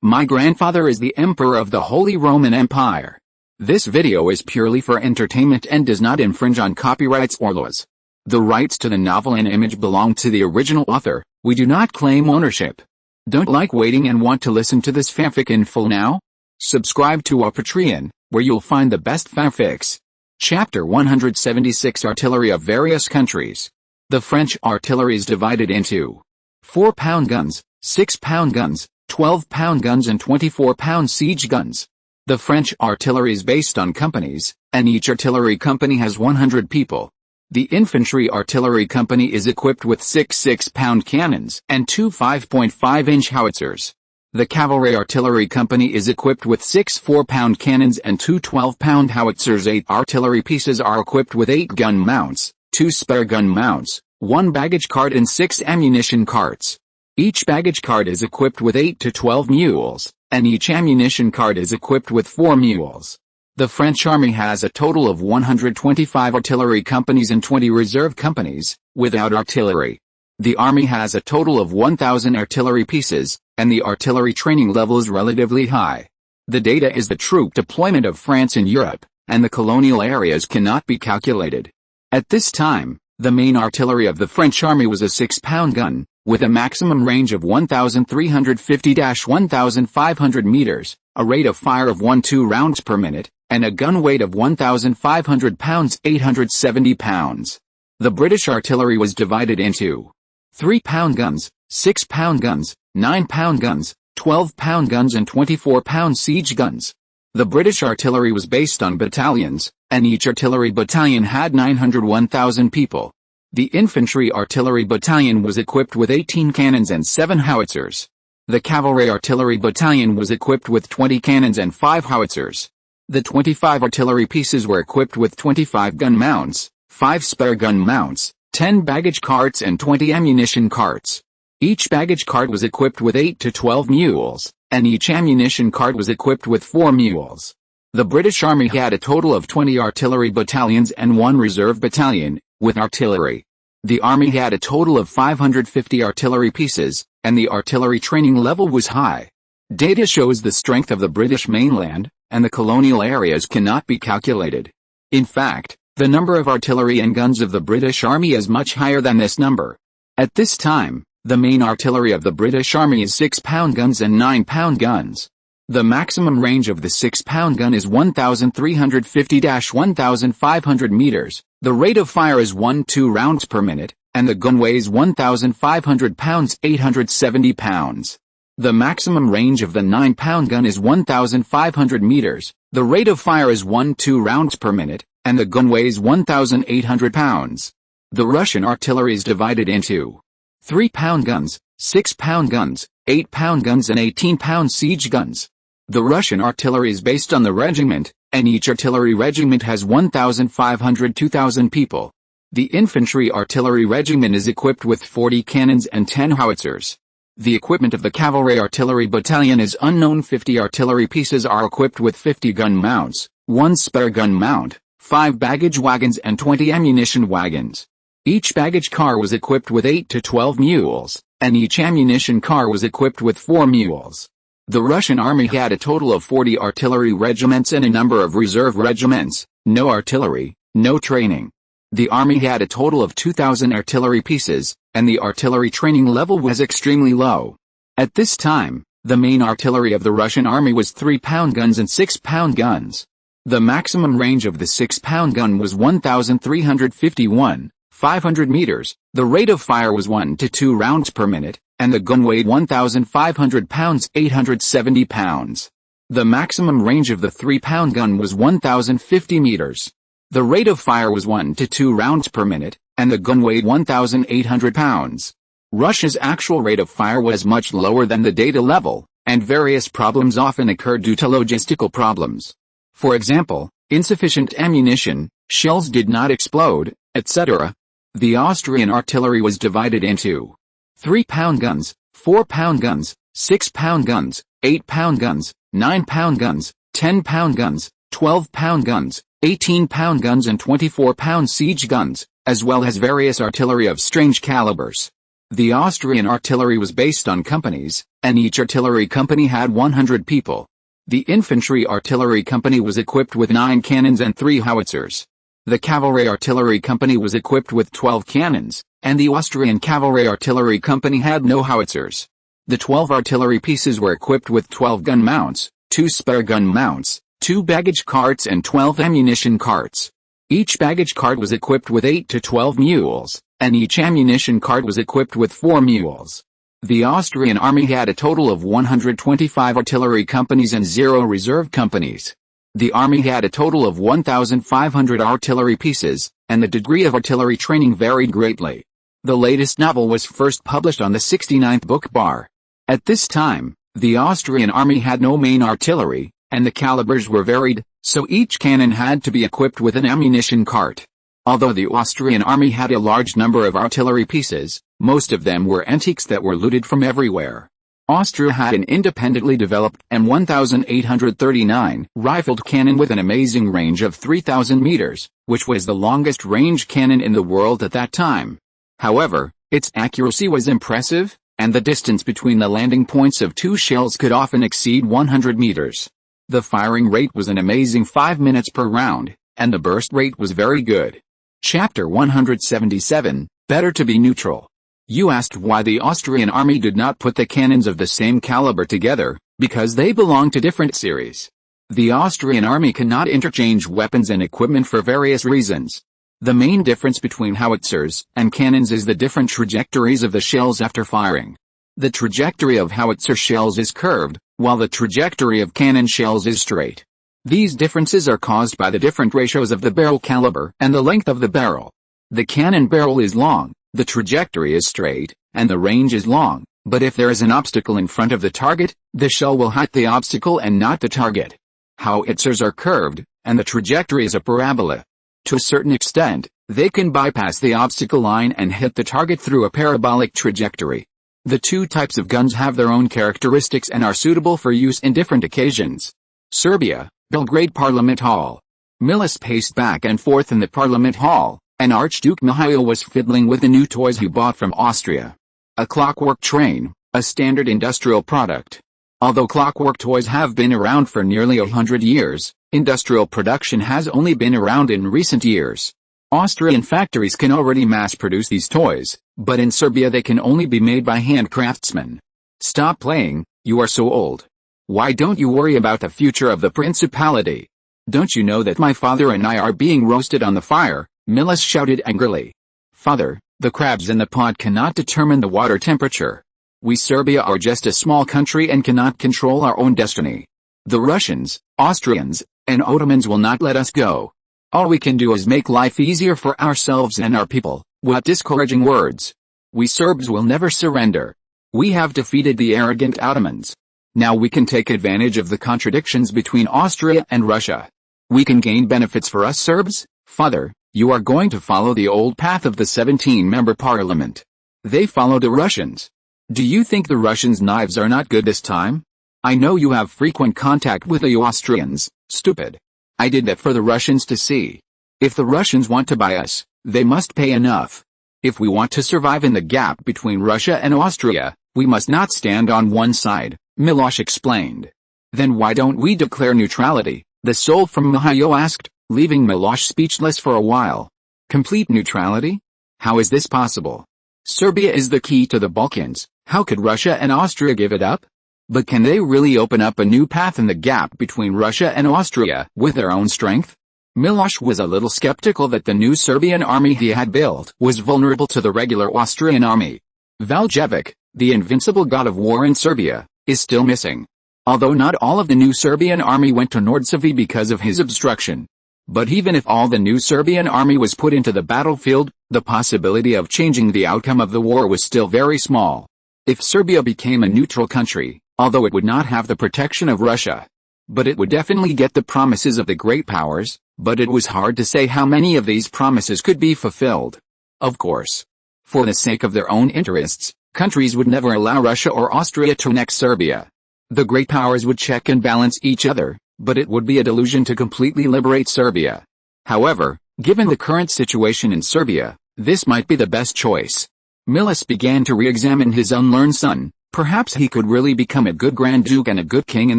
My grandfather is the Emperor of the Holy Roman Empire. This video is purely for entertainment and does not infringe on copyrights or laws. The rights to the novel and image belong to the original author. We do not claim ownership. Don't like waiting and want to listen to this fanfic in full now? Subscribe to our Patreon, where you'll find the best fanfics. Chapter 176 Artillery of various countries. The French artillery is divided into 4-pound guns, 6-pound guns, 12-pound guns and 24-pound siege guns. The French artillery is based on companies, and each artillery company has 100 people. The infantry artillery company is equipped with 6 6-pound cannons and 2 5.5-inch howitzers. The cavalry artillery company is equipped with 6 4-pound cannons and 2 12-pound howitzers. 8 artillery pieces are equipped with 8 gun mounts, 2 spare gun mounts, 1 baggage cart and 6 ammunition carts. Each baggage cart is equipped with 8 to 12 mules, and each ammunition cart is equipped with 4 mules. The French army has a total of 125 artillery companies and 20 reserve companies, without artillery. The army has a total of 1,000 artillery pieces, and the artillery training level is relatively high. The data is the troop deployment of France in Europe, and the colonial areas cannot be calculated. At this time, the main artillery of the French army was a 6-pound gun, with a maximum range of 1,350-1,500 meters, a rate of fire of 1-2 rounds per minute, and a gun weight of 1,500 pounds 870 pounds. The British artillery was divided into 3-pound guns, 6-pound guns, 9-pound guns, 12-pound guns and 24-pound siege guns. The British artillery was based on battalions, and each artillery battalion had 901,000 people. The infantry artillery battalion was equipped with 18 cannons and 7 howitzers. The cavalry artillery battalion was equipped with 20 cannons and 5 howitzers. The 25 artillery pieces were equipped with 25 gun mounts, 5 spare gun mounts, 10 baggage carts and 20 ammunition carts. Each baggage cart was equipped with 8 to 12 mules, and each ammunition cart was equipped with 4 mules. The British Army had a total of 20 artillery battalions and 1 reserve battalion, with artillery. The Army had a total of 550 artillery pieces, and the artillery training level was high. Data shows the strength of the British mainland, and the colonial areas cannot be calculated. In fact, the number of artillery and guns of the British Army is much higher than this number. At this time, the main artillery of the British Army is 6-pound guns and 9-pound guns. The maximum range of the 6-pound gun is 1,350-1,500 meters, the rate of fire is 1-2 rounds per minute, and the gun weighs 1,500 pounds 870 pounds. The maximum range of the 9-pound gun is 1,500 meters, the rate of fire is 1-2 rounds per minute, and the gun weighs 1,800 pounds. The Russian artillery is divided into 3-pound guns, 6-pound guns, 8-pound guns and 18-pound siege guns. The Russian artillery is based on the regiment, and each artillery regiment has 1,500-2,000 people. The infantry artillery regiment is equipped with 40 cannons and 10 howitzers. The equipment of the cavalry artillery battalion is unknown. 50 artillery pieces are equipped with 50 gun mounts, 1 spare gun mount, 5 baggage wagons and 20 ammunition wagons. Each baggage car was equipped with 8 to 12 mules, and each ammunition car was equipped with 4 mules. The Russian army had a total of 40 artillery regiments and a number of reserve regiments, no artillery, no training. The army had a total of 2,000 artillery pieces, and the artillery training level was extremely low. At this time, the main artillery of the Russian army was 3-pound guns and 6-pound guns. The maximum range of the 6-pound gun was 1,351,500 meters, the rate of fire was 1 to 2 rounds per minute, and the gun weighed 1,500 pounds 870 pounds. The maximum range of the 3-pound gun was 1,050 meters. The rate of fire was 1 to 2 rounds per minute, and the gun weighed 1,800 pounds. Russia's actual rate of fire was much lower than the data level, and various problems often occurred due to logistical problems. For example, insufficient ammunition, shells did not explode, etc. The Austrian artillery was divided into 3-pound guns, 4-pound guns, 6-pound guns, 8-pound guns, 9-pound guns, 10-pound guns, 12-pound guns, 18-pound guns and 24-pound siege guns, as well as various artillery of strange calibers. The Austrian artillery was based on companies, and each artillery company had 100 people. The infantry artillery company was equipped with 9 cannons and 3 howitzers. The cavalry artillery company was equipped with 12 cannons, and the Austrian cavalry artillery company had no howitzers. The 12 artillery pieces were equipped with 12 gun mounts, 2 spare gun mounts, 2 baggage carts and 12 ammunition carts. Each baggage cart was equipped with 8 to 12 mules, and each ammunition cart was equipped with 4 mules. The Austrian army had a total of 125 artillery companies and 0 reserve companies. The army had a total of 1,500 artillery pieces, and the degree of artillery training varied greatly. The latest novel was first published on the 69th book bar. At this time, the Austrian army had no main artillery, and the calibers were varied, so each cannon had to be equipped with an ammunition cart. Although the Austrian army had a large number of artillery pieces, most of them were antiques that were looted from everywhere. Austria had an independently developed M1839 rifled cannon with an amazing range of 3,000 meters, which was the longest range cannon in the world at that time. However, its accuracy was impressive, and the distance between the landing points of 2 shells could often exceed 100 meters. The firing rate was an amazing 5 minutes per round, and the burst rate was very good. Chapter 177, Better to be Neutral. You asked why the Austrian army did not put the cannons of the same caliber together, because they belong to different series. The Austrian army cannot interchange weapons and equipment for various reasons. The main difference between howitzers and cannons is the different trajectories of the shells after firing. The trajectory of howitzer shells is curved, while the trajectory of cannon shells is straight. These differences are caused by the different ratios of the barrel caliber and the length of the barrel. The cannon barrel is long, the trajectory is straight, and the range is long, but if there is an obstacle in front of the target, the shell will hit the obstacle and not the target. Howitzers are curved, and the trajectory is a parabola. To a certain extent, they can bypass the obstacle line and hit the target through a parabolic trajectory. The two types of guns have their own characteristics and are suitable for use in different occasions. Serbia, Belgrade Parliament Hall. Milos paced back and forth in the Parliament Hall, and Archduke Mihail was fiddling with the new toys he bought from Austria. A clockwork train, a standard industrial product. Although clockwork toys have been around for nearly 100 years, industrial production has only been around in recent years. Austrian factories can already mass-produce these toys, but in Serbia they can only be made by hand craftsmen. Stop playing, you are so old. Why don't you worry about the future of the principality? Don't you know that my father and I are being roasted on the fire? Milos shouted angrily. Father, the crabs in the pot cannot determine the water temperature. We Serbia are just a small country and cannot control our own destiny. The Russians, Austrians, and Ottomans will not let us go. All we can do is make life easier for ourselves and our people. What discouraging words. We Serbs will never surrender. We have defeated the arrogant Ottomans. Now we can take advantage of the contradictions between Austria and Russia. We can gain benefits for us Serbs. Father, you are going to follow the old path of the 17-member parliament. They follow the Russians. Do you think the Russians' knives are not good this time? I know you have frequent contact with the Austrians, stupid. I did that for the Russians to see. If the Russians want to buy us, they must pay enough. If we want to survive in the gap between Russia and Austria, we must not stand on one side, Milos explained. Then why don't we declare neutrality? The soul from Mihail asked, leaving Milos speechless for a while. Complete neutrality? How is this possible? Serbia is the key to the Balkans. How could Russia and Austria give it up? But can they really open up a new path in the gap between Russia and Austria with their own strength? Milos was a little skeptical that the new Serbian army he had built was vulnerable to the regular Austrian army. Valjevic, the invincible god of war in Serbia, is still missing. Although not all of the new Serbian army went to Nordsavi because of his obstruction. But even if all the new Serbian army was put into the battlefield, the possibility of changing the outcome of the war was still very small. If Serbia became a neutral country, although it would not have the protection of Russia, but it would definitely get the promises of the great powers, but it was hard to say how many of these promises could be fulfilled. Of course, for the sake of their own interests, countries would never allow Russia or Austria to annex Serbia. The great powers would check and balance each other, but it would be a delusion to completely liberate Serbia. However, given the current situation in Serbia, this might be the best choice. Milos began to re-examine his unlearned son, Perhaps he could really become a good Grand Duke and a good king in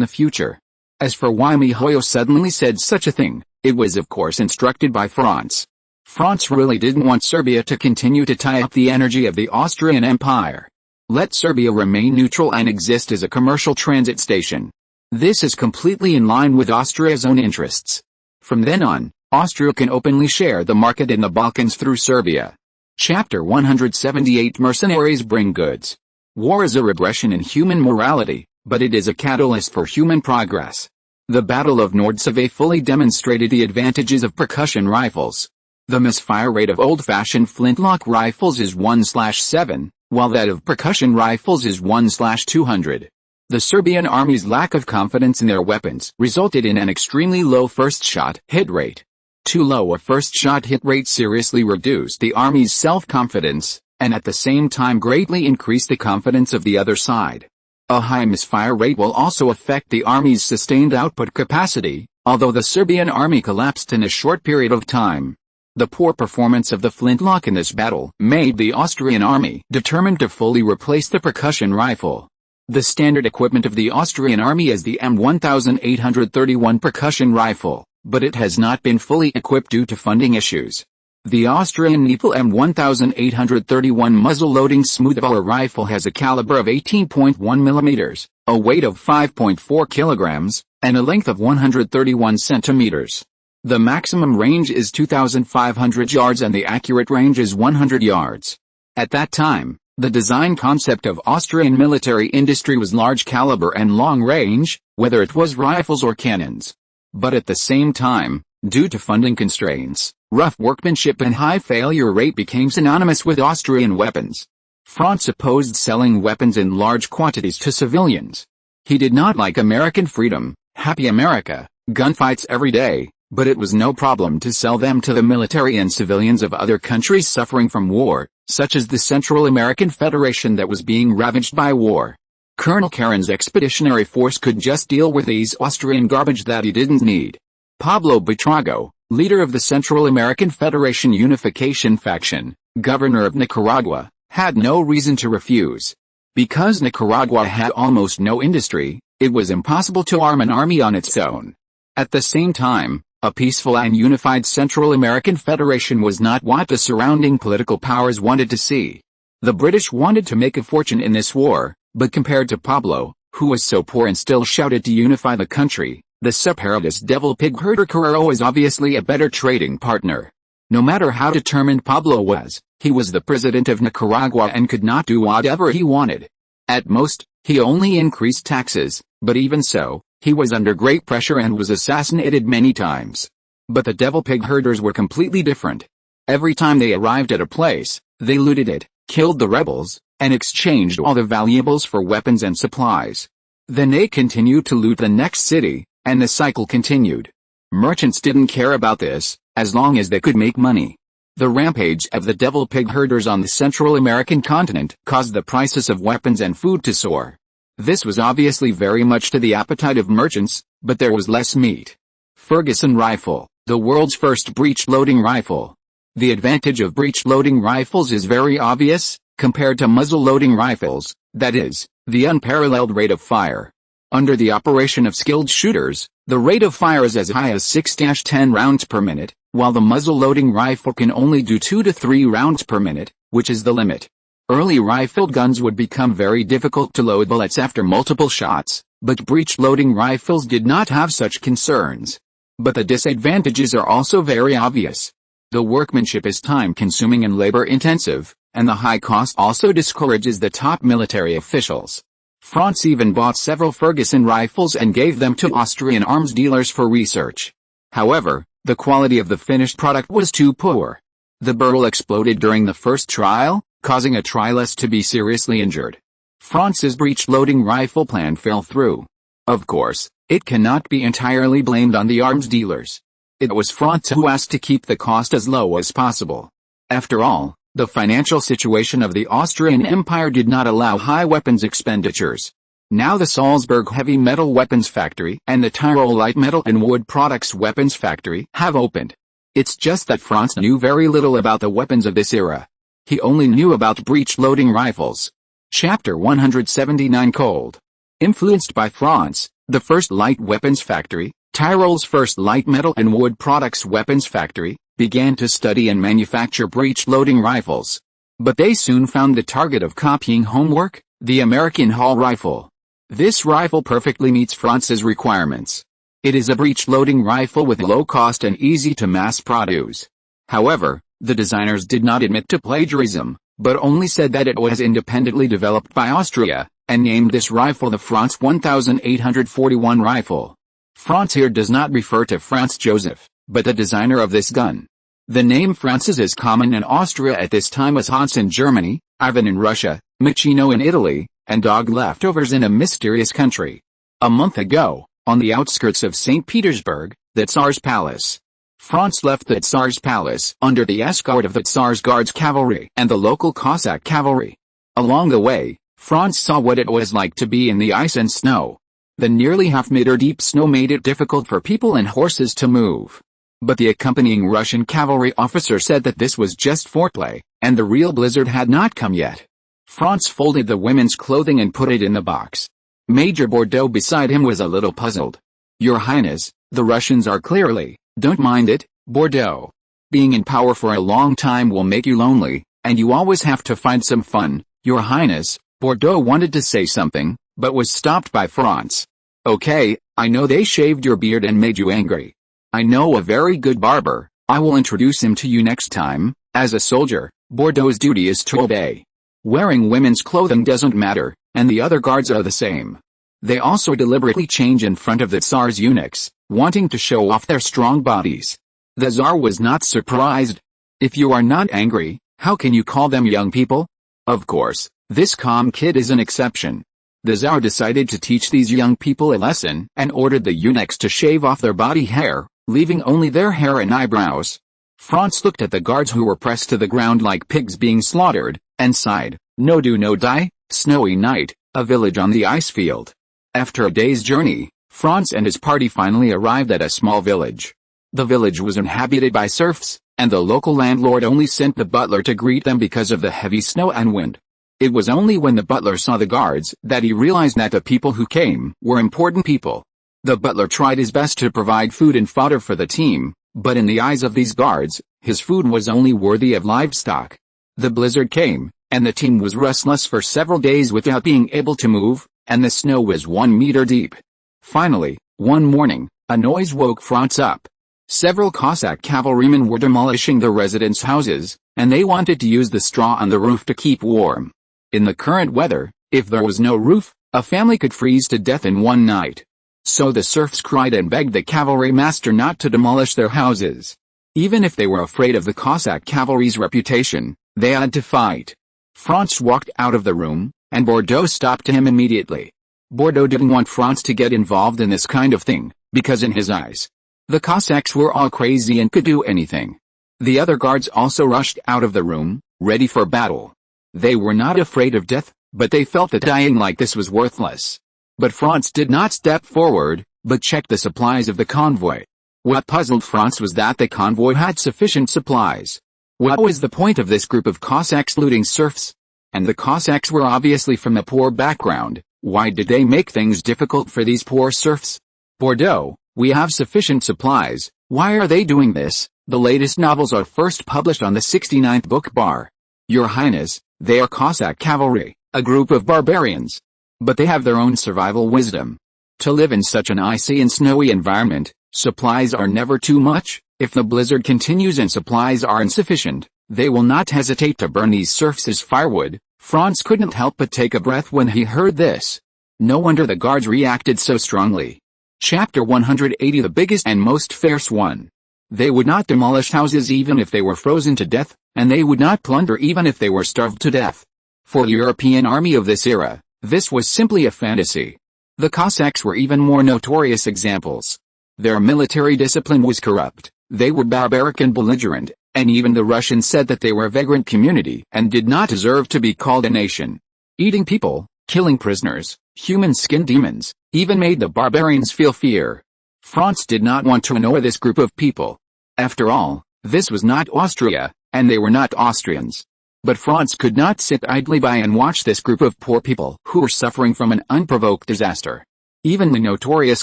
the future. As for why Mihoyo suddenly said such a thing, it was of course instructed by Franz. Franz really didn't want Serbia to continue to tie up the energy of the Austrian Empire. Let Serbia remain neutral and exist as a commercial transit station. This is completely in line with Austria's own interests. From then on, Austria can openly share the market in the Balkans through Serbia. Chapter 178 Mercenaries bring goods. War is a regression in human morality, but it is a catalyst for human progress. The Battle of Nordsave fully demonstrated the advantages of percussion rifles. The misfire rate of old-fashioned flintlock rifles is 1/7, while that of percussion rifles is 1/200. The Serbian army's lack of confidence in their weapons resulted in an extremely low first-shot hit rate. Too low a first-shot hit rate seriously reduced the army's self-confidence, and at the same time greatly increased the confidence of the other side. A high misfire rate will also affect the army's sustained output capacity, although the Serbian army collapsed in a short period of time. The poor performance of the flintlock in this battle made the Austrian army determined to fully replace the percussion rifle. The standard equipment of the Austrian army is the M1831 percussion rifle, but it has not been fully equipped due to funding issues. The Austrian Nepal M1831 muzzle-loading smoothbore rifle has a caliber of 18.1 mm, a weight of 5.4 kg, and a length of 131 cm. The maximum range is 2,500 yards and the accurate range is 100 yards. At that time, the design concept of Austrian military industry was large caliber and long range, whether it was rifles or cannons. But at the same time, due to funding constraints, rough workmanship and high failure rate became synonymous with Austrian weapons. Franz opposed selling weapons in large quantities to civilians. He did not like American freedom, happy America, gunfights every day, but it was no problem to sell them to the military and civilians of other countries suffering from war, such as the Central American Federation that was being ravaged by war. Colonel Karen's expeditionary force could just deal with these Austrian garbage that he didn't need. Pablo Buitrago, leader of the Central American Federation Unification faction, governor of Nicaragua, had no reason to refuse. Because Nicaragua had almost no industry, it was impossible to arm an army on its own. At the same time, a peaceful and unified Central American Federation was not what the surrounding political powers wanted to see. The British wanted to make a fortune in this war, but compared to Pablo, who was so poor and still shouted to unify the country, the separatist devil pig herder Carrero was obviously a better trading partner. No matter how determined Pablo was, he was the president of Nicaragua and could not do whatever he wanted. At most, he only increased taxes, but even so, he was under great pressure and was assassinated many times. But the devil pig herders were completely different. Every time they arrived at a place, they looted it, killed the rebels, and exchanged all the valuables for weapons and supplies. Then they continued to loot the next city, and the cycle continued. Merchants didn't care about this, as long as they could make money. The rampage of the devil pig herders on the Central American continent caused the prices of weapons and food to soar. This was obviously very much to the appetite of merchants, but there was less meat. Ferguson rifle, the world's first breech-loading rifle. The advantage of breech-loading rifles is very obvious, compared to muzzle-loading rifles, that is, the unparalleled rate of fire. Under the operation of skilled shooters, the rate of fire is as high as 6-10 rounds per minute, while the muzzle-loading rifle can only do 2 to 3 rounds per minute, which is the limit. Early rifled guns would become very difficult to load bullets after multiple shots, but breech-loading rifles did not have such concerns. But the disadvantages are also very obvious. The workmanship is time-consuming and labor-intensive, and the high cost also discourages the top military officials. Franz even bought several Ferguson rifles and gave them to Austrian arms dealers for research. However, the quality of the finished product was too poor. The barrel exploded during the first trial, causing a trialist to be seriously injured. Franz's breech-loading rifle plan fell through. Of course, it cannot be entirely blamed on the arms dealers. It was Franz who asked to keep the cost as low as possible. After all, the financial situation of the Austrian Empire did not allow high weapons expenditures. Now the Salzburg heavy metal weapons factory and the Tyrol light metal and wood products weapons factory have opened. It's just that Franz knew very little about the weapons of this era. He only knew about breech-loading rifles. Chapter 179 Cold. Influenced by Franz, the first light weapons factory, Tyrol's first light metal and wood products weapons factory, began to study and manufacture breech-loading rifles. But they soon found the target of copying homework, the American Hall rifle. This rifle perfectly meets Franz's requirements. It is a breech-loading rifle with low cost and easy to mass produce. However, the designers did not admit to plagiarism, but only said that it was independently developed by Austria, and named this rifle the Franz 1841 rifle. Franz here does not refer to Franz Joseph, but the designer of this gun. The name Franz is as common in Austria at this time as Hans in Germany, Ivan in Russia, Macchino in Italy, and dog leftovers in a mysterious country. A month ago, on the outskirts of St. Petersburg, the Tsar's palace, Franz left the Tsar's palace under the escort of the Tsar's Guards cavalry and the local Cossack cavalry. Along the way, Franz saw what it was like to be in the ice and snow. The nearly half-meter deep snow made it difficult for people and horses to move. But the accompanying Russian cavalry officer said that this was just foreplay, and the real blizzard had not come yet. Franz folded the women's clothing and put it in the box. Major Bordeaux beside him was a little puzzled. "Your Highness, the Russians are clearly, don't mind it, Bordeaux. Being in power for a long time will make you lonely, and you always have to find some fun, Your Highness." Bordeaux wanted to say something, but was stopped by Franz. "Okay, I know they shaved your beard and made you angry. I know a very good barber, I will introduce him to you next time. As a soldier, Bordeaux's duty is to obey. Wearing women's clothing doesn't matter, and the other guards are the same." They also deliberately change in front of the Tsar's eunuchs, wanting to show off their strong bodies. The Tsar was not surprised. "If you are not angry, how can you call them young people?" Of course, this calm kid is an exception. The Tsar decided to teach these young people a lesson and ordered the eunuchs to shave off their body hair, leaving only their hair and eyebrows. Franz looked at the guards who were pressed to the ground like pigs being slaughtered, and sighed. No do no die, snowy night, a village on the ice field. After a day's journey, Franz and his party finally arrived at a small village. The village was inhabited by serfs, and the local landlord only sent the butler to greet them because of the heavy snow and wind. It was only when the butler saw the guards that he realized that the people who came were important people. The butler tried his best to provide food and fodder for the team, but in the eyes of these guards, his food was only worthy of livestock. The blizzard came, and the team was restless for several days without being able to move, and the snow was 1 meter deep. Finally, one morning, a noise woke Franz up. Several Cossack cavalrymen were demolishing the residents' houses, and they wanted to use the straw on the roof to keep warm. In the current weather, if there was no roof, a family could freeze to death in one night. So the serfs cried and begged the cavalry master not to demolish their houses. Even if they were afraid of the Cossack cavalry's reputation, they had to fight. Franz walked out of the room, and Bordeaux stopped him immediately. Bordeaux didn't want Franz to get involved in this kind of thing, because in his eyes, the Cossacks were all crazy and could do anything. The other guards also rushed out of the room, ready for battle. They were not afraid of death, but they felt that dying like this was worthless. But Franz did not step forward, but checked the supplies of the convoy. What puzzled Franz was that the convoy had sufficient supplies. What was the point of this group of Cossacks looting serfs? And the Cossacks were obviously from a poor background. Why did they make things difficult for these poor serfs? Bordeaux, we have sufficient supplies. Why are they doing this? The latest novels are first published on the 69th book bar. Your Highness, they are Cossack cavalry, a group of barbarians. But they have their own survival wisdom. To live in such an icy and snowy environment, supplies are never too much. If the blizzard continues and supplies are insufficient, they will not hesitate to burn these serfs as firewood. Franz couldn't help but take a breath when he heard this. No wonder the guards reacted so strongly. Chapter 180 The biggest and most fierce one. They would not demolish houses even if they were frozen to death, and they would not plunder even if they were starved to death. For the European army of this era, this was simply a fantasy. The Cossacks were even more notorious examples. Their military discipline was corrupt, they were barbaric and belligerent, and even the Russians said that they were a vagrant community and did not deserve to be called a nation. Eating people, killing prisoners, human skin demons, even made the barbarians feel fear. Franz did not want to annoy this group of people. After all, this was not Austria, and they were not Austrians. But Franz could not sit idly by and watch this group of poor people who were suffering from an unprovoked disaster. Even the notorious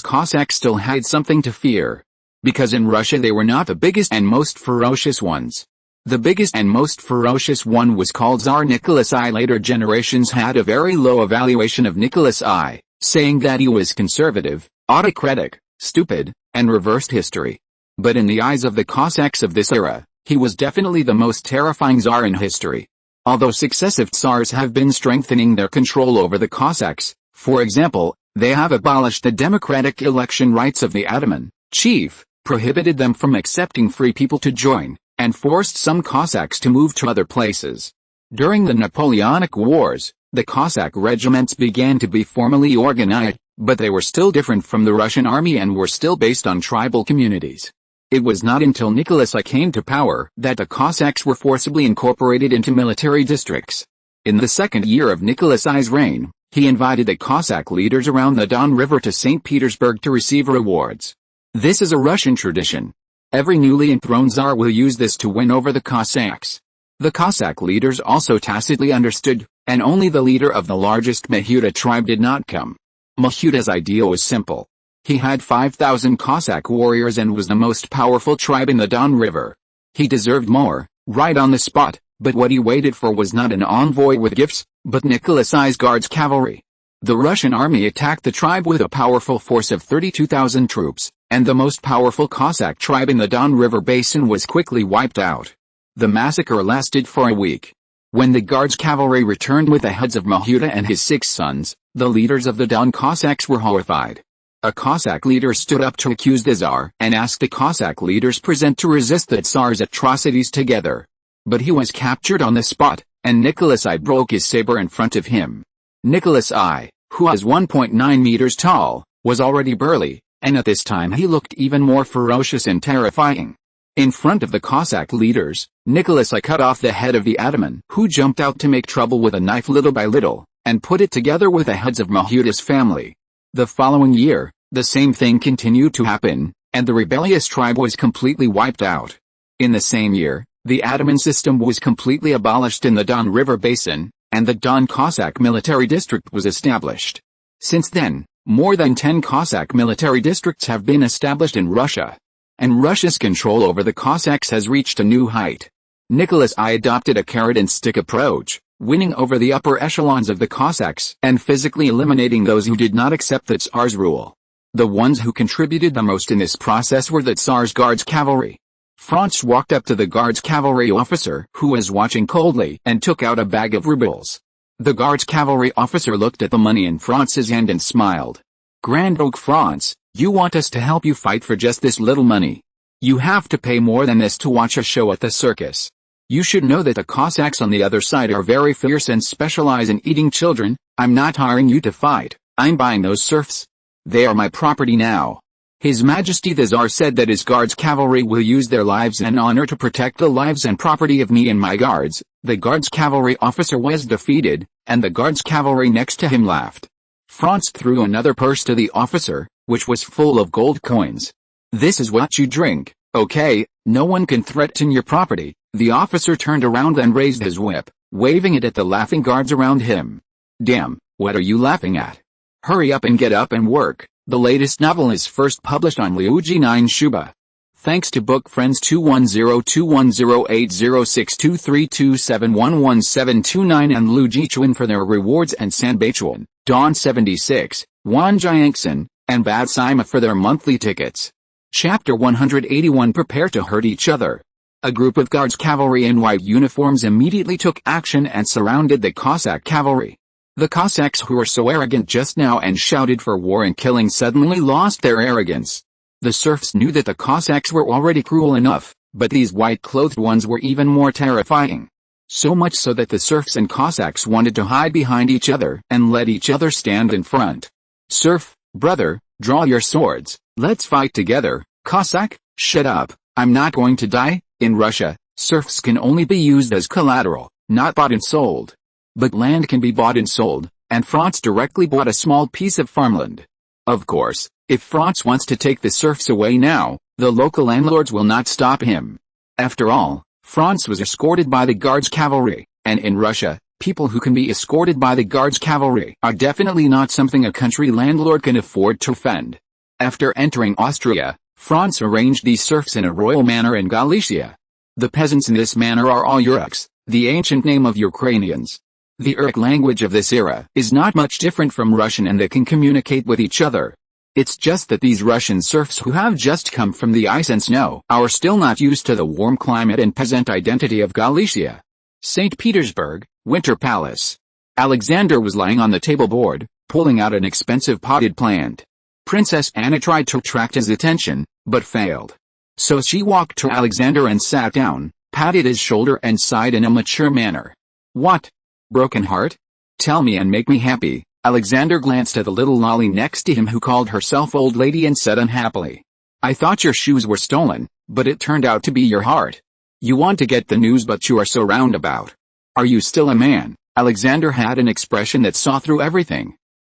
Cossacks still had something to fear. Because in Russia they were not the biggest and most ferocious ones. The biggest and most ferocious one was called Tsar Nicholas I. Later generations had a very low evaluation of Nicholas I, saying that he was conservative, autocratic, stupid, and reversed history. But in the eyes of the Cossacks of this era, he was definitely the most terrifying Tsar in history. Although successive Tsars have been strengthening their control over the Cossacks, for example, they have abolished the democratic election rights of the Ataman chief, prohibited them from accepting free people to join, and forced some Cossacks to move to other places. During the Napoleonic Wars, the Cossack regiments began to be formally organized, but they were still different from the Russian army and were still based on tribal communities. It was not until Nicholas I came to power that the Cossacks were forcibly incorporated into military districts. In the second year of Nicholas I's reign, he invited the Cossack leaders around the Don River to St. Petersburg to receive rewards. This is a Russian tradition. Every newly enthroned Tsar will use this to win over the Cossacks. The Cossack leaders also tacitly understood, and only the leader of the largest Mahuta tribe did not come. Mahuta's idea was simple. He had 5,000 Cossack warriors and was the most powerful tribe in the Don River. He deserved more, right on the spot, but what he waited for was not an envoy with gifts, but Nicholas I's Guards cavalry. The Russian army attacked the tribe with a powerful force of 32,000 troops, and the most powerful Cossack tribe in the Don River basin was quickly wiped out. The massacre lasted for a week. When the Guards cavalry returned with the heads of Mahuta and his 6 sons, the leaders of the Don Cossacks were horrified. A Cossack leader stood up to accuse the Tsar and asked the Cossack leaders present to resist the Tsar's atrocities together. But he was captured on the spot, and Nicholas I broke his saber in front of him. Nicholas I, who was 1.9 meters tall, was already burly, and at this time he looked even more ferocious and terrifying. In front of the Cossack leaders, Nicholas I cut off the head of the Ataman, who jumped out to make trouble with a knife little by little, and put it together with the heads of Mahuta's family. The following year, the same thing continued to happen, and the rebellious tribe was completely wiped out. In the same year, the Ataman system was completely abolished in the Don River Basin, and the Don Cossack military district was established. Since then, more than 10 Cossack military districts have been established in Russia. And Russia's control over the Cossacks has reached a new height. Nicholas I adopted a carrot-and-stick approach, winning over the upper echelons of the Cossacks and physically eliminating those who did not accept the Tsar's rule. The ones who contributed the most in this process were the Tsar's Guards cavalry. Franz walked up to the Guards cavalry officer who was watching coldly and took out a bag of rubles. The Guards cavalry officer looked at the money in Franz's hand and smiled. "Grand Oak Franz, you want us to help you fight for just this little money? You have to pay more than this to watch a show at the circus. You should know that the Cossacks on the other side are very fierce and specialize in eating children. I'm not hiring you to fight, I'm buying those serfs. They are my property now." His Majesty the Tsar said that his Guards cavalry will use their lives and honor to protect the lives and property of me and my guards. The Guards cavalry officer was defeated, and the Guards cavalry next to him laughed. Franz threw another purse to the officer, which was full of gold coins. "This is what you drink, okay? No one can threaten your property." The officer turned around and raised his whip, waving it at the laughing guards around him. "Damn, what are you laughing at? Hurry up and get up and work." The latest novel is first published on Luigi 9 Shuba. Thanks to book friends 2102108062327111729 and Luigi Chuan for their rewards, and Sanbaichuan, Dawn76, Juan Jiangson, and Bad Sima for their monthly tickets. Chapter 181. Prepare to hurt each other. A group of Guards cavalry in white uniforms immediately took action and surrounded the Cossack cavalry. The Cossacks, who were so arrogant just now and shouted for war and killing, suddenly lost their arrogance. The serfs knew that the Cossacks were already cruel enough, but these white-clothed ones were even more terrifying. So much so that the serfs and Cossacks wanted to hide behind each other and let each other stand in front. "Serf, brother, draw your swords, let's fight together." "Cossack, shut up, I'm not going to die." In Russia, serfs can only be used as collateral, not bought and sold. But land can be bought and sold, and Franz directly bought a small piece of farmland. Of course, if Franz wants to take the serfs away now, the local landlords will not stop him. After all, Franz was escorted by the Guards cavalry, And in Russia, people who can be escorted by the Guards cavalry are definitely not something a country landlord can afford to fend. After entering Austria, Franz arranged these serfs in a royal manor in Galicia. The peasants in this manor are all Yuruks, the ancient name of Ukrainians. The Uruk language of this era is not much different from Russian, and they can communicate with each other. It's just that these Russian serfs who have just come from the ice and snow are still not used to the warm climate and peasant identity of Galicia. St. Petersburg, Winter Palace. Alexander was lying on the table board, pulling out an expensive potted plant. Princess Anna tried to attract his attention, but failed. So she walked to Alexander and sat down, patted his shoulder and sighed in a mature manner. "What? Broken heart? Tell me and make me happy." Alexander glanced at the little lolly next to him who called herself old lady and said unhappily, "I thought your shoes were stolen, but it turned out to be your heart. You want to get the news but you are so roundabout. Are you still a man?" Alexander had an expression that saw through everything.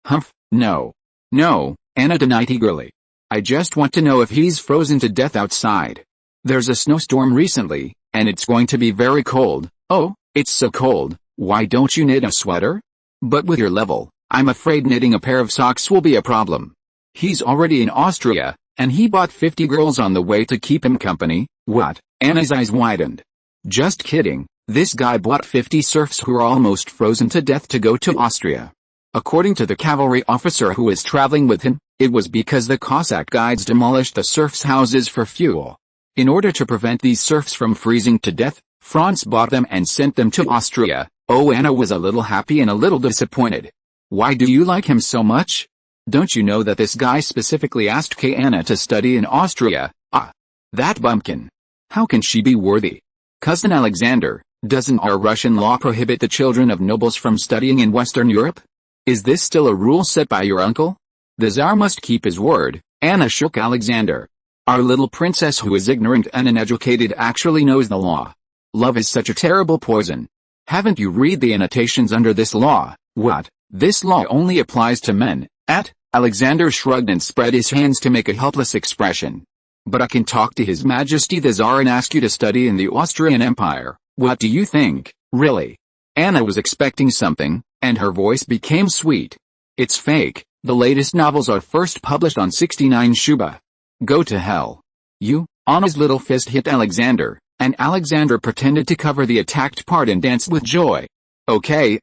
"Humph, no. No," Anna denied eagerly. "I just want to know if he's frozen to death outside. There's a snowstorm recently, and it's going to be very cold." "Oh, it's so cold, why don't you knit a sweater?" "But with your level, I'm afraid knitting a pair of socks will be a problem. He's already in Austria, and he bought 50 girls on the way to keep him company." "What?" Anna's eyes widened. "Just kidding, this guy bought 50 serfs who are almost frozen to death to go to Austria. According to the cavalry officer who was traveling with him, it was because the Cossack guides demolished the serfs' houses for fuel. In order to prevent these serfs from freezing to death, Franz bought them and sent them to Austria." Oh, Anna was a little happy and a little disappointed. "Why do you like him so much? Don't you know that this guy specifically asked Anna to study in Austria?" "Ah, that bumpkin. How can she be worthy?" "Cousin Alexander, doesn't our Russian law prohibit the children of nobles from studying in Western Europe? Is this still a rule set by your uncle? The Tsar must keep his word." Anna shook Alexander. "Our little princess who is ignorant and uneducated actually knows the law. Love is such a terrible poison. Haven't you read the annotations under this law?" "What? This law only applies to men, Alexander shrugged and spread his hands to make a helpless expression. "But I can talk to His Majesty the Tsar and ask you to study in the Austrian Empire. What do you think, really?" Anna was expecting something, and her voice became sweet. "It's fake. The latest novels are first published on 69 Shuba. Go to hell." "You?" Anna's little fist hit Alexander, and Alexander pretended to cover the attacked part and danced with joy. Okay,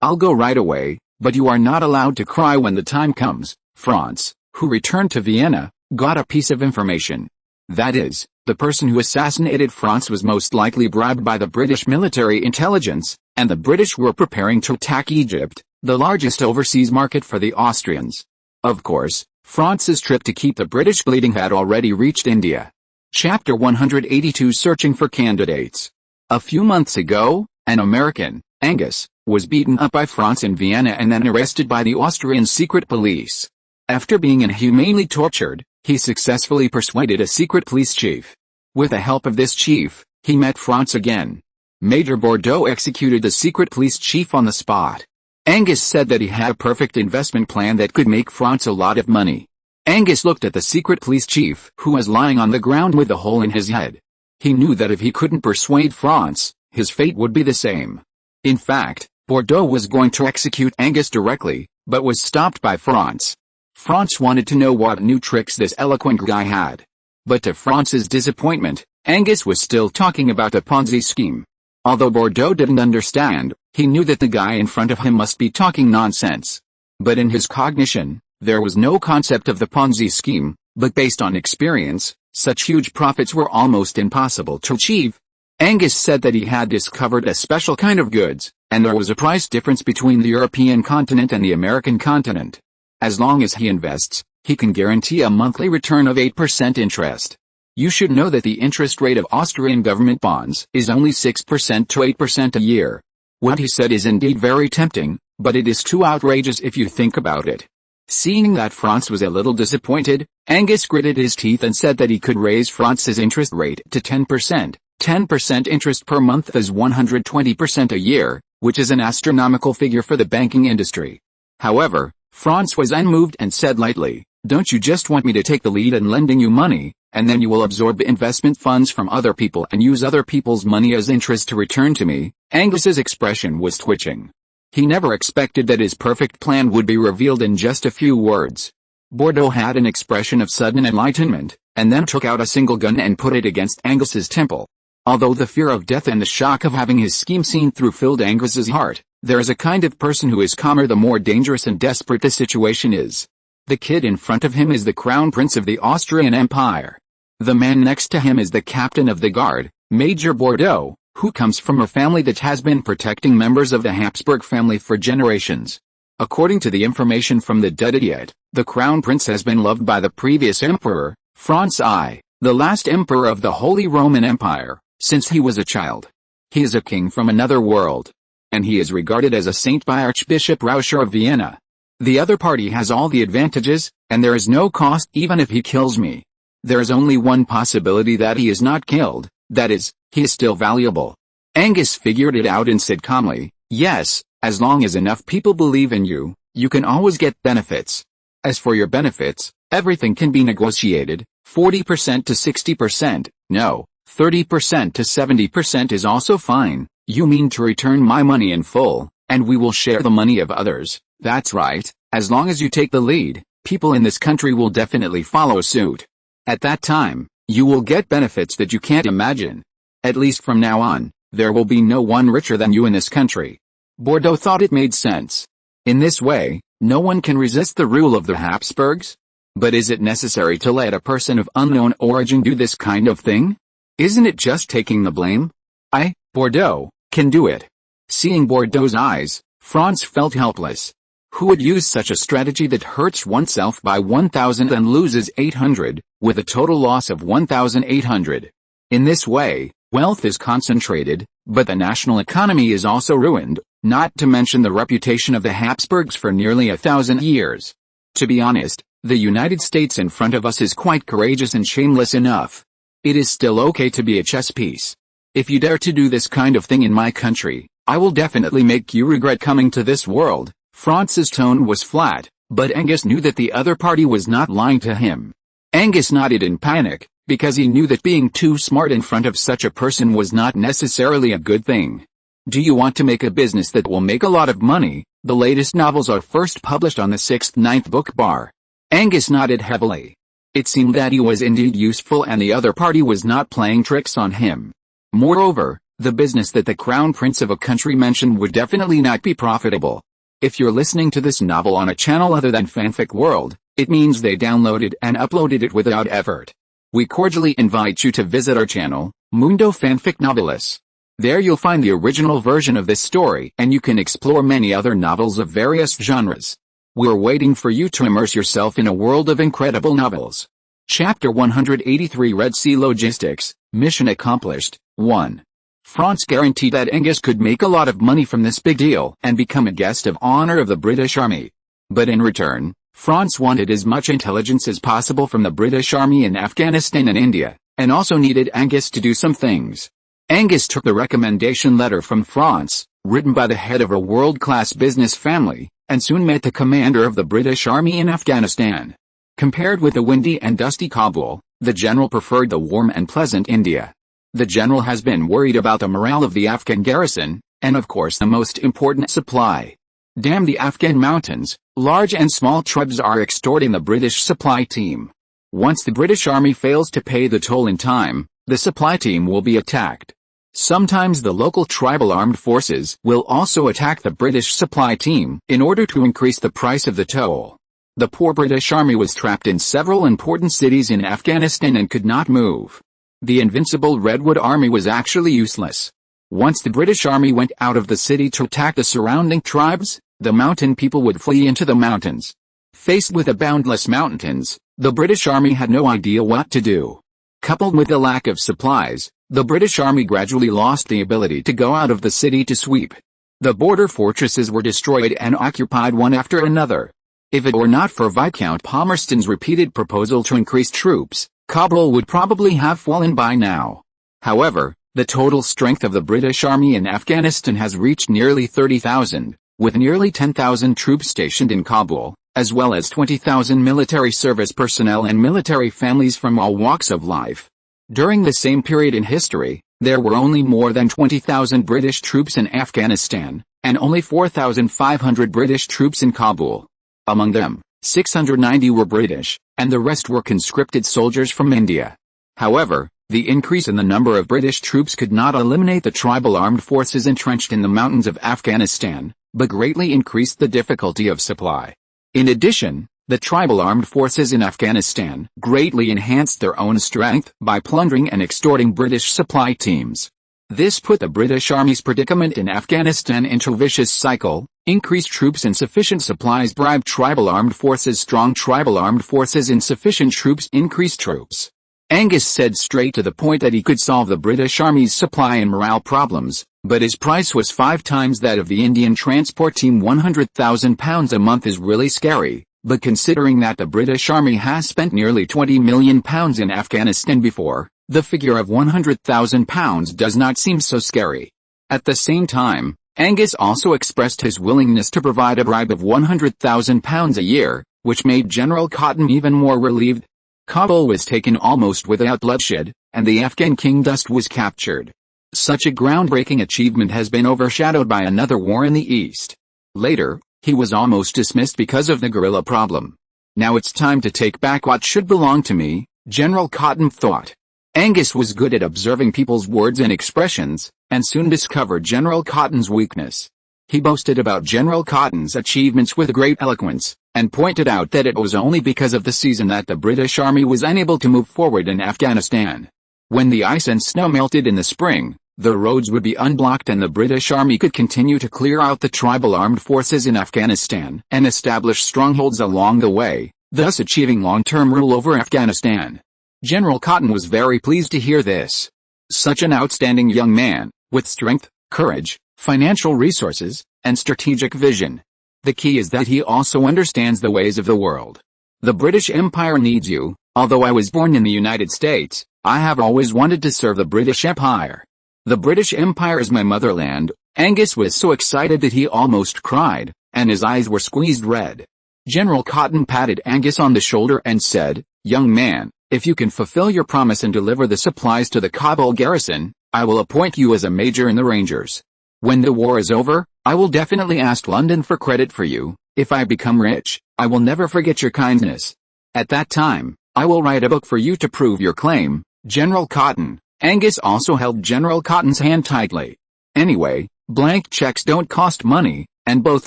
I'll go right away, but you are not allowed to cry when the time comes." Franz, who returned to Vienna, got a piece of information. That is, the person who assassinated Franz was most likely bribed by the British military intelligence, and the British were preparing to attack Egypt, the largest overseas market for the Austrians. Of course, Franz's trip to keep the British bleeding had already reached India. Chapter 182 Searching for Candidates. A few months ago, an American, Angus, was beaten up by Franz in Vienna and then arrested by the Austrian secret police. After being inhumanely tortured, he successfully persuaded a secret police chief. With the help of this chief, he met Franz again. Major Bordeaux executed the secret police chief on the spot. Angus said that he had a perfect investment plan that could make Franz a lot of money. Angus looked at the secret police chief, who was lying on the ground with a hole in his head. He knew that if he couldn't persuade Franz, his fate would be the same. In fact, Bordeaux was going to execute Angus directly, but was stopped by Franz. Franz wanted to know what new tricks this eloquent guy had. But to Franz's disappointment, Angus was still talking about a Ponzi scheme. Although Bordeaux didn't understand, he knew that the guy in front of him must be talking nonsense. But in his cognition, there was no concept of the Ponzi scheme, but based on experience, such huge profits were almost impossible to achieve. Angus said that he had discovered a special kind of goods, and there was a price difference between the European continent and the American continent. As long as he invests, he can guarantee a monthly return of 8% interest. You should know that the interest rate of Austrian government bonds is only 6% to 8% a year. What he said is indeed very tempting, but it is too outrageous if you think about it. Seeing that Franz was a little disappointed, Angus gritted his teeth and said that he could raise Franz's interest rate to 10%. 10% interest per month is 120% a year, which is an astronomical figure for the banking industry. However, Franz was unmoved and said lightly, "Don't you just want me to take the lead in lending you money, and then you will absorb investment funds from other people and use other people's money as interest to return to me." Angus's expression was twitching. He never expected that his perfect plan would be revealed in just a few words. Bordeaux had an expression of sudden enlightenment, and then took out a single gun and put it against Angus's temple. Although the fear of death and the shock of having his scheme seen through filled Angus's heart, there is a kind of person who is calmer the more dangerous and desperate the situation is. The kid in front of him is the crown prince of the Austrian Empire. The man next to him is the captain of the guard, Major Bordeaux, who comes from a family that has been protecting members of the Habsburg family for generations. According to the information from the dead idiot, the crown prince has been loved by the previous emperor, Franz I, the last emperor of the Holy Roman Empire, since he was a child. He is a king from another world. And he is regarded as a saint by Archbishop Rauscher of Vienna. The other party has all the advantages, and there is no cost even if he kills me. There is only one possibility that he is not killed, that is, he is still valuable. Angus figured it out and said calmly, "Yes, as long as enough people believe in you, you can always get benefits. As for your benefits, everything can be negotiated, 40% to 60%, no, 30% to 70% is also fine. You mean to return my money in full, and we will share the money of others." "That's right, as long as you take the lead, people in this country will definitely follow suit. At that time, you will get benefits that you can't imagine. At least from now on, there will be no one richer than you in this country." Bordeaux thought it made sense. In this way, no one can resist the rule of the Habsburgs? But is it necessary to let a person of unknown origin do this kind of thing? Isn't it just taking the blame? I, Bordeaux, can do it. Seeing Bordeaux's eyes, Franz felt helpless. Who would use such a strategy that hurts oneself by 1,000 and loses 800, with a total loss of 1,800? In this way, wealth is concentrated, but the national economy is also ruined, not to mention the reputation of the Habsburgs for nearly 1,000 years. To be honest, the United States in front of us is quite courageous and shameless enough. It is still okay to be a chess piece. If you dare to do this kind of thing in my country, I will definitely make you regret coming to this world. Franz's tone was flat, but Angus knew that the other party was not lying to him. Angus nodded in panic, because he knew that being too smart in front of such a person was not necessarily a good thing. "Do you want to make a business that will make a lot of money? The latest novels are first published on the 6th-9th book bar." Angus nodded heavily. It seemed that he was indeed useful and the other party was not playing tricks on him. Moreover, the business that the crown prince of a country mentioned would definitely not be profitable. If you're listening to this novel on a channel other than Fanfic World, it means they downloaded and uploaded it without effort. We cordially invite you to visit our channel, Mundo Fanfic Novelis. There you'll find the original version of this story and you can explore many other novels of various genres. We're waiting for you to immerse yourself in a world of incredible novels. Chapter 183 Red Sea Logistics, Mission Accomplished, 1. Franz guaranteed that Angus could make a lot of money from this big deal and become a guest of honor of the British Army. But in return, Franz wanted as much intelligence as possible from the British Army in Afghanistan and India, and also needed Angus to do some things. Angus took the recommendation letter from Franz, written by the head of a world-class business family, and soon met the commander of the British Army in Afghanistan. Compared with the windy and dusty Kabul, the general preferred the warm and pleasant India. The general has been worried about the morale of the Afghan garrison, and of course the most important supply. Damn the Afghan mountains, large and small tribes are extorting the British supply team. Once the British Army fails to pay the toll in time, the supply team will be attacked. Sometimes the local tribal armed forces will also attack the British supply team in order to increase the price of the toll. The poor British Army was trapped in several important cities in Afghanistan and could not move. The invincible Redwood Army was actually useless. Once the British Army went out of the city to attack the surrounding tribes, the mountain people would flee into the mountains. Faced with the boundless mountains, the British Army had no idea what to do. Coupled with the lack of supplies, the British Army gradually lost the ability to go out of the city to sweep. The border fortresses were destroyed and occupied one after another. If it were not for Viscount Palmerston's repeated proposal to increase troops, Kabul would probably have fallen by now. However, the total strength of the British Army in Afghanistan has reached nearly 30,000, with nearly 10,000 troops stationed in Kabul, as well as 20,000 military service personnel and military families from all walks of life. During the same period in history, there were only more than 20,000 British troops in Afghanistan, and only 4,500 British troops in Kabul. Among them, 690 were British, and the rest were conscripted soldiers from India. However, the increase in the number of British troops could not eliminate the tribal armed forces entrenched in the mountains of Afghanistan, but greatly increased the difficulty of supply. In addition, the tribal armed forces in Afghanistan greatly enhanced their own strength by plundering and extorting British supply teams. This put the British Army's predicament in Afghanistan into a vicious cycle: increased troops, insufficient supplies, bribe tribal armed forces, strong tribal armed forces, insufficient troops, increased troops. Angus said straight to the point that he could solve the British Army's supply and morale problems, but his price was 5 times that of the Indian transport team. £100,000 a month is really scary, but considering that the British Army has spent nearly £20 million in Afghanistan before, the figure of £100,000 does not seem so scary. At the same time, Angus also expressed his willingness to provide a bribe of £100,000 a year, which made General Cotton even more relieved. Kabul was taken almost without bloodshed, and the Afghan king thus was captured. Such a groundbreaking achievement has been overshadowed by another war in the East. Later, he was almost dismissed because of the guerrilla problem. Now it's time to take back what should belong to me, General Cotton thought. Angus was good at observing people's words and expressions, and soon discovered General Cotton's weakness. He boasted about General Cotton's achievements with great eloquence, and pointed out that it was only because of the season that the British Army was unable to move forward in Afghanistan. When the ice and snow melted in the spring, the roads would be unblocked and the British Army could continue to clear out the tribal armed forces in Afghanistan and establish strongholds along the way, thus achieving long-term rule over Afghanistan. General Cotton was very pleased to hear this. Such an outstanding young man, with strength, courage, financial resources, and strategic vision. The key is that he also understands the ways of the world. The British Empire needs you. Although I was born in the United States, I have always wanted to serve the British Empire. The British Empire is my motherland. Angus was so excited that he almost cried, and his eyes were squeezed red. General Cotton patted Angus on the shoulder and said, "Young man, if you can fulfill your promise and deliver the supplies to the Kabul garrison, I will appoint you as a major in the Rangers. When the war is over, I will definitely ask London for credit for you. If I become rich, I will never forget your kindness. At that time, I will write a book for you to prove your claim, General Cotton." Angus also held General Cotton's hand tightly. Anyway, blank checks don't cost money, and both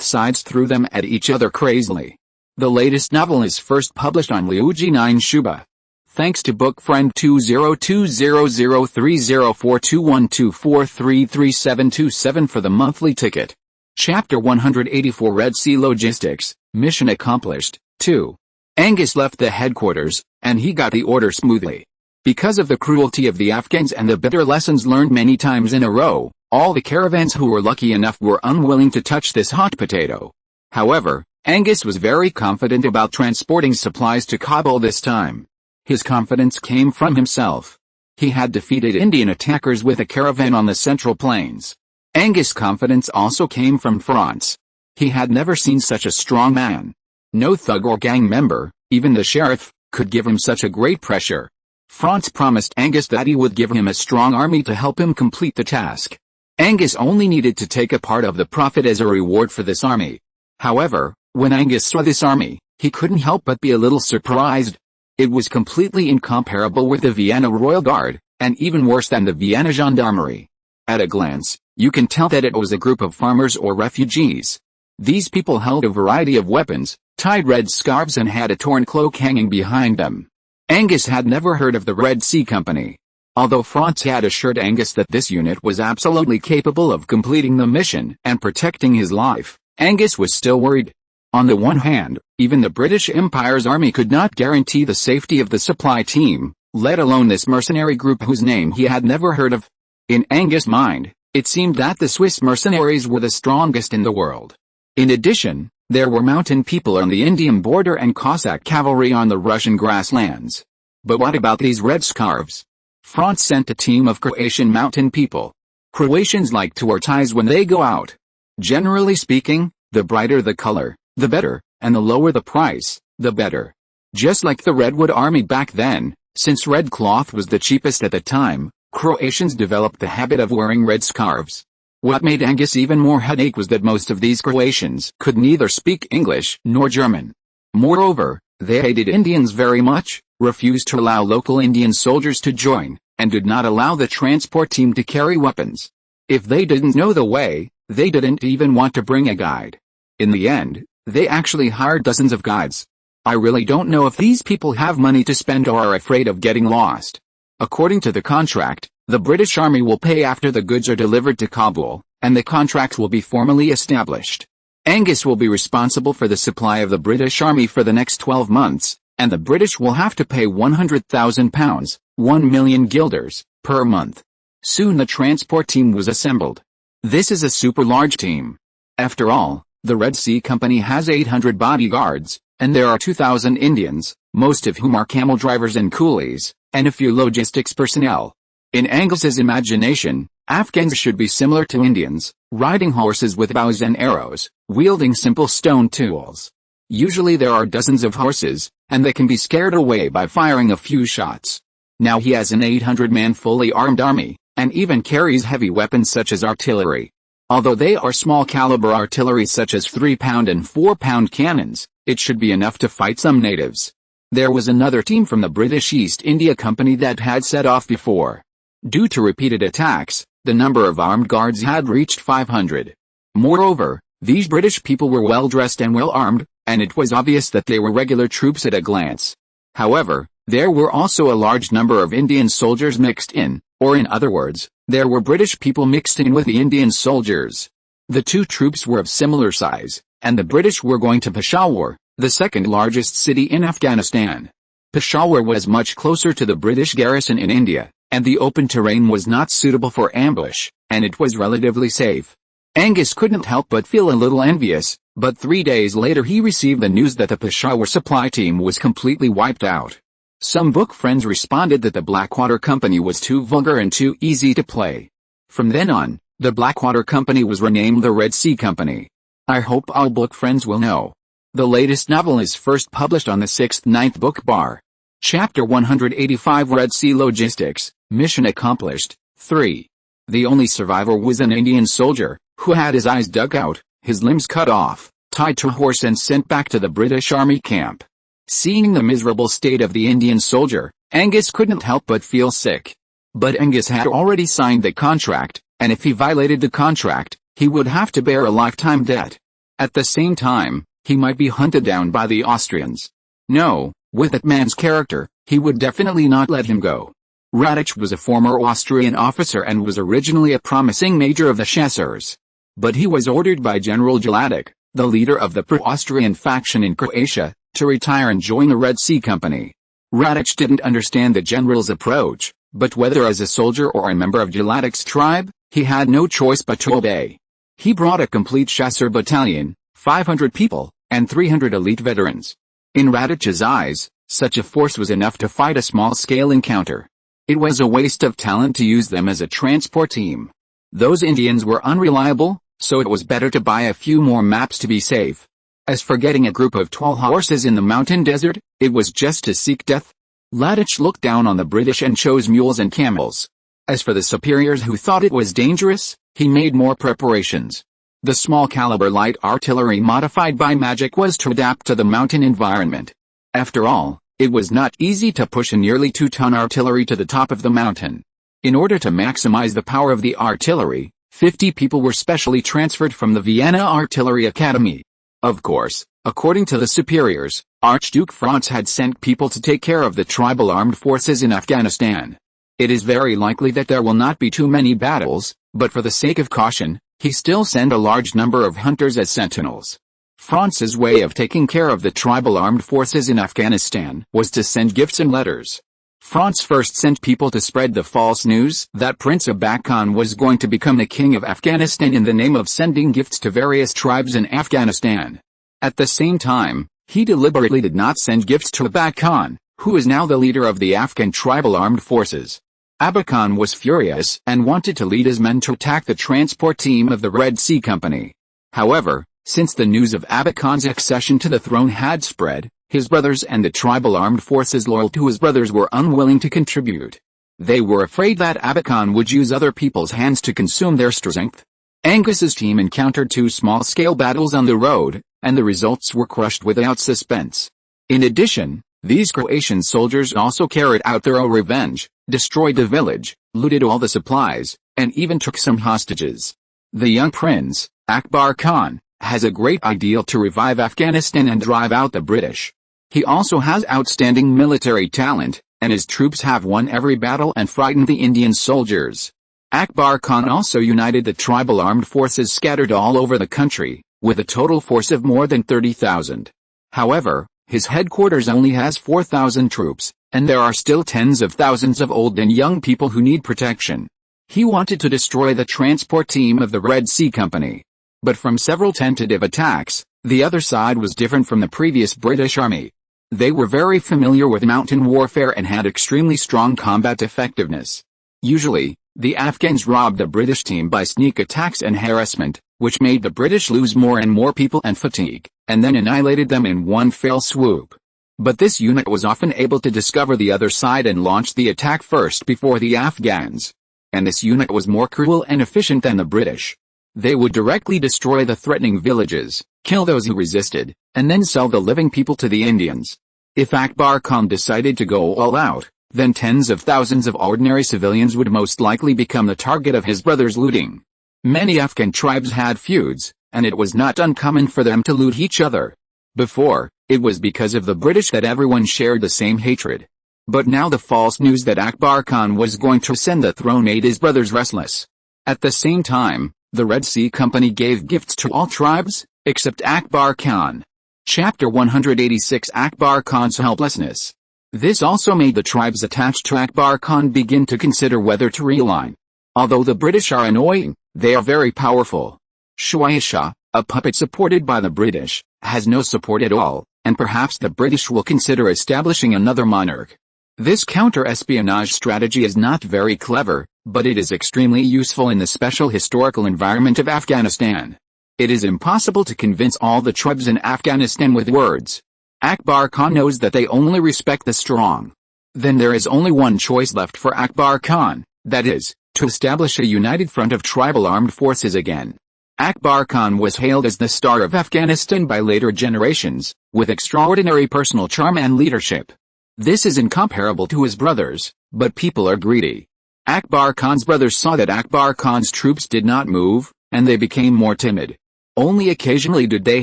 sides threw them at each other crazily. The latest novel is first published on Liuji 9 Shuba. Thanks to book friend 20200304212433727 for the monthly ticket. Chapter 184 Red Sea Logistics, Mission Accomplished, 2. Angus left the headquarters, and he got the order smoothly. Because of the cruelty of the Afghans and the bitter lessons learned many times in a row, all the caravans who were lucky enough were unwilling to touch this hot potato. However, Angus was very confident about transporting supplies to Kabul this time. His confidence came from himself. He had defeated Indian attackers with a caravan on the Central Plains. Angus' confidence also came from Franz. He had never seen such a strong man. No thug or gang member, even the sheriff, could give him such a great pressure. Franz promised Angus that he would give him a strong army to help him complete the task. Angus only needed to take a part of the profit as a reward for this army. However, when Angus saw this army, he couldn't help but be a little surprised. It was completely incomparable with the Vienna Royal Guard, and even worse than the Vienna Gendarmerie. At a glance, you can tell that it was a group of farmers or refugees. These people held a variety of weapons, tied red scarves and had a torn cloak hanging behind them. Angus had never heard of the Red Sea Company. Although Franz had assured Angus that this unit was absolutely capable of completing the mission and protecting his life, Angus was still worried. On the one hand, even the British Empire's army could not guarantee the safety of the supply team, let alone this mercenary group whose name he had never heard of. In Angus' mind, it seemed that the Swiss mercenaries were the strongest in the world. In addition, there were mountain people on the Indian border and Cossack cavalry on the Russian grasslands. But what about these red scarves? Franz sent a team of Croatian mountain people. Croatians like to wear ties when they go out. Generally speaking, the brighter the color, the better, and the lower the price, the better. Just like the Redwood Army back then, since red cloth was the cheapest at the time, Croatians developed the habit of wearing red scarves. What made Angus even more headache was that most of these Croatians could neither speak English nor German. Moreover, they hated Indians very much, refused to allow local Indian soldiers to join, and did not allow the transport team to carry weapons. If they didn't know the way, they didn't even want to bring a guide. In the end, they actually hired dozens of guides. I really don't know if these people have money to spend or are afraid of getting lost. According to the contract, the British Army will pay after the goods are delivered to Kabul, and the contract will be formally established. Angus will be responsible for the supply of the British Army for the next 12 months, and the British will have to pay £100,000, 1 million guilders, per month. Soon the transport team was assembled. This is a super large team. After all, the Red Sea Company has 800 bodyguards, and there are 2,000 Indians, most of whom are camel drivers and coolies, and a few logistics personnel. In Angus's imagination, Afghans should be similar to Indians, riding horses with bows and arrows, wielding simple stone tools. Usually there are dozens of horses, and they can be scared away by firing a few shots. Now he has an 800-man fully armed army, and even carries heavy weapons such as artillery. Although they are small-caliber artillery such as 3-pound and 4-pound cannons, it should be enough to fight some natives. There was another team from the British East India Company that had set off before. Due to repeated attacks, the number of armed guards had reached 500. Moreover, these British people were well dressed and well armed, and it was obvious that they were regular troops at a glance. However, there were also a large number of Indian soldiers mixed in, or in other words, there were British people mixed in with the Indian soldiers. The two troops were of similar size, and the British were going to Peshawar, the second largest city in Afghanistan. Peshawar was much closer to the British garrison in India, and the open terrain was not suitable for ambush, and it was relatively safe. Angus couldn't help but feel a little envious, but 3 days later he received the news that the Peshawar supply team was completely wiped out. Some book friends responded that the Blackwater Company was too vulgar and too easy to play. From then on, the Blackwater Company was renamed the Red Sea Company. I hope all book friends will know. The latest novel is first published on the 6th-9th book bar. Chapter 185 Red Sea Logistics, Mission Accomplished, 3. The only survivor was an Indian soldier, who had his eyes dug out, his limbs cut off, tied to a horse and sent back to the British Army camp. Seeing the miserable state of the Indian soldier, Angus couldn't help but feel sick. But Angus had already signed the contract, and if he violated the contract, he would have to bear a lifetime debt. At the same time, he might be hunted down by the Austrians. No, with that man's character, he would definitely not let him go. Radich was a former Austrian officer and was originally a promising major of the Chasseurs. But he was ordered by General Jelatic, the leader of the pro-Austrian faction in Croatia, to retire and join the Red Sea Company. Radich didn't understand the general's approach, but whether as a soldier or a member of Jelatic's tribe, he had no choice but to obey. He brought a complete Chasseur battalion, 500 people, and 300 elite veterans. In Radich's eyes, such a force was enough to fight a small-scale encounter. It was a waste of talent to use them as a transport team. Those Indians were unreliable, so it was better to buy a few more maps to be safe. As for getting a group of tall horses in the mountain desert, it was just to seek death. Radich looked down on the British and chose mules and camels. As for the superiors who thought it was dangerous, he made more preparations. The small-caliber light artillery modified by magic was to adapt to the mountain environment. After all, it was not easy to push a nearly 2-ton artillery to the top of the mountain. In order to maximize the power of the artillery, 50 people were specially transferred from the Vienna Artillery Academy. Of course, according to the superiors, Archduke Franz had sent people to take care of the tribal armed forces in Afghanistan. It is very likely that there will not be too many battles, but for the sake of caution, he still sent a large number of hunters as sentinels. Franz's way of taking care of the tribal armed forces in Afghanistan was to send gifts and letters. Franz first sent people to spread the false news that Prince Abak Khan was going to become the king of Afghanistan in the name of sending gifts to various tribes in Afghanistan. At the same time, he deliberately did not send gifts to Abak Khan, who is now the leader of the Afghan tribal armed forces. Abak Khan was furious and wanted to lead his men to attack the transport team of the Red Sea Company. However, Since the news of Abbot Khan's accession to the throne had spread, his brothers and the tribal armed forces loyal to his brothers were unwilling to contribute. They were afraid that Abbot Khan would use other people's hands to consume their strength. Angus's team encountered 2 small-scale battles on the road, and the results were crushed without suspense. In addition, these Croatian soldiers also carried out their own revenge, destroyed the village, looted all the supplies, and even took some hostages. The young prince, Akbar Khan, has a great ideal to revive Afghanistan and drive out the British. He also has outstanding military talent, and his troops have won every battle and frightened the Indian soldiers. Akbar Khan also united the tribal armed forces scattered all over the country, with a total force of more than 30,000. However, his headquarters only has 4,000 troops, and there are still tens of thousands of old and young people who need protection. He wanted to destroy the transport team of the Red Sea Company. But from several tentative attacks, the other side was different from the previous British army. They were very familiar with mountain warfare and had extremely strong combat effectiveness. Usually, the Afghans robbed the British team by sneak attacks and harassment, which made the British lose more and more people and fatigue, and then annihilated them in one fell swoop. But this unit was often able to discover the other side and launch the attack first before the Afghans. And this unit was more cruel and efficient than the British. They would directly destroy the threatening villages, kill those who resisted, and then sell the living people to the Indians. If Akbar Khan decided to go all out, then tens of thousands of ordinary civilians would most likely become the target of his brother's looting. Many Afghan tribes had feuds, and it was not uncommon for them to loot each other. Before, it was because of the British that everyone shared the same hatred. But now the false news that Akbar Khan was going to ascend the throne made his brothers restless. At the same time, the Red Sea Company gave gifts to all tribes, except Akbar Khan. Chapter 186 Akbar Khan's helplessness. This also made the tribes attached to Akbar Khan begin to consider whether to realign. Although the British are annoying, they are very powerful. Shuaisha, a puppet supported by the British, has no support at all, and perhaps the British will consider establishing another monarch. This counter-espionage strategy is not very clever, but it is extremely useful in the special historical environment of Afghanistan. It is impossible to convince all the tribes in Afghanistan with words. Akbar Khan knows that they only respect the strong. Then there is only one choice left for Akbar Khan, that is, to establish a united front of tribal armed forces again. Akbar Khan was hailed as the star of Afghanistan by later generations, with extraordinary personal charm and leadership. This is incomparable to his brothers, but people are greedy. Akbar Khan's brothers saw that Akbar Khan's troops did not move, and they became more timid. Only occasionally did they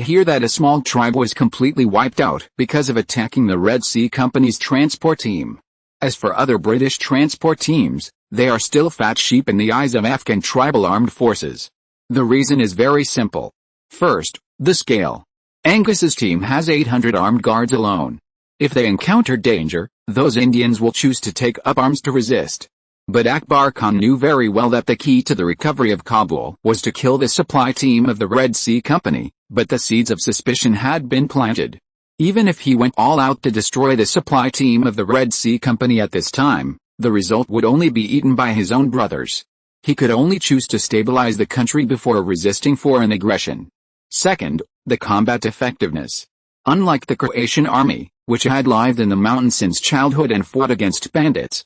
hear that a small tribe was completely wiped out because of attacking the Red Sea Company's transport team. As for other British transport teams, they are still fat sheep in the eyes of Afghan tribal armed forces. The reason is very simple. First, the scale. Angus's team has 800 armed guards alone. If they encounter danger, those Indians will choose to take up arms to resist. But Akbar Khan knew very well that the key to the recovery of Kabul was to kill the supply team of the Red Sea Company, but the seeds of suspicion had been planted. Even if he went all out to destroy the supply team of the Red Sea Company at this time, the result would only be eaten by his own brothers. He could only choose to stabilize the country before resisting foreign aggression. Second, the combat effectiveness. Unlike the Croatian army, which had lived in the mountains since childhood and fought against bandits,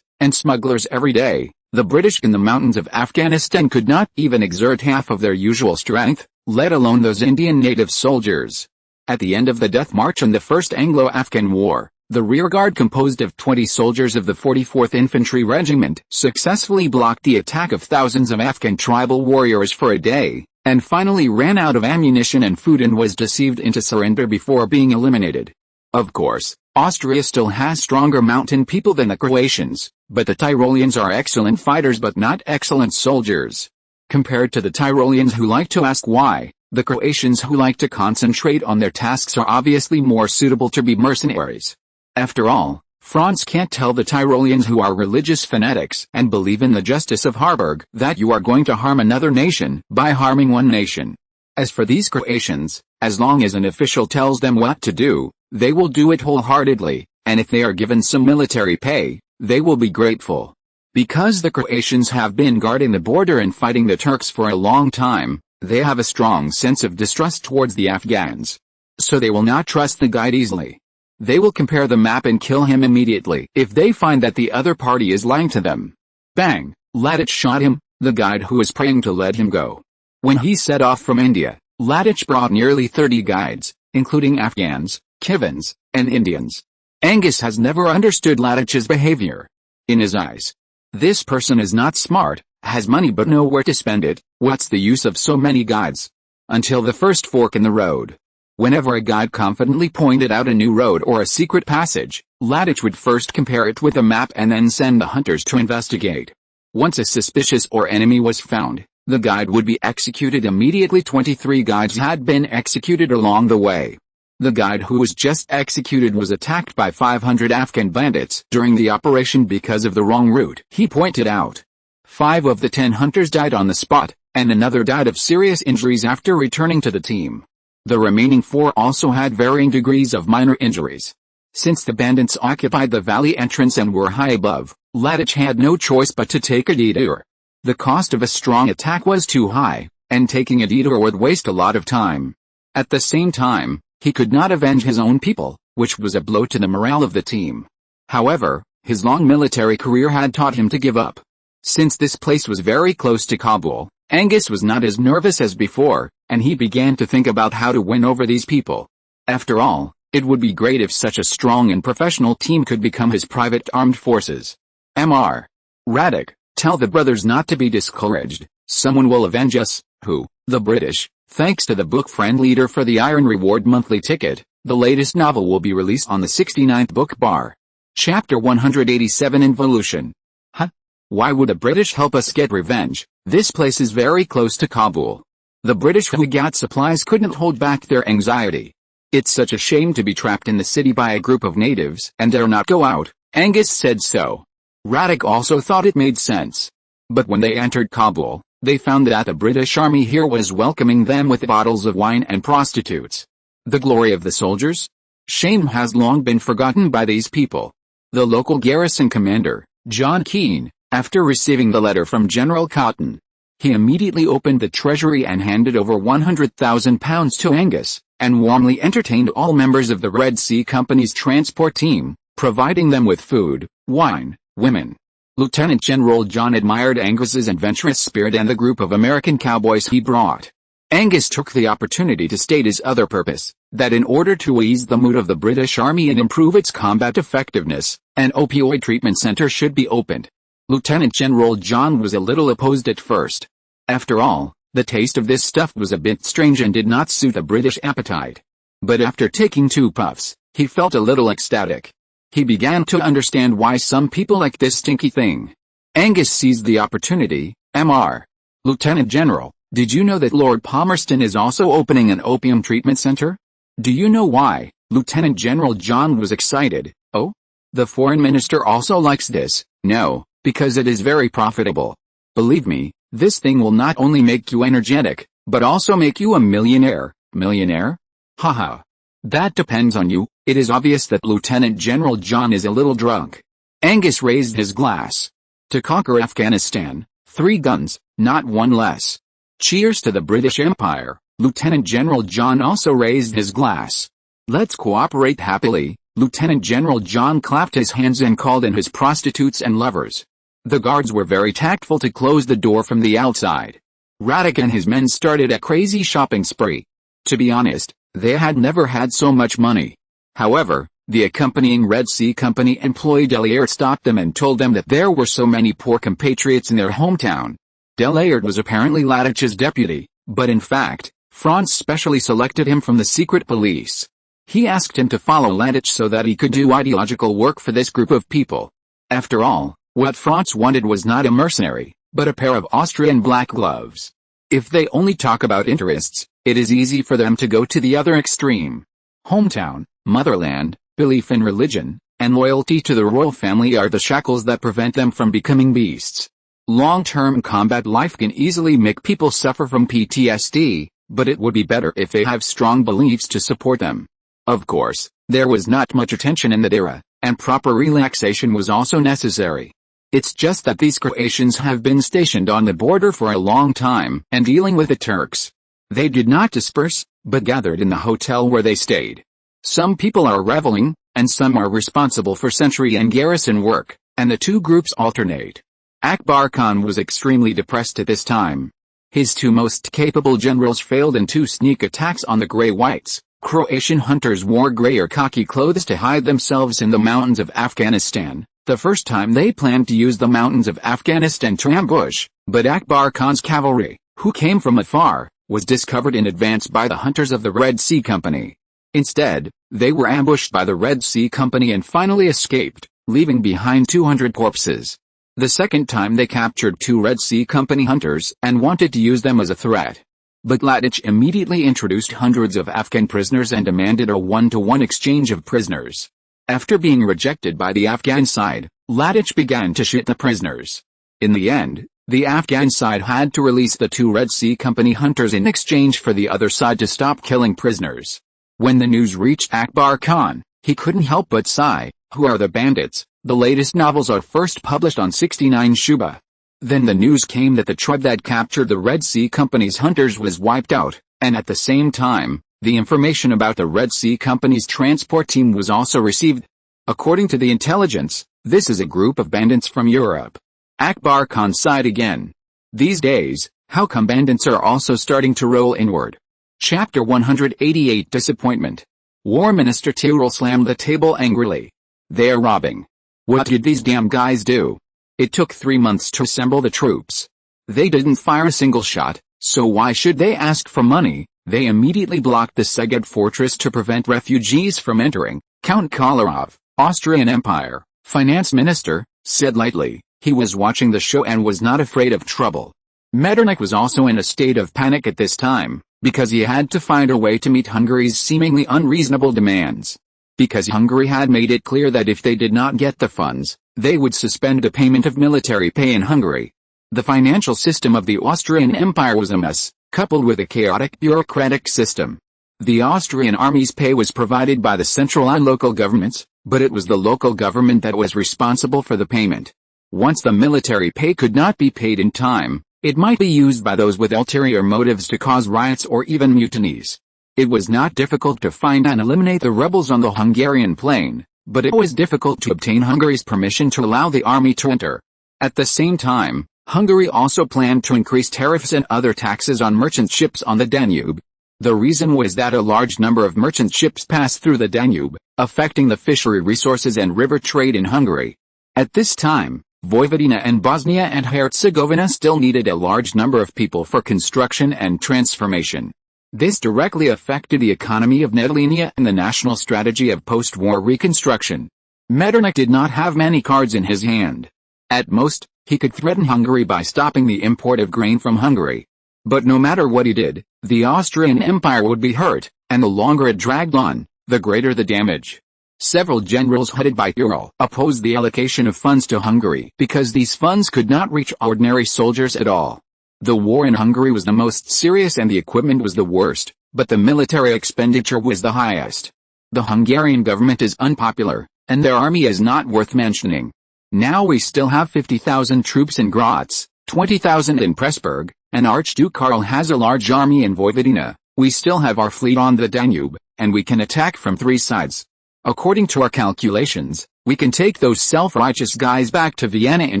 and smugglers every day, the British in the mountains of Afghanistan could not even exert half of their usual strength, let alone those Indian native soldiers. At the end of the death march in the First Anglo-Afghan War, the rearguard composed of 20 soldiers of the 44th Infantry Regiment successfully blocked the attack of thousands of Afghan tribal warriors for a day, and finally ran out of ammunition and food and was deceived into surrender before being eliminated. Of course, Austria still has stronger mountain people than the Croatians, but the Tyroleans are excellent fighters but not excellent soldiers. Compared to the Tyroleans who like to ask why, the Croatians who like to concentrate on their tasks are obviously more suitable to be mercenaries. After all, Franz can't tell the Tyroleans who are religious fanatics and believe in the justice of Habsburg that you are going to harm another nation by harming one nation. As for these Croatians, as long as an official tells them what to do, they will do it wholeheartedly, and if they are given some military pay, they will be grateful. Because the Croatians have been guarding the border and fighting the Turks for a long time, They have a strong sense of distrust towards the Afghans. So they will not trust the guide easily. They will compare the map and kill him immediately if they find that the other party is lying to them. Bang! Ladich shot him, the guide who was praying to let him go. When he set off from India, Ladich brought nearly 30 guides, including Afghans, Kivans, and Indians. Angus has never understood Ladich's behavior. In his eyes, this person is not smart, has money but nowhere to spend it. What's the use of so many guides? Until the first fork in the road. Whenever a guide confidently pointed out a new road or a secret passage, Ladich would first compare it with a map and then send the hunters to investigate. Once a suspicious or enemy was found, the guide would be executed immediately. 23 guides had been executed along the way. The guide who was just executed was attacked by 500 Afghan bandits during the operation because of the wrong route. He pointed out 5 of the 10 hunters died on the spot, and another died of serious injuries after returning to the team. The remaining 4 also had varying degrees of minor injuries. Since the bandits occupied the valley entrance and were high above, Ladich had no choice but to take a detour. The cost of a strong attack was too high, and taking a detour would waste a lot of time. At the same time, he could not avenge his own people, which was a blow to the morale of the team. However, his long military career had taught him to give up. Since this place was very close to Kabul, Angus was not as nervous as before, and he began to think about how to win over these people. After all, it would be great if such a strong and professional team could become his private armed forces. Mr. Radek, tell the brothers not to be discouraged. Someone will avenge us. Who? The British. Thanks to the book Friend Leader for the Iron Reward monthly ticket, the latest novel will be released on the 69th book bar. Chapter 187 Involution. Huh? Why would the British help us get revenge? This place is very close to Kabul. The British who got supplies couldn't hold back their anxiety. It's such a shame to be trapped in the city by a group of natives and dare not go out. Angus said so. Radek also thought it made sense. But when they entered Kabul, they found that the British army here was welcoming them with bottles of wine and prostitutes. The glory of the soldiers? Shame has long been forgotten by these people. The local garrison commander, John Keane, after receiving the letter from General Cotton, he immediately opened the treasury and handed over £100,000 to Angus, and warmly entertained all members of the Red Sea Company's transport team, providing them with food, wine, women. Lieutenant General John admired Angus's adventurous spirit and the group of American cowboys he brought. Angus took the opportunity to state his other purpose, that in order to ease the mood of the British Army and improve its combat effectiveness, an opioid treatment center should be opened. Lieutenant General John was a little opposed at first. After all, the taste of this stuff was a bit strange and did not suit the British appetite. But after taking 2 puffs, he felt a little ecstatic. He began to understand why some people like this stinky thing. Angus seized the opportunity. Mr. Lieutenant General, did you know that Lord Palmerston is also opening an opium treatment center? Do you know why? Lieutenant General John was excited. Oh? The foreign minister also likes this. No, because it is very profitable. Believe me, this thing will not only make you energetic, but also make you a millionaire. Millionaire? Haha. That depends on you. It is obvious that Lieutenant General John is a little drunk. Angus raised his glass. To conquer Afghanistan, 3 guns, not 1 less. Cheers to the British Empire. Lieutenant General John also raised his glass. Let's cooperate happily. Lieutenant General John clapped his hands and called in his prostitutes and lovers. The guards were very tactful to close the door from the outside. Radek and his men started a crazy shopping spree. To be honest, they had never had so much money. However, the accompanying Red Sea Company employee Delaert stopped them and told them that there were so many poor compatriots in their hometown. Delaert was apparently Ladich's deputy, but in fact, Franz specially selected him from the secret police. He asked him to follow Ladich so that he could do ideological work for this group of people. After all, what Franz wanted was not a mercenary, but a pair of Austrian black gloves. If they only talk about interests, it is easy for them to go to the other extreme. Hometown, motherland, belief in religion, and loyalty to the royal family are the shackles that prevent them from becoming beasts. Long-term combat life can easily make people suffer from PTSD, but it would be better if they have strong beliefs to support them. Of course, there was not much attention in that era, and proper relaxation was also necessary. It's just that these Croatians have been stationed on the border for a long time and dealing with the Turks, They did not disperse, but gathered in the hotel where they stayed. Some people are reveling, and some are responsible for sentry and garrison work, and the two groups alternate. Akbar Khan was extremely depressed at this time. His two most capable generals failed in two sneak attacks on the Grey Whites. Croatian hunters wore grey or khaki clothes to hide themselves in the mountains of Afghanistan. The first time they planned to use the mountains of Afghanistan to ambush, but Akbar Khan's cavalry, who came from afar, was discovered in advance by the hunters of the Red Sea Company. Instead, they were ambushed by the Red Sea Company and finally escaped, leaving behind 200 corpses. The second time they captured two Red Sea Company hunters and wanted to use them as a threat. But Latich immediately introduced hundreds of Afghan prisoners and demanded a one-to-one exchange of prisoners. After being rejected by the Afghan side, Latich began to shoot the prisoners. In the end, the Afghan side had to release the two Red Sea Company hunters in exchange for the other side to stop killing prisoners. When the news reached Akbar Khan, he couldn't help but sigh. Who are the bandits? The latest novels are first published on 69 Shuba. Then the news came that the tribe that captured the Red Sea Company's hunters was wiped out, and at the same time, the information about the Red Sea Company's transport team was also received. According to the intelligence, this is a group of bandits from Europe. Akbar Khan sighed again. These days, how come bandits are also starting to roll inward? Chapter 188 Disappointment. War Minister Tyrrell slammed the table angrily. They are robbing. What did these damn guys do? It took 3 months to assemble the troops. They didn't fire a single shot, so why should they ask for money? They immediately blocked the Szeged fortress to prevent refugees from entering. Count Kolarov, Austrian Empire, finance minister, said lightly. He was watching the show and was not afraid of trouble. Metternich was also in a state of panic at this time, because he had to find a way to meet Hungary's seemingly unreasonable demands. Because Hungary had made it clear that if they did not get the funds, they would suspend the payment of military pay in Hungary. The financial system of the Austrian Empire was a mess, coupled with a chaotic bureaucratic system. The Austrian army's pay was provided by the central and local governments, but it was the local government that was responsible for the payment. Once the military pay could not be paid in time, it might be used by those with ulterior motives to cause riots or even mutinies. It was not difficult to find and eliminate the rebels on the Hungarian plain, but it was difficult to obtain Hungary's permission to allow the army to enter. At the same time, Hungary also planned to increase tariffs and other taxes on merchant ships on the Danube. The reason was that a large number of merchant ships passed through the Danube, affecting the fishery resources and river trade in Hungary. At this time, Vojvodina and Bosnia and Herzegovina still needed a large number of people for construction and transformation. This directly affected the economy of Netherlands and the national strategy of post-war reconstruction. Metternich did not have many cards in his hand. At most, he could threaten Hungary by stopping the import of grain from Hungary. But no matter what he did, the Austrian Empire would be hurt, and the longer it dragged on, the greater the damage. Several generals headed by Tyrrell opposed the allocation of funds to Hungary because these funds could not reach ordinary soldiers at all. The war in Hungary was the most serious and the equipment was the worst, but the military expenditure was the highest. The Hungarian government is unpopular, and their army is not worth mentioning. Now we still have 50,000 troops in Graz, 20,000 in Pressburg, and Archduke Karl has a large army in Vojvodina. We still have our fleet on the Danube, and we can attack from 3 sides. According to our calculations, we can take those self-righteous guys back to Vienna in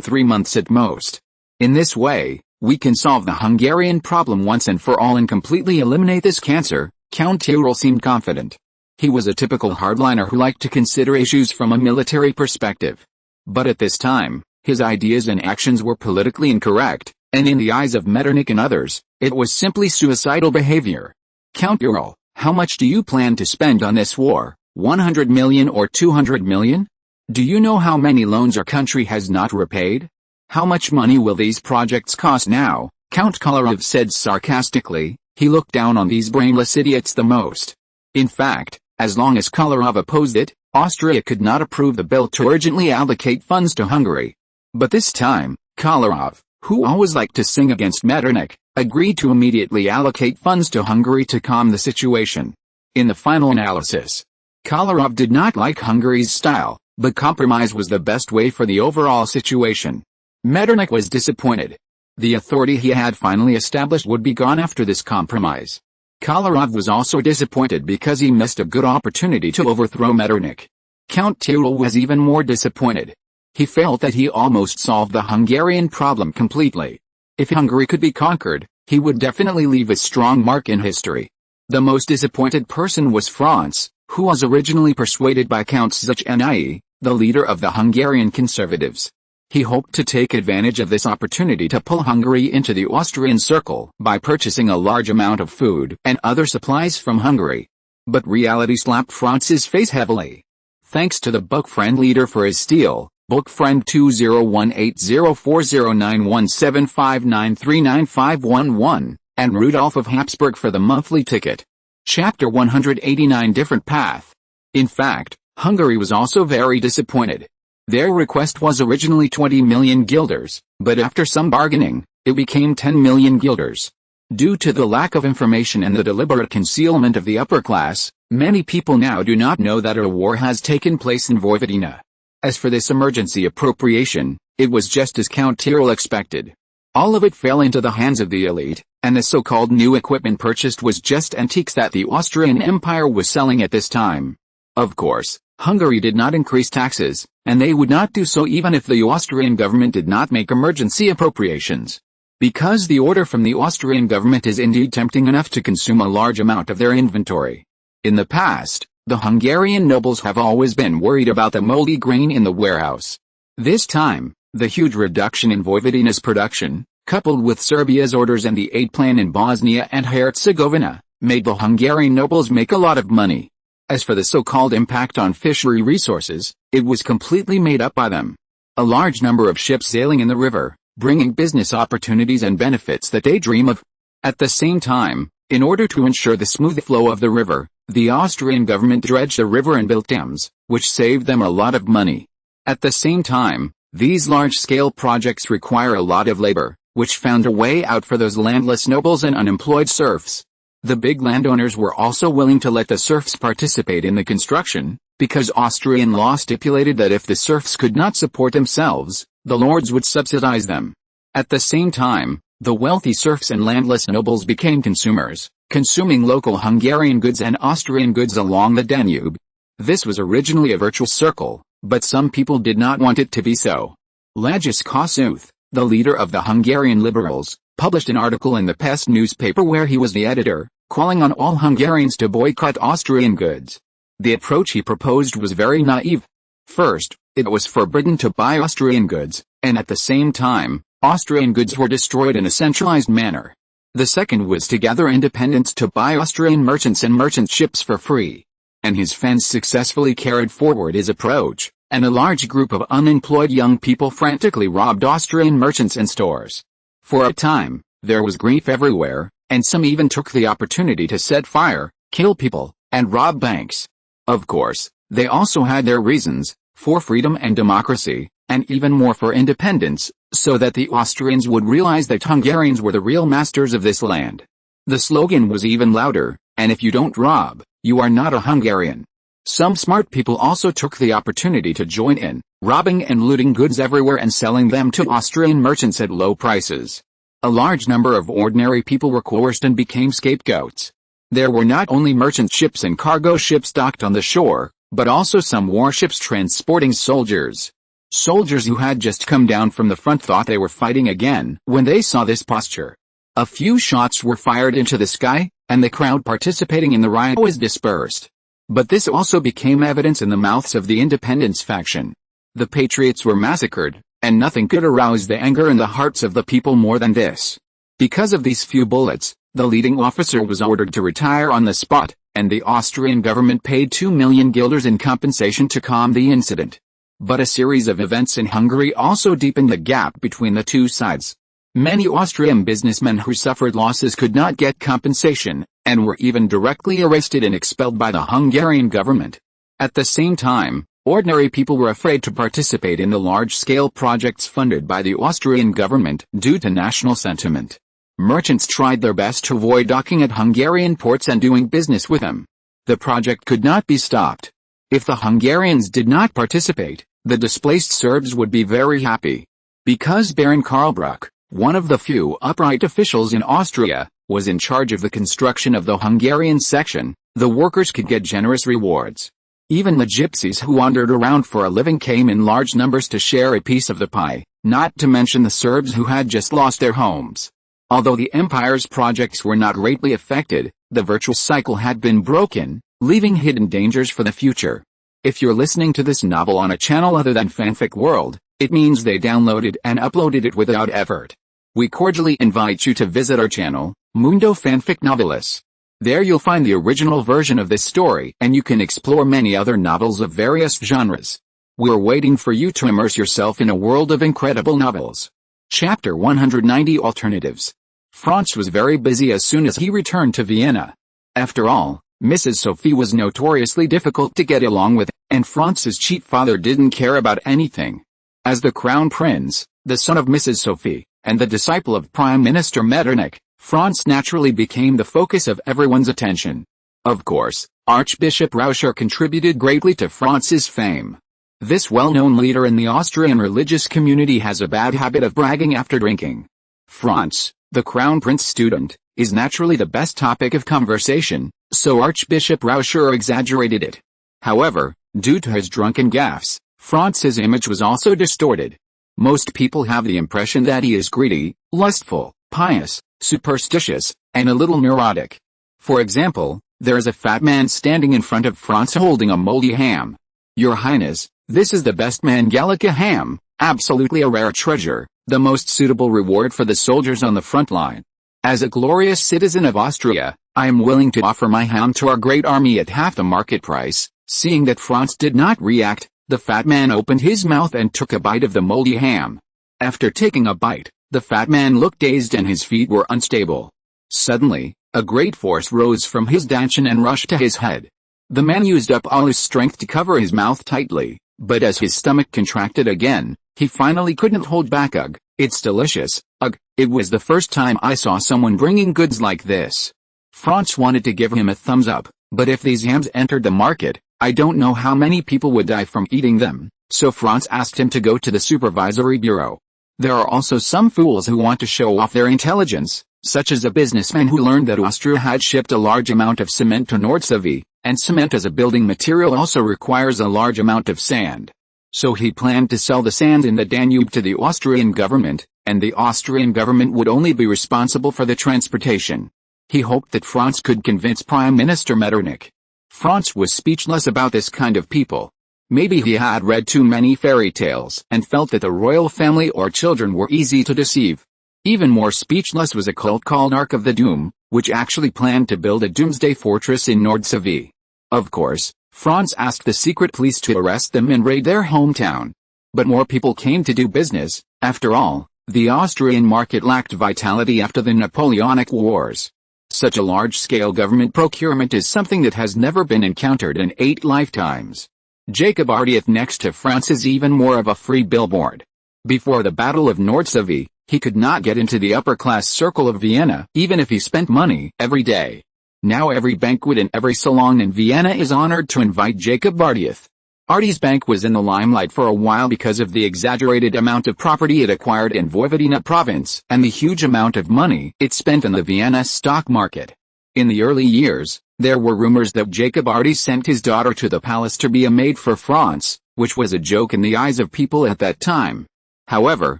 3 months at most. In this way, we can solve the Hungarian problem once and for all and completely eliminate this cancer. Count Tyrrell seemed confident. He was a typical hardliner who liked to consider issues from a military perspective. But at this time, his ideas and actions were politically incorrect, and in the eyes of Metternich and others, it was simply suicidal behavior. Count Tyrrell, how much do you plan to spend on this war? 100 million or 200 million? Do you know how many loans our country has not repaid? How much money will these projects cost now? Count Kolarov said sarcastically. He looked down on these brainless idiots the most. In fact, as long as Kolarov opposed it, Austria could not approve the bill to urgently allocate funds to Hungary. But this time, Kolarov, who always liked to sing against Metternich, agreed to immediately allocate funds to Hungary to calm the situation. In the final analysis, Kolarov did not like Hungary's style, but compromise was the best way for the overall situation. Metternich was disappointed. The authority he had finally established would be gone after this compromise. Kolarov was also disappointed because he missed a good opportunity to overthrow Metternich. Count Tyrol was even more disappointed. He felt that he almost solved the Hungarian problem completely. If Hungary could be conquered, he would definitely leave a strong mark in history. The most disappointed person was Franz, who was originally persuaded by Count Succumb, the leader of the Hungarian conservatives. He hoped to take advantage of this opportunity to pull Hungary into the Austrian circle by purchasing a large amount of food and other supplies from Hungary. But reality slapped Franz's face heavily. Thanks to the book-friend leader for his steal, book-friend 201804091759395111, and Rudolph of Habsburg for the monthly ticket. Chapter 189 Different Path. In fact, Hungary was also very disappointed. Their request was originally 20 million guilders, but after some bargaining, it became 10 million guilders. Due to the lack of information and the deliberate concealment of the upper class, many people now do not know that a war has taken place in Vojvodina. As for this emergency appropriation, it was just as Count Tyrol expected. All of it fell into the hands of the elite, and the so-called new equipment purchased was just antiques that the Austrian Empire was selling at this time. Of course, Hungary did not increase taxes, and they would not do so even if the Austrian government did not make emergency appropriations. Because the order from the Austrian government is indeed tempting enough to consume a large amount of their inventory. In the past, the Hungarian nobles have always been worried about the moldy grain in the warehouse. This time, the huge reduction in Vojvodina's production, coupled with Serbia's orders and the aid plan in Bosnia and Herzegovina, made the Hungarian nobles make a lot of money. As for the so-called impact on fishery resources, it was completely made up by them. A large number of ships sailing in the river, bringing business opportunities and benefits that they dream of. At the same time, in order to ensure the smooth flow of the river, the Austrian government dredged the river and built dams, which saved them a lot of money. At the same time, these large-scale projects require a lot of labor, which found a way out for those landless nobles and unemployed serfs. The big landowners were also willing to let the serfs participate in the construction, because Austrian law stipulated that if the serfs could not support themselves, the lords would subsidize them. At the same time, the wealthy serfs and landless nobles became consumers, consuming local Hungarian goods and Austrian goods along the Danube. This was originally a virtuous circle, but some people did not want it to be so. Lajos Kossuth, the leader of the Hungarian liberals, published an article in the Pest newspaper where he was the editor, calling on all Hungarians to boycott Austrian goods. The approach he proposed was very naive. First, it was forbidden to buy Austrian goods, and at the same time, Austrian goods were destroyed in a centralized manner. The second was to gather independents to buy Austrian merchants and merchant ships for free. And his friends successfully carried forward his approach, and a large group of unemployed young people frantically robbed Austrian merchants and stores. For a time, there was grief everywhere, and some even took the opportunity to set fire, kill people, and rob banks. Of course, they also had their reasons, for freedom and democracy, and even more for independence, so that the Austrians would realize that Hungarians were the real masters of this land. The slogan was even louder, and if you don't rob, you are not a Hungarian. Some smart people also took the opportunity to join in, robbing and looting goods everywhere and selling them to Austrian merchants at low prices. A large number of ordinary people were coerced and became scapegoats. There were not only merchant ships and cargo ships docked on the shore, but also some warships transporting soldiers. Soldiers who had just come down from the front thought they were fighting again when they saw this posture. A few shots were fired into the sky, and the crowd participating in the riot was dispersed. But this also became evidence in the mouths of the independence faction. The patriots were massacred, and nothing could arouse the anger in the hearts of the people more than this. Because of these few bullets, the leading officer was ordered to retire on the spot, and the Austrian government paid 2 million guilders in compensation to calm the incident. But a series of events in Hungary also deepened the gap between the two sides. Many Austrian businessmen who suffered losses could not get compensation, and were even directly arrested and expelled by the Hungarian government. At the same time, ordinary people were afraid to participate in the large-scale projects funded by the Austrian government due to national sentiment. Merchants tried their best to avoid docking at Hungarian ports and doing business with them. The project could not be stopped. If the Hungarians did not participate, the displaced Serbs would be very happy. Because Baron Karl Bruck, One of the few upright officials in Austria, was in charge of the construction of the Hungarian section. The workers could get generous rewards. Even the gypsies who wandered around for a living came in large numbers to share a piece of the pie, not to mention the Serbs who had just lost their homes. Although the empire's projects were not greatly affected, the virtuous cycle had been broken, leaving hidden dangers for the future. If you're listening to this novel on a channel other than Fanfic World, it means they downloaded and uploaded it without effort. We cordially invite you to visit our channel, Mundo Fanfic Novelis. There you'll find the original version of this story, and you can explore many other novels of various genres. We're waiting for you to immerse yourself in a world of incredible novels. Chapter 190 Alternatives. Franz was very busy as soon as he returned to Vienna. After all, Mrs. Sophie was notoriously difficult to get along with, and Franz's cheap father didn't care about anything. As the Crown Prince, the son of Mrs. Sophie, and the disciple of Prime Minister Metternich, Franz naturally became the focus of everyone's attention. Of course, Archbishop Rauscher contributed greatly to Franz's fame. This well-known leader in the Austrian religious community has a bad habit of bragging after drinking. Franz, the Crown Prince student, is naturally the best topic of conversation, so Archbishop Rauscher exaggerated it. However, due to his drunken gaffes, Franz's image was also distorted. Most people have the impression that he is greedy, lustful, pious, superstitious, and a little neurotic. For example, there is a fat man standing in front of Franz holding a moldy ham. Your Highness, this is the best Mangalica ham, absolutely a rare treasure, the most suitable reward for the soldiers on the front line. As a glorious citizen of Austria, I am willing to offer my ham to our great army at half the market price. Seeing that Franz did not react, the fat man opened his mouth and took a bite of the moldy ham. After taking a bite, the fat man looked dazed and his feet were unstable. Suddenly, a great force rose from his dachshund and rushed to his head. The man used up all his strength to cover his mouth tightly, but as his stomach contracted again, he finally couldn't hold back. Ugh, it's delicious. Ugh, it was the first time I saw someone bringing goods like this. Franz wanted to give him a thumbs up, but if these hams entered the market, I don't know how many people would die from eating them, so Franz asked him to go to the supervisory bureau. There are also some fools who want to show off their intelligence, such as a businessman who learned that Austria had shipped a large amount of cement to Nordsavie, and cement as a building material also requires a large amount of sand. So he planned to sell the sand in the Danube to the Austrian government, and the Austrian government would only be responsible for the transportation. He hoped that Franz could convince Prime Minister Metternich. Franz was speechless about this kind of people. Maybe he had read too many fairy tales and felt that the royal family or children were easy to deceive. Even more speechless was a cult called Ark of the Doom, which actually planned to build a doomsday fortress in Nordsavie. Of course, Franz asked the secret police to arrest them and raid their hometown. But more people came to do business. After all, the Austrian market lacked vitality after the Napoleonic Wars. Such a large-scale government procurement is something that has never been encountered in 8 lifetimes. Jacob Ardieth next to Franz is even more of a free billboard. Before the Battle of Nordsavie, he could not get into the upper-class circle of Vienna, even if he spent money every day. Now every banquet and every salon in Vienna is honored to invite Jacob Ardieth. Ardieth's bank was in the limelight for a while because of the exaggerated amount of property it acquired in Vojvodina province and the huge amount of money it spent in the Vienna stock market. In the early years, there were rumors that Jacob Ardieth sent his daughter to the palace to be a maid for Franz, which was a joke in the eyes of people at that time. However,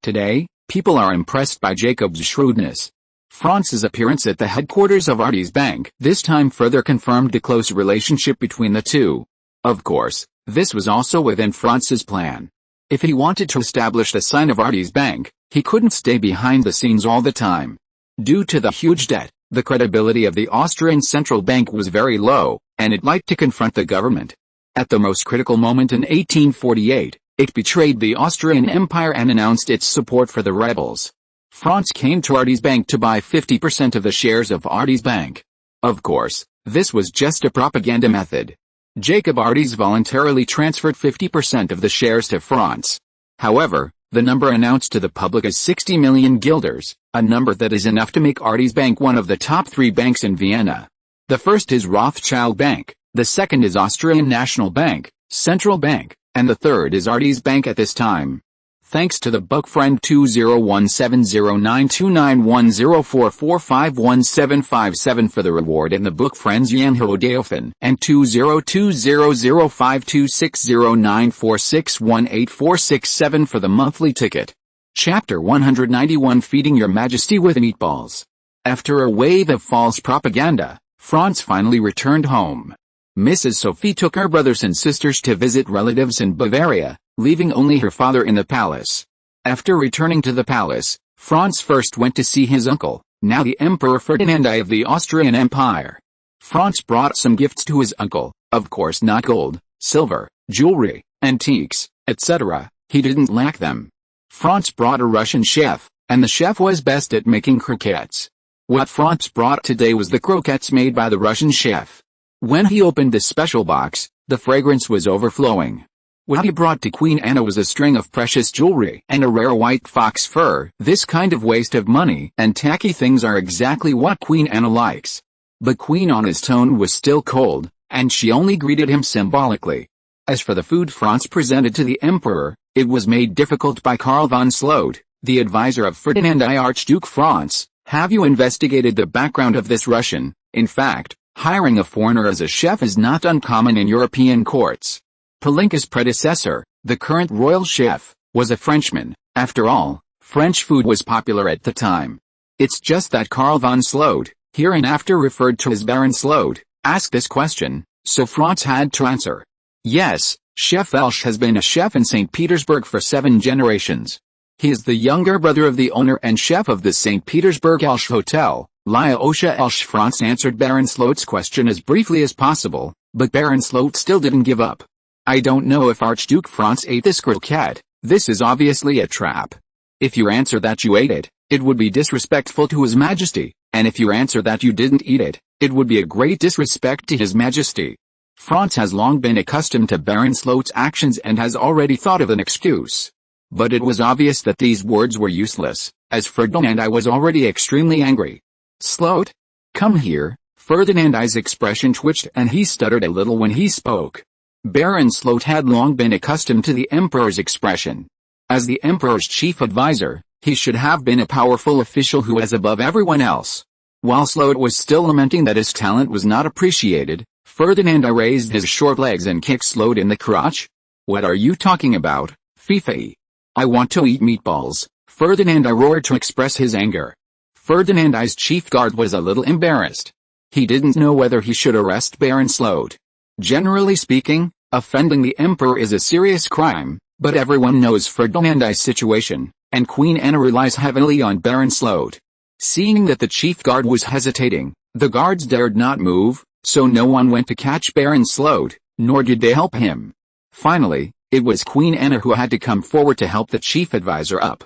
today, people are impressed by Jacob's shrewdness. Franz's appearance at the headquarters of Ardieth's bank this time further confirmed the close relationship between the two. Of course, this was also within Franz's plan. If he wanted to establish the sign of Ardieth's bank, he couldn't stay behind the scenes all the time. Due to the huge debt, the credibility of the Austrian central bank was very low, and it liked to confront the government. At the most critical moment in 1848, it betrayed the Austrian Empire and announced its support for the rebels. Franz came to Ardieth's bank to buy 50% of the shares of Ardieth's bank. Of course, this was just a propaganda method. Jacob Ardieth voluntarily transferred 50% of the shares to Franz. However, the number announced to the public is 60 million guilders, a number that is enough to make Ardieth's bank one of the top 3 banks in Vienna. The first is Rothschild Bank, the second is Austrian National Bank, Central Bank, and the third is Ardieth's bank at this time. Thanks to the book friend 20170929104451757 for the reward in the book friends Yanho Daofan and 20200526094618467 for the monthly ticket. Chapter 191 Feeding Your Majesty with Meatballs. After a wave of false propaganda, Franz finally returned home. Mrs. Sophie took her brothers and sisters to visit relatives in Bavaria, leaving only her father in the palace. After returning to the palace, Franz first went to see his uncle, now the Emperor Ferdinand I of the Austrian Empire. Franz brought some gifts to his uncle, of course not gold, silver, jewelry, antiques, etc., he didn't lack them. Franz brought a Russian chef, and the chef was best at making croquettes. What Franz brought today was the croquettes made by the Russian chef. When he opened the special box, the fragrance was overflowing. What he brought to Queen Anna was a string of precious jewelry and a rare white fox fur. This kind of waste of money and tacky things are exactly what Queen Anna likes. But Queen Anna's tone was still cold, and she only greeted him symbolically. As for the food Franz presented to the Emperor, it was made difficult by Karl von Sloat, the advisor of Ferdinand I. Archduke Franz. Have you investigated the background of this Russian? In fact, hiring a foreigner as a chef is not uncommon in European courts. Palinka's predecessor, the current royal chef, was a Frenchman. After all, French food was popular at the time. It's just that Karl von Sloat, hereinafter referred to as Baron Sloat, asked this question, so Franz had to answer. Yes, Chef Elsch has been a chef in St. Petersburg for 7 generations. He is the younger brother of the owner and chef of the St. Petersburg Elsch Hotel, Lyosha Elsch. Franz answered Baron Sloat's question as briefly as possible, but Baron Sloat still didn't give up. I don't know if Archduke Franz ate this croquette. This is obviously a trap. If you answer that you ate it, it would be disrespectful to His Majesty, and if you answer that you didn't eat it, it would be a great disrespect to His Majesty. Franz has long been accustomed to Baron Sloat's actions and has already thought of an excuse. But it was obvious that these words were useless, as Ferdinand I was already extremely angry. Sloat? Come here. Ferdinand I's expression twitched and he stuttered a little when he spoke. Baron Sloat had long been accustomed to the Emperor's expression. As the Emperor's chief advisor, he should have been a powerful official who was above everyone else. While Sloat was still lamenting that his talent was not appreciated, Ferdinand I raised his short legs and kicked Sloat in the crotch. What are you talking about, Fifi? I want to eat meatballs, Ferdinand I roared to express his anger. Ferdinand I's chief guard was a little embarrassed. He didn't know whether he should arrest Baron Sloat. Generally speaking, offending the Emperor is a serious crime, but everyone knows Ferdinand I's situation, and Queen Anna relies heavily on Baron Sloat. Seeing that the chief guard was hesitating, the guards dared not move, so no one went to catch Baron Sloat, nor did they help him. Finally, it was Queen Anna who had to come forward to help the chief advisor up.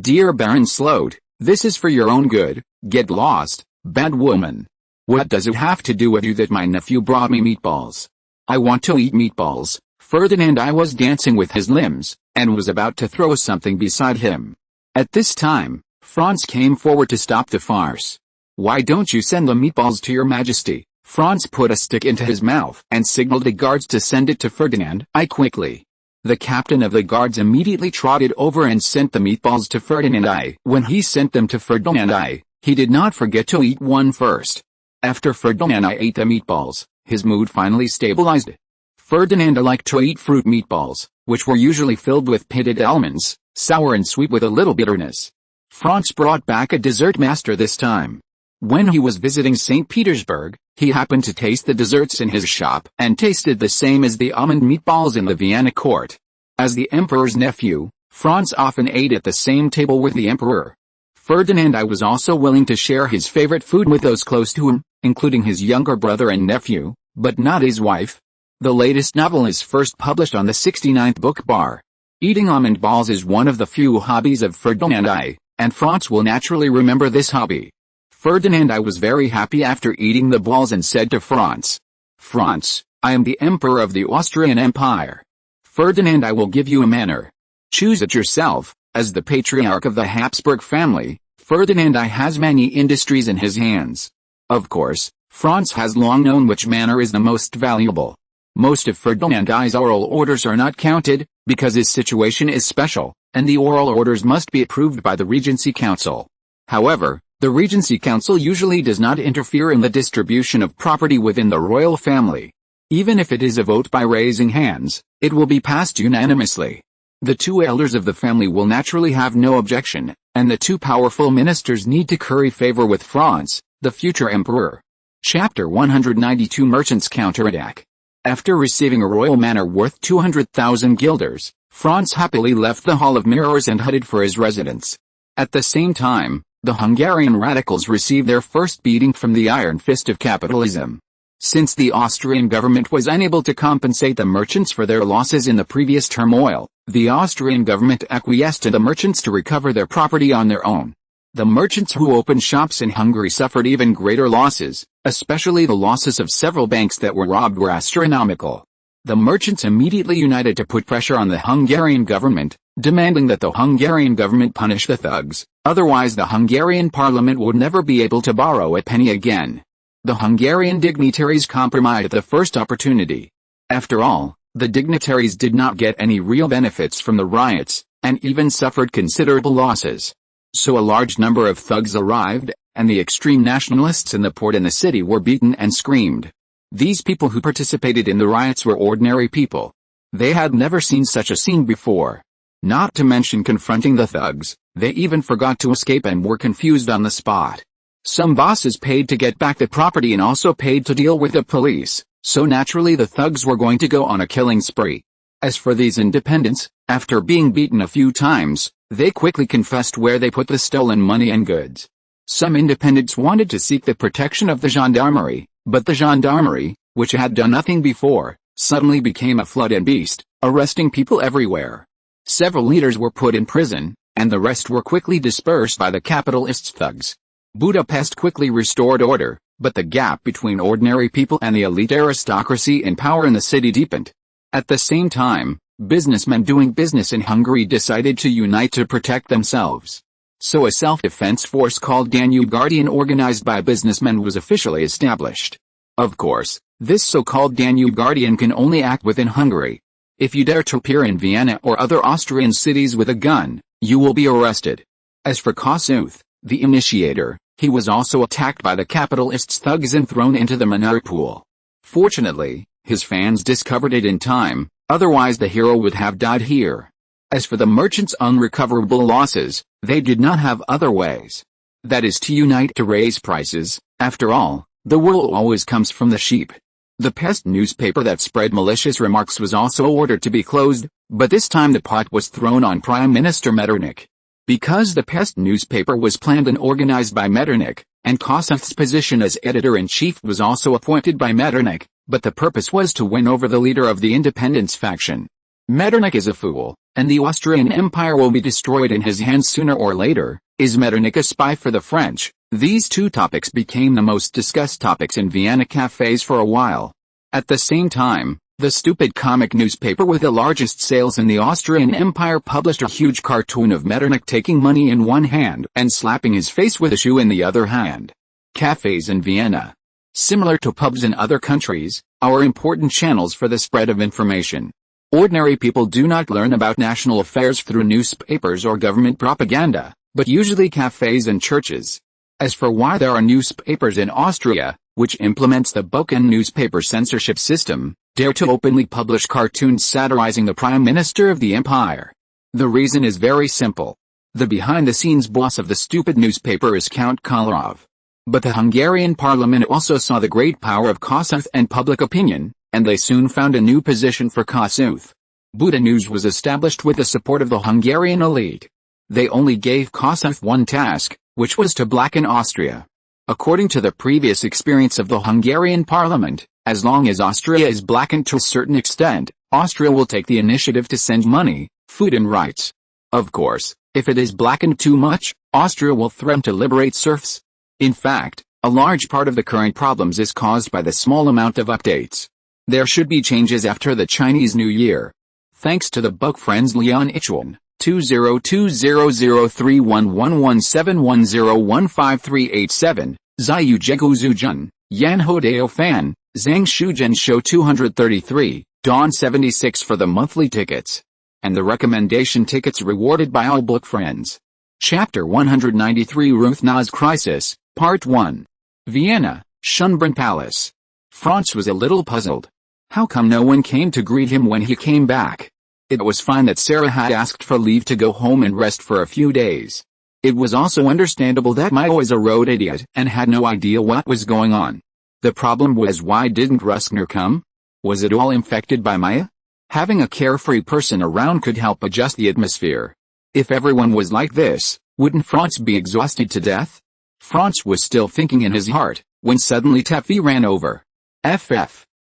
Dear Baron Sloat, this is for your own good. Get lost, bad woman. What does it have to do with you that my nephew brought me meatballs? I want to eat meatballs. Ferdinand I was dancing with his limbs, and was about to throw something beside him. At this time, Franz came forward to stop the farce. Why don't you send the meatballs to your Majesty? Franz put a stick into his mouth and signaled the guards to send it to Ferdinand I quickly. The captain of the guards immediately trotted over and sent the meatballs to Ferdinand I. When he sent them to Ferdinand I, he did not forget to eat one first. After Ferdinand I ate the meatballs, his mood finally stabilized. Ferdinand I liked to eat fruit meatballs, which were usually filled with pitted almonds, sour and sweet with a little bitterness. Franz brought back a dessert master this time. When he was visiting St. Petersburg, he happened to taste the desserts in his shop and tasted the same as the almond meatballs in the Vienna court. As the Emperor's nephew, Franz often ate at the same table with the Emperor. Ferdinand I was also willing to share his favorite food with those close to him, including his younger brother and nephew, but not his wife. The latest novel is first published on the 69th book bar. Eating almond balls is one of the few hobbies of Ferdinand I, and Franz will naturally remember this hobby. Ferdinand I was very happy after eating the balls and said to Franz, Franz, I am the Emperor of the Austrian Empire. Ferdinand I will give you a manor. Choose it yourself. As the patriarch of the Habsburg family, Ferdinand I has many industries in his hands. Of course, Franz has long known which manor is the most valuable. Most of Ferdinand I's oral orders are not counted, because his situation is special, and the oral orders must be approved by the Regency Council. However, the Regency Council usually does not interfere in the distribution of property within the royal family. Even if it is a vote by raising hands, it will be passed unanimously. The two elders of the family will naturally have no objection, and the two powerful ministers need to curry favor with Franz, the future emperor. Chapter 192 Merchants Counterattack. After receiving a royal manor worth 200,000 guilders, Franz happily left the Hall of Mirrors and headed for his residence. At the same time, the Hungarian radicals received their first beating from the iron fist of capitalism. Since the Austrian government was unable to compensate the merchants for their losses in the previous turmoil, the Austrian government acquiesced to the merchants to recover their property on their own. The merchants who opened shops in Hungary suffered even greater losses, especially the losses of several banks that were robbed were astronomical. The merchants immediately united to put pressure on the Hungarian government, demanding that the Hungarian government punish the thugs, otherwise the Hungarian parliament would never be able to borrow a penny again. The Hungarian dignitaries compromised at the first opportunity. After all, the dignitaries did not get any real benefits from the riots, and even suffered considerable losses. So a large number of thugs arrived, and the extreme nationalists in the port and the city were beaten and screamed. These people who participated in the riots were ordinary people. They had never seen such a scene before. Not to mention confronting the thugs, they even forgot to escape and were confused on the spot. Some bosses paid to get back the property and also paid to deal with the police, so naturally the thugs were going to go on a killing spree. As for these independents, after being beaten a few times, they quickly confessed where they put the stolen money and goods. Some independents wanted to seek the protection of the gendarmerie, but the gendarmerie, which had done nothing before, suddenly became a flood and beast, arresting people everywhere. Several leaders were put in prison, and the rest were quickly dispersed by the capitalist thugs. Budapest quickly restored order, but the gap between ordinary people and the elite aristocracy in power in the city deepened. At the same time, businessmen doing business in Hungary decided to unite to protect themselves. So a self-defense force called Danube Guardian organized by businessmen was officially established. Of course, this so-called Danube Guardian can only act within Hungary. If you dare to appear in Vienna or other Austrian cities with a gun, you will be arrested. As for Kossuth, the initiator, he was also attacked by the capitalists' thugs and thrown into the manure pool. Fortunately, his fans discovered it in time, otherwise the hero would have died here. As for the merchants' unrecoverable losses, they did not have other ways. That is to unite to raise prices. After all, the wool always comes from the sheep. The Pest newspaper that spread malicious remarks was also ordered to be closed, but this time the pot was thrown on Prime Minister Metternich. Because the Pest newspaper was planned and organized by Metternich, and Kossuth's position as editor-in-chief was also appointed by Metternich, but the purpose was to win over the leader of the independence faction. Metternich is a fool, and the Austrian Empire will be destroyed in his hands sooner or later. Is Metternich a spy for the French? These two topics became the most discussed topics in Vienna cafes for a while. At the same time, the stupid comic newspaper with the largest sales in the Austrian Empire published a huge cartoon of Metternich taking money in one hand and slapping his face with a shoe in the other hand. Cafes in Vienna, similar to pubs in other countries, are important channels for the spread of information. Ordinary people do not learn about national affairs through newspapers or government propaganda, but usually cafes and churches. As for why there are newspapers in Austria, which implements the Boken newspaper censorship system, dare to openly publish cartoons satirizing the Prime Minister of the Empire. The reason is very simple. The behind-the-scenes boss of the stupid newspaper is Count Kolarov. But the Hungarian parliament also saw the great power of Kossuth and public opinion, and they soon found a new position for Kossuth. Buda News was established with the support of the Hungarian elite. They only gave Kossuth one task, which was to blacken Austria. According to the previous experience of the Hungarian parliament, as long as Austria is blackened to a certain extent, Austria will take the initiative to send money, food and rights. Of course, if it is blackened too much, Austria will threaten to liberate serfs. In fact, a large part of the current problems is caused by the small amount of updates. There should be changes after the Chinese New Year. Thanks to the book Franz Leon Ichwan, 2020031171101538 Ziyu Jeguzujun, Yan Hodeo Fan, Zhang Shujian Show 233, Dawn 76 for the monthly tickets. and the recommendation tickets rewarded by all book friends. Chapter 193 Ruthna's Crisis, Part 1. Vienna, Schönbrunn Palace. Franz was a little puzzled. How come no one came to greet him when he came back? It was fine that Sarah had asked for leave to go home and rest for a few days. It was also understandable that Maya was a road idiot and had no idea what was going on. The problem was, why didn't Ruskner come? Was it all infected by Maya? Having a carefree person around could help adjust the atmosphere. If everyone was like this, wouldn't Franz be exhausted to death? Franz was still thinking in his heart, when suddenly Teffy ran over.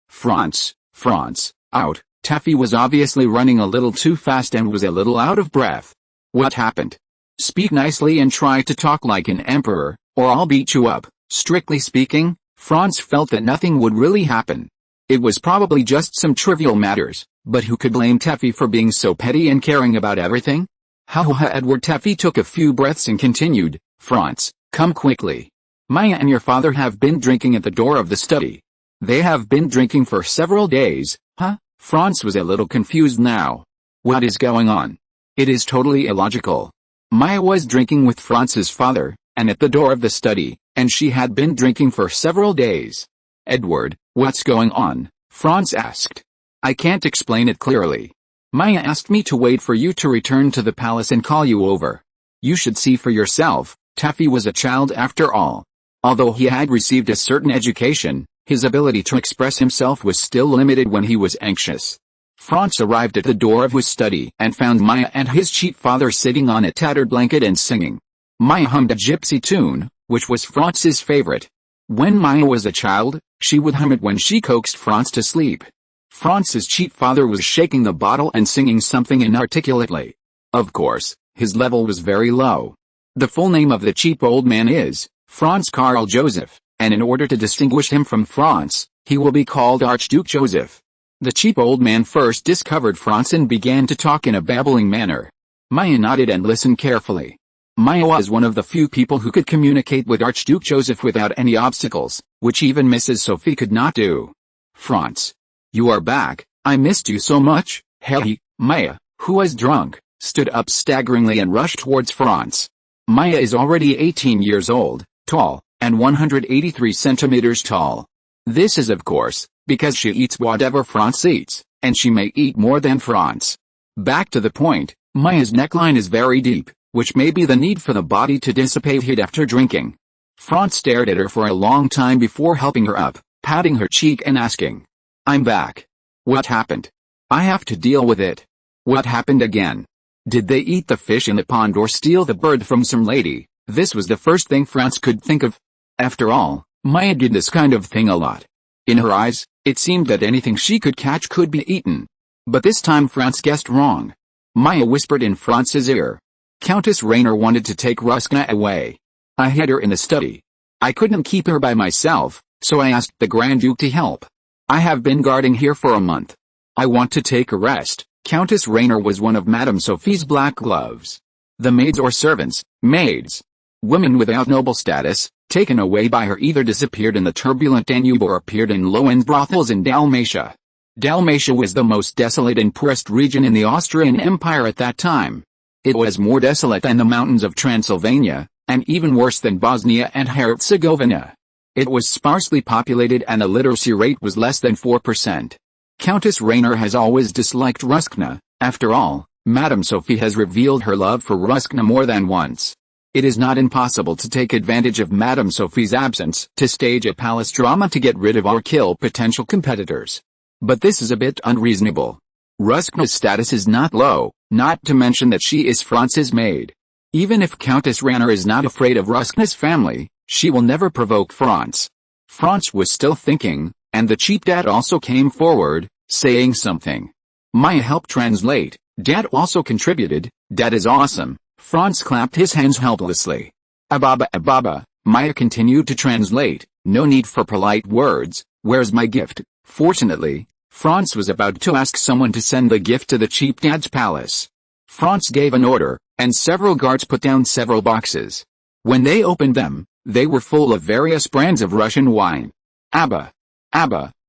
Franz, out. Teffy was obviously running a little too fast and was a little out of breath. What happened? Speak nicely and try to talk like an emperor, or I'll beat you up. Strictly speaking, Franz felt that nothing would really happen. It was probably just some trivial matters, but who could blame Teffy for being so petty and caring about everything? Edward. Teffy took a few breaths and continued, Franz, come quickly. Maya and your father have been drinking at the door of the study. They have been drinking for several days, huh? Franz was a little confused now. What is going on? It is totally illogical. Maya was drinking with Franz's father, and at the door of the study, and she had been drinking for several days. Edward, what's going on? Franz asked. I can't explain it clearly. Maya asked me to wait for you to return to the palace and call you over. You should see for yourself. Teffy was a child after all. Although he had received a certain education, his ability to express himself was still limited when he was anxious. Franz arrived at the door of his study and found Maya and his cheap father sitting on a tattered blanket and singing. Maya hummed a gypsy tune, which was Franz's favorite. When Maya was a child, she would hum it when she coaxed Franz to sleep. Franz's cheap father was shaking the bottle and singing something inarticulately. Of course, his level was very low. The full name of the cheap old man is Franz Karl Joseph, and in order to distinguish him from Franz, he will be called Archduke Joseph. The cheap old man first discovered Franz and began to talk in a babbling manner. Maya nodded and listened carefully. Maya was one of the few people who could communicate with Archduke Joseph without any obstacles, which even Mrs. Sophie could not do. Franz. You are back, I missed you so much. Hey, Maya, who was drunk, stood up staggeringly and rushed towards Franz. Maya is already 18 years old, tall, and 183 centimeters tall. This is of course, because she eats whatever Franz eats, and she may eat more than Franz. Back to the point, Maya's neckline is very deep, which may be the need for the body to dissipate heat after drinking. Franz stared at her for a long time before helping her up, patting her cheek and asking, I'm back. What happened? I have to deal with it. What happened again? Did they eat the fish in the pond or steal the bird from some lady? This was the first thing Franz could think of. After all, Maya did this kind of thing a lot. In her eyes, it seemed that anything she could catch could be eaten. But this time Franz guessed wrong. Maya whispered in Franz's ear. Countess Rainer wanted to take Ruskna away. I had her in the study. I couldn't keep her by myself, so I asked the Grand Duke to help. I have been guarding here for a month. I want to take a rest. Countess Rainer was one of Madame Sophie's black gloves. The maids or servants, maids. Women without noble status, taken away by her either disappeared in the turbulent Danube or appeared in low-end brothels in Dalmatia. Dalmatia was the most desolate and poorest region in the Austrian Empire at that time. It was more desolate than the mountains of Transylvania, and even worse than Bosnia and Herzegovina. It was sparsely populated and the literacy rate was less than 4%. Countess Rainer has always disliked Ruskna. After all, Madame Sophie has revealed her love for Ruskna more than once. It is not impossible to take advantage of Madame Sophie's absence to stage a palace drama to get rid of or kill potential competitors. But this is a bit unreasonable. Ruskna's status is not low, not to mention that she is Franz's maid. Even if Countess Rainer is not afraid of Ruskna's family, she will never provoke Franz. Franz was still thinking, and the cheap dad also came forward, saying something. Maya helped translate. Dad also contributed. Dad is awesome. Franz clapped his hands helplessly. Ababa. Maya continued to translate. No need for polite words. Where's my gift? Fortunately, Franz was about to ask someone to send the gift to the cheap dad's palace. Franz gave an order, and several guards put down several boxes. When they opened them, they were full of various brands of Russian wine. Abba,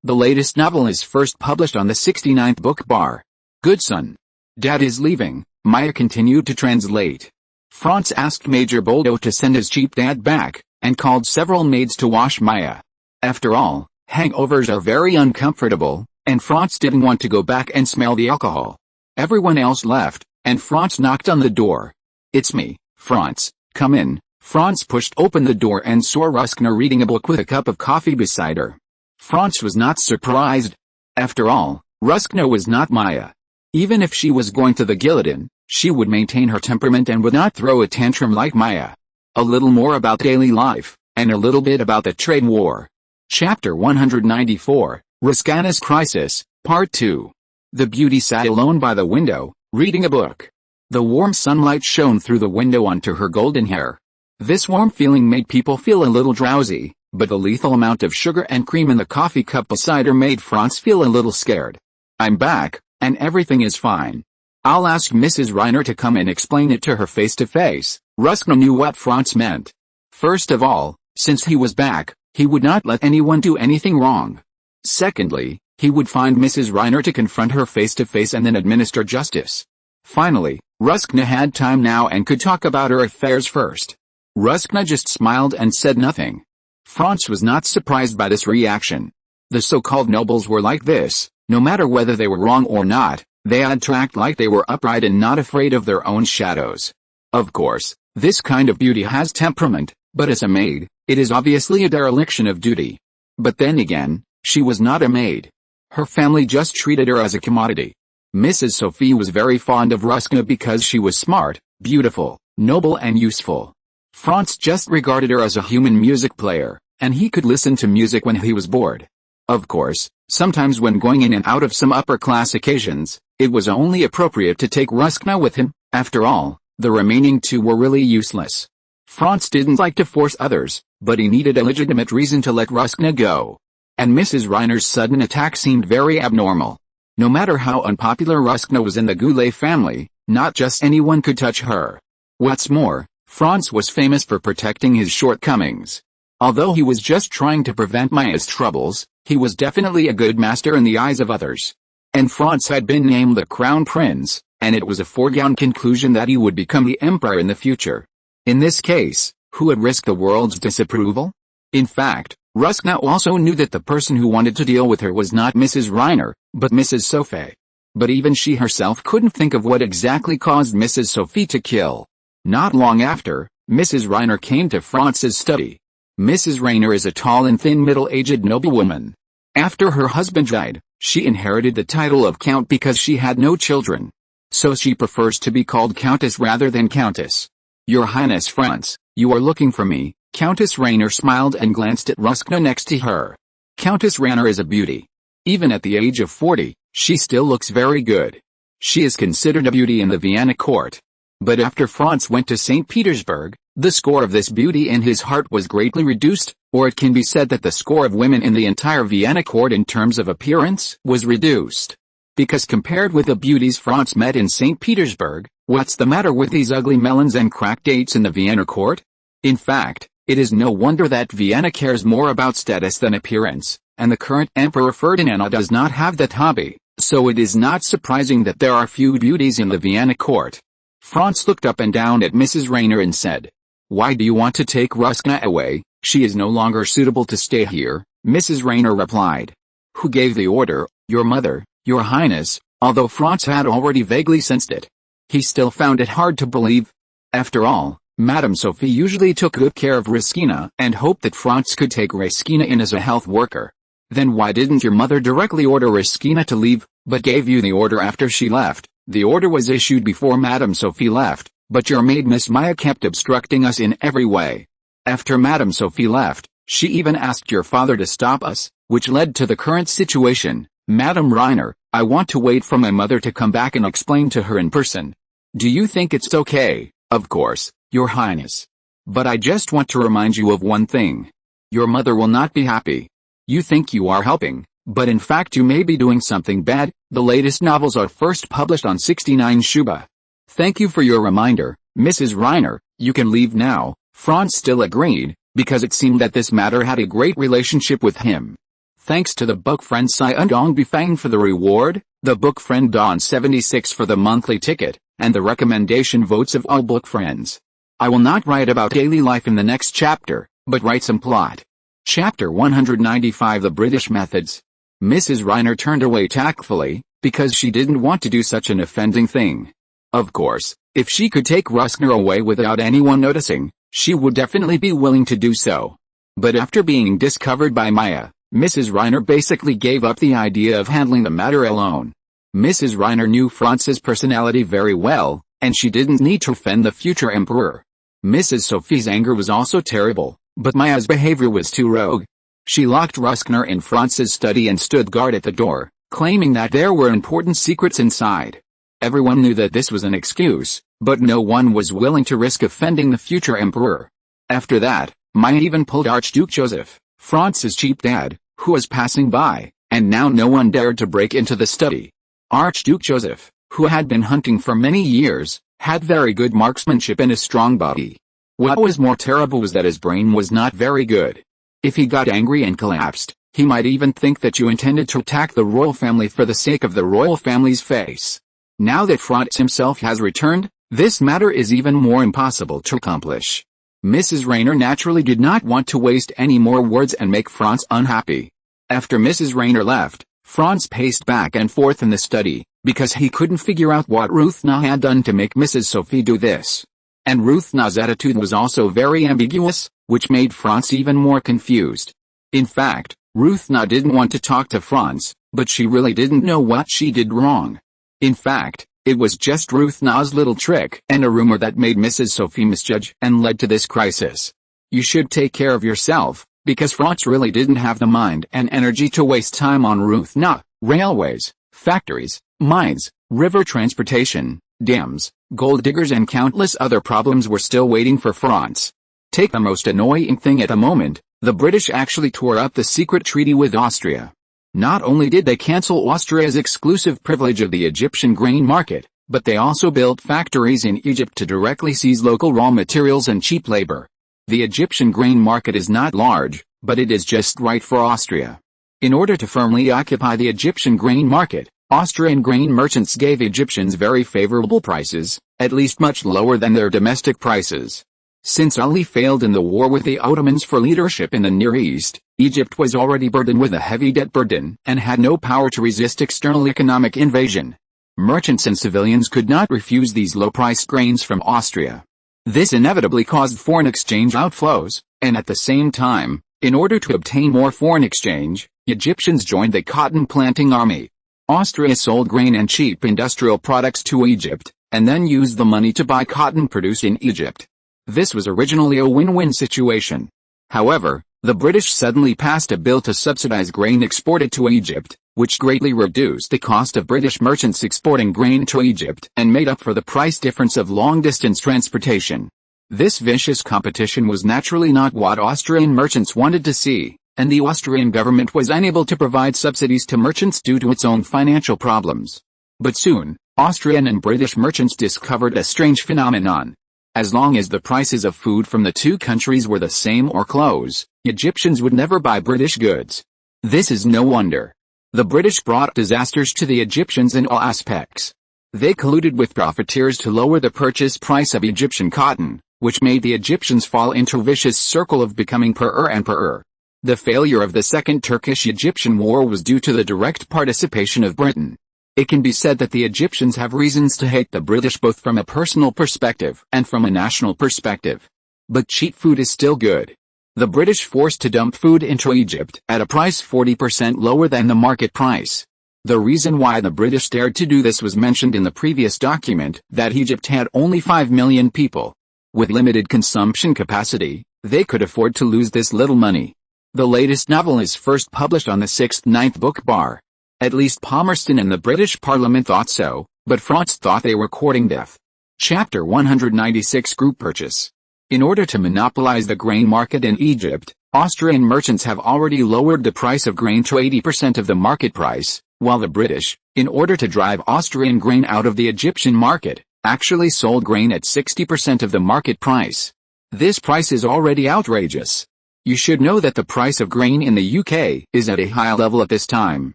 the latest novel is first published on the 69th book bar. Good son. Dad is leaving, Maya continued to translate. Franz asked Major Boldo to send his cheap dad back, and called several maids to wash Maya. After all, hangovers are very uncomfortable, and Franz didn't want to go back and smell the alcohol. Everyone else left, and Franz knocked on the door. "It's me, Franz, come in." Franz pushed open the door and saw Ruskna reading a book with a cup of coffee beside her. Franz was not surprised. After all, Ruskna was not Maya. Even if she was going to the guillotine, she would maintain her temperament and would not throw a tantrum like Maya. A little more about daily life, and a little bit about the trade war. Chapter 194, Ruskna's Crisis, Part 2. The beauty sat alone by the window, reading a book. The warm sunlight shone through the window onto her golden hair. This warm feeling made people feel a little drowsy, but the lethal amount of sugar and cream in the coffee cup beside her made Franz feel a little scared. "I'm back, and everything is fine. I'll ask Mrs. Reiner to come and explain it to her face to face." Ruskna knew what Franz meant. First of all, since he was back, he would not let anyone do anything wrong. Secondly, he would find Mrs. Reiner to confront her face to face and then administer justice. Finally, Ruskna had time now and could talk about her affairs first. Ruskna just smiled and said nothing. Franz was not surprised by this reaction. The so-called nobles were like this, no matter whether they were wrong or not, they had to act like they were upright and not afraid of their own shadows. Of course, this kind of beauty has temperament, but as a maid, it is obviously a dereliction of duty. But then again, she was not a maid. Her family just treated her as a commodity. Mrs. Sophie was very fond of Ruskna because she was smart, beautiful, noble and useful. Franz just regarded her as a human music player, and he could listen to music when he was bored. Of course, sometimes when going in and out of some upper-class occasions, it was only appropriate to take Ruskna with him. After all, the remaining two were really useless. Franz didn't like to force others, but he needed a legitimate reason to let Ruskna go. And Mrs. Reiner's sudden attack seemed very abnormal. No matter how unpopular Ruskna was in the Goulet family, not just anyone could touch her. What's more, Franz was famous for protecting his shortcomings. Although he was just trying to prevent Maya's troubles, he was definitely a good master in the eyes of others. And Franz had been named the Crown Prince, and it was a foregone conclusion that he would become the emperor in the future. In this case, who would risk the world's disapproval? In fact, Ruskna also knew that the person who wanted to deal with her was not Mrs. Reiner, but Mrs. Sophie. But even she herself couldn't think of what exactly caused Mrs. Sophie to kill. Not long after, Mrs. Reiner came to Franz's study. Mrs. Reiner is a tall and thin middle-aged noblewoman. After her husband died, she inherited the title of Count because she had no children. So she prefers to be called Countess rather than Countess. "Your Highness Franz, you are looking for me." Countess Reiner smiled and glanced at Ruskna next to her. Countess Reiner is a beauty. Even at the age of 40, she still looks very good. She is considered a beauty in the Vienna court. But after Franz went to St. Petersburg, the score of this beauty in his heart was greatly reduced, or it can be said that the score of women in the entire Vienna court in terms of appearance was reduced. Because compared with the beauties Franz met in St. Petersburg, what's the matter with these ugly melons and crack dates in the Vienna court? In fact, it is no wonder that Vienna cares more about status than appearance, and the current Emperor Ferdinand does not have that hobby, so it is not surprising that there are few beauties in the Vienna court. Franz looked up and down at Mrs. Reiner and said, "Why do you want to take Ruskna away? She is no longer suitable to stay here." Mrs. Reiner replied. "Who gave the order?" "Your mother, Your Highness." Although Franz had already vaguely sensed it, he still found it hard to believe. After all, Madame Sophie usually took good care of Ruskina and hoped that Franz could take Ruskina in as a health worker. Then why didn't your mother directly order Ruskina to leave, but gave you the order after she left? The order was issued before Madame Sophie left, but your maid Miss Maya kept obstructing us in every way. After Madame Sophie left, she even asked your father to stop us, which led to the current situation. Madame Reiner, I want to wait for my mother to come back and explain to her in person. Do you think it's okay? Of course, Your Highness. But I just want to remind you of one thing. Your mother will not be happy. You think you are helping, but in fact you may be doing something bad. The latest novels are first published on 69 Shuba. Thank you for your reminder, Mrs. Reiner. You can leave now. Franz still agreed, because it seemed that this matter had a great relationship with him. Thanks to the book Franz Bifang for the reward, the book friend Dawn 76 for the monthly ticket, and the recommendation votes of all book friends. I will not write about daily life in the next chapter, but write some plot. Chapter 195 The British Methods. Mrs. Reiner turned away tactfully, because she didn't want to do such an offending thing. Of course, if she could take Ruskner away without anyone noticing, she would definitely be willing to do so. But after being discovered by Maya, Mrs. Reiner basically gave up the idea of handling the matter alone. Mrs. Reiner knew Franz's personality very well, and she didn't need to offend the future emperor. Mrs. Sophie's anger was also terrible, but Maya's behavior was too rogue. She locked Ruskner in Franz's study and stood guard at the door, claiming that there were important secrets inside. Everyone knew that this was an excuse, but no one was willing to risk offending the future emperor. After that, Maya even pulled Archduke Joseph, Franz's cheap dad, who was passing by, and now no one dared to break into the study. Archduke Joseph, who had been hunting for many years, had very good marksmanship and a strong body. What was more terrible was that his brain was not very good. If he got angry and collapsed, he might even think that you intended to attack the royal family for the sake of the royal family's face. Now that Franz himself has returned, this matter is even more impossible to accomplish. Mrs. Reiner naturally did not want to waste any more words and make Franz unhappy. After Mrs. Reiner left, Franz paced back and forth in the study, because he couldn't figure out what Ruthna had done to make Mrs. Sophie do this. And Ruthna's attitude was also very ambiguous, which made Franz even more confused. In fact, Ruthna didn't want to talk to Franz, but she really didn't know what she did wrong. In fact, it was just Ruthna's little trick and a rumor that made Mrs. Sophie misjudge and led to this crisis. You should take care of yourself, because Franz really didn't have the mind and energy to waste time on Ruthna. Railways, factories, mines, river transportation, dams, gold diggers and countless other problems were still waiting for Franz. Take the most annoying thing at the moment, the British actually tore up the secret treaty with Austria. Not only did they cancel Austria's exclusive privilege of the Egyptian grain market, but they also built factories in Egypt to directly seize local raw materials and cheap labor. The Egyptian grain market is not large, but it is just right for Austria. In order to firmly occupy the Egyptian grain market, Austrian grain merchants gave Egyptians very favorable prices, at least much lower than their domestic prices. Since Ali failed in the war with the Ottomans for leadership in the Near East, Egypt was already burdened with a heavy debt burden and had no power to resist external economic invasion. Merchants and civilians could not refuse these low-priced grains from Austria. This inevitably caused foreign exchange outflows, and at the same time, in order to obtain more foreign exchange, Egyptians joined the cotton planting army. Austria sold grain and cheap industrial products to Egypt, and then used the money to buy cotton produced in Egypt. This was originally a win-win situation. However, the British suddenly passed a bill to subsidize grain exported to Egypt, which greatly reduced the cost of British merchants exporting grain to Egypt and made up for the price difference of long-distance transportation. This vicious competition was naturally not what Austrian merchants wanted to see, and the Austrian government was unable to provide subsidies to merchants due to its own financial problems. But soon, Austrian and British merchants discovered a strange phenomenon. As long as the prices of food from the two countries were the same or close, Egyptians would never buy British goods. This is no wonder. The British brought disasters to the Egyptians in all aspects. They colluded with profiteers to lower the purchase price of Egyptian cotton, which made the Egyptians fall into a vicious circle of becoming poorer and poorer. The failure of the Second Turkish-Egyptian War was due to the direct participation of Britain. It can be said that the Egyptians have reasons to hate the British both from a personal perspective and from a national perspective. But cheap food is still good. The British forced to dump food into Egypt at a price 40% lower than the market price. The reason why the British dared to do this was mentioned in the previous document, that Egypt had only 5 million people. With limited consumption capacity, they could afford to lose this little money. The latest novel is first published on the 6th-9th book bar. At least Palmerston and the British Parliament thought so, but Franz thought they were courting death. Chapter 196 Group Purchase. In order to monopolize the grain market in Egypt, Austrian merchants have already lowered the price of grain to 80% of the market price, while the British, in order to drive Austrian grain out of the Egyptian market, actually sold grain at 60% of the market price. This price is already outrageous. You should know that the price of grain in the UK is at a high level at this time.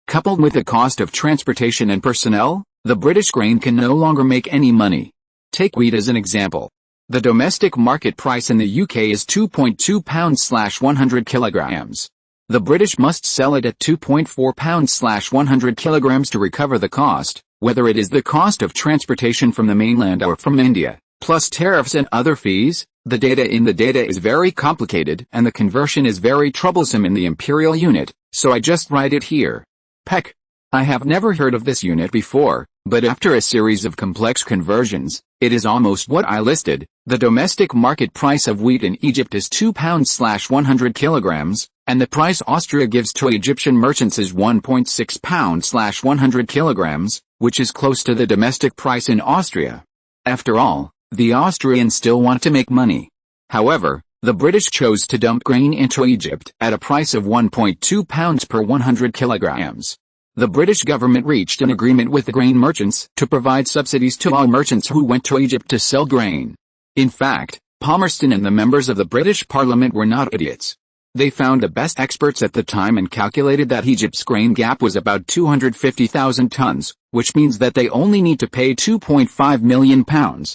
Coupled with the cost of transportation and personnel, the British grain can no longer make any money. Take wheat as an example. The domestic market price in the UK is £2.2/100 kilograms. The British must sell it at £2.4/100 kilograms to recover the cost, whether it is the cost of transportation from the mainland or from India, plus tariffs and other fees. The data is very complicated and the conversion is very troublesome in the imperial unit, so I just write it here. Peck. I have never heard of this unit before, but after a series of complex conversions, it is almost what I listed. The domestic market price of wheat in Egypt is £2/100 kilograms, and the price Austria gives to Egyptian merchants is £1.6/100 kilograms, which is close to the domestic price in Austria. After all, the Austrians still want to make money. However, the British chose to dump grain into Egypt at a price of £1.2 per 100 kilograms. The British government reached an agreement with the grain merchants to provide subsidies to all merchants who went to Egypt to sell grain. In fact, Palmerston and the members of the British Parliament were not idiots. They found the best experts at the time and calculated that Egypt's grain gap was about 250,000 tons, which means that they only need to pay £2.5 million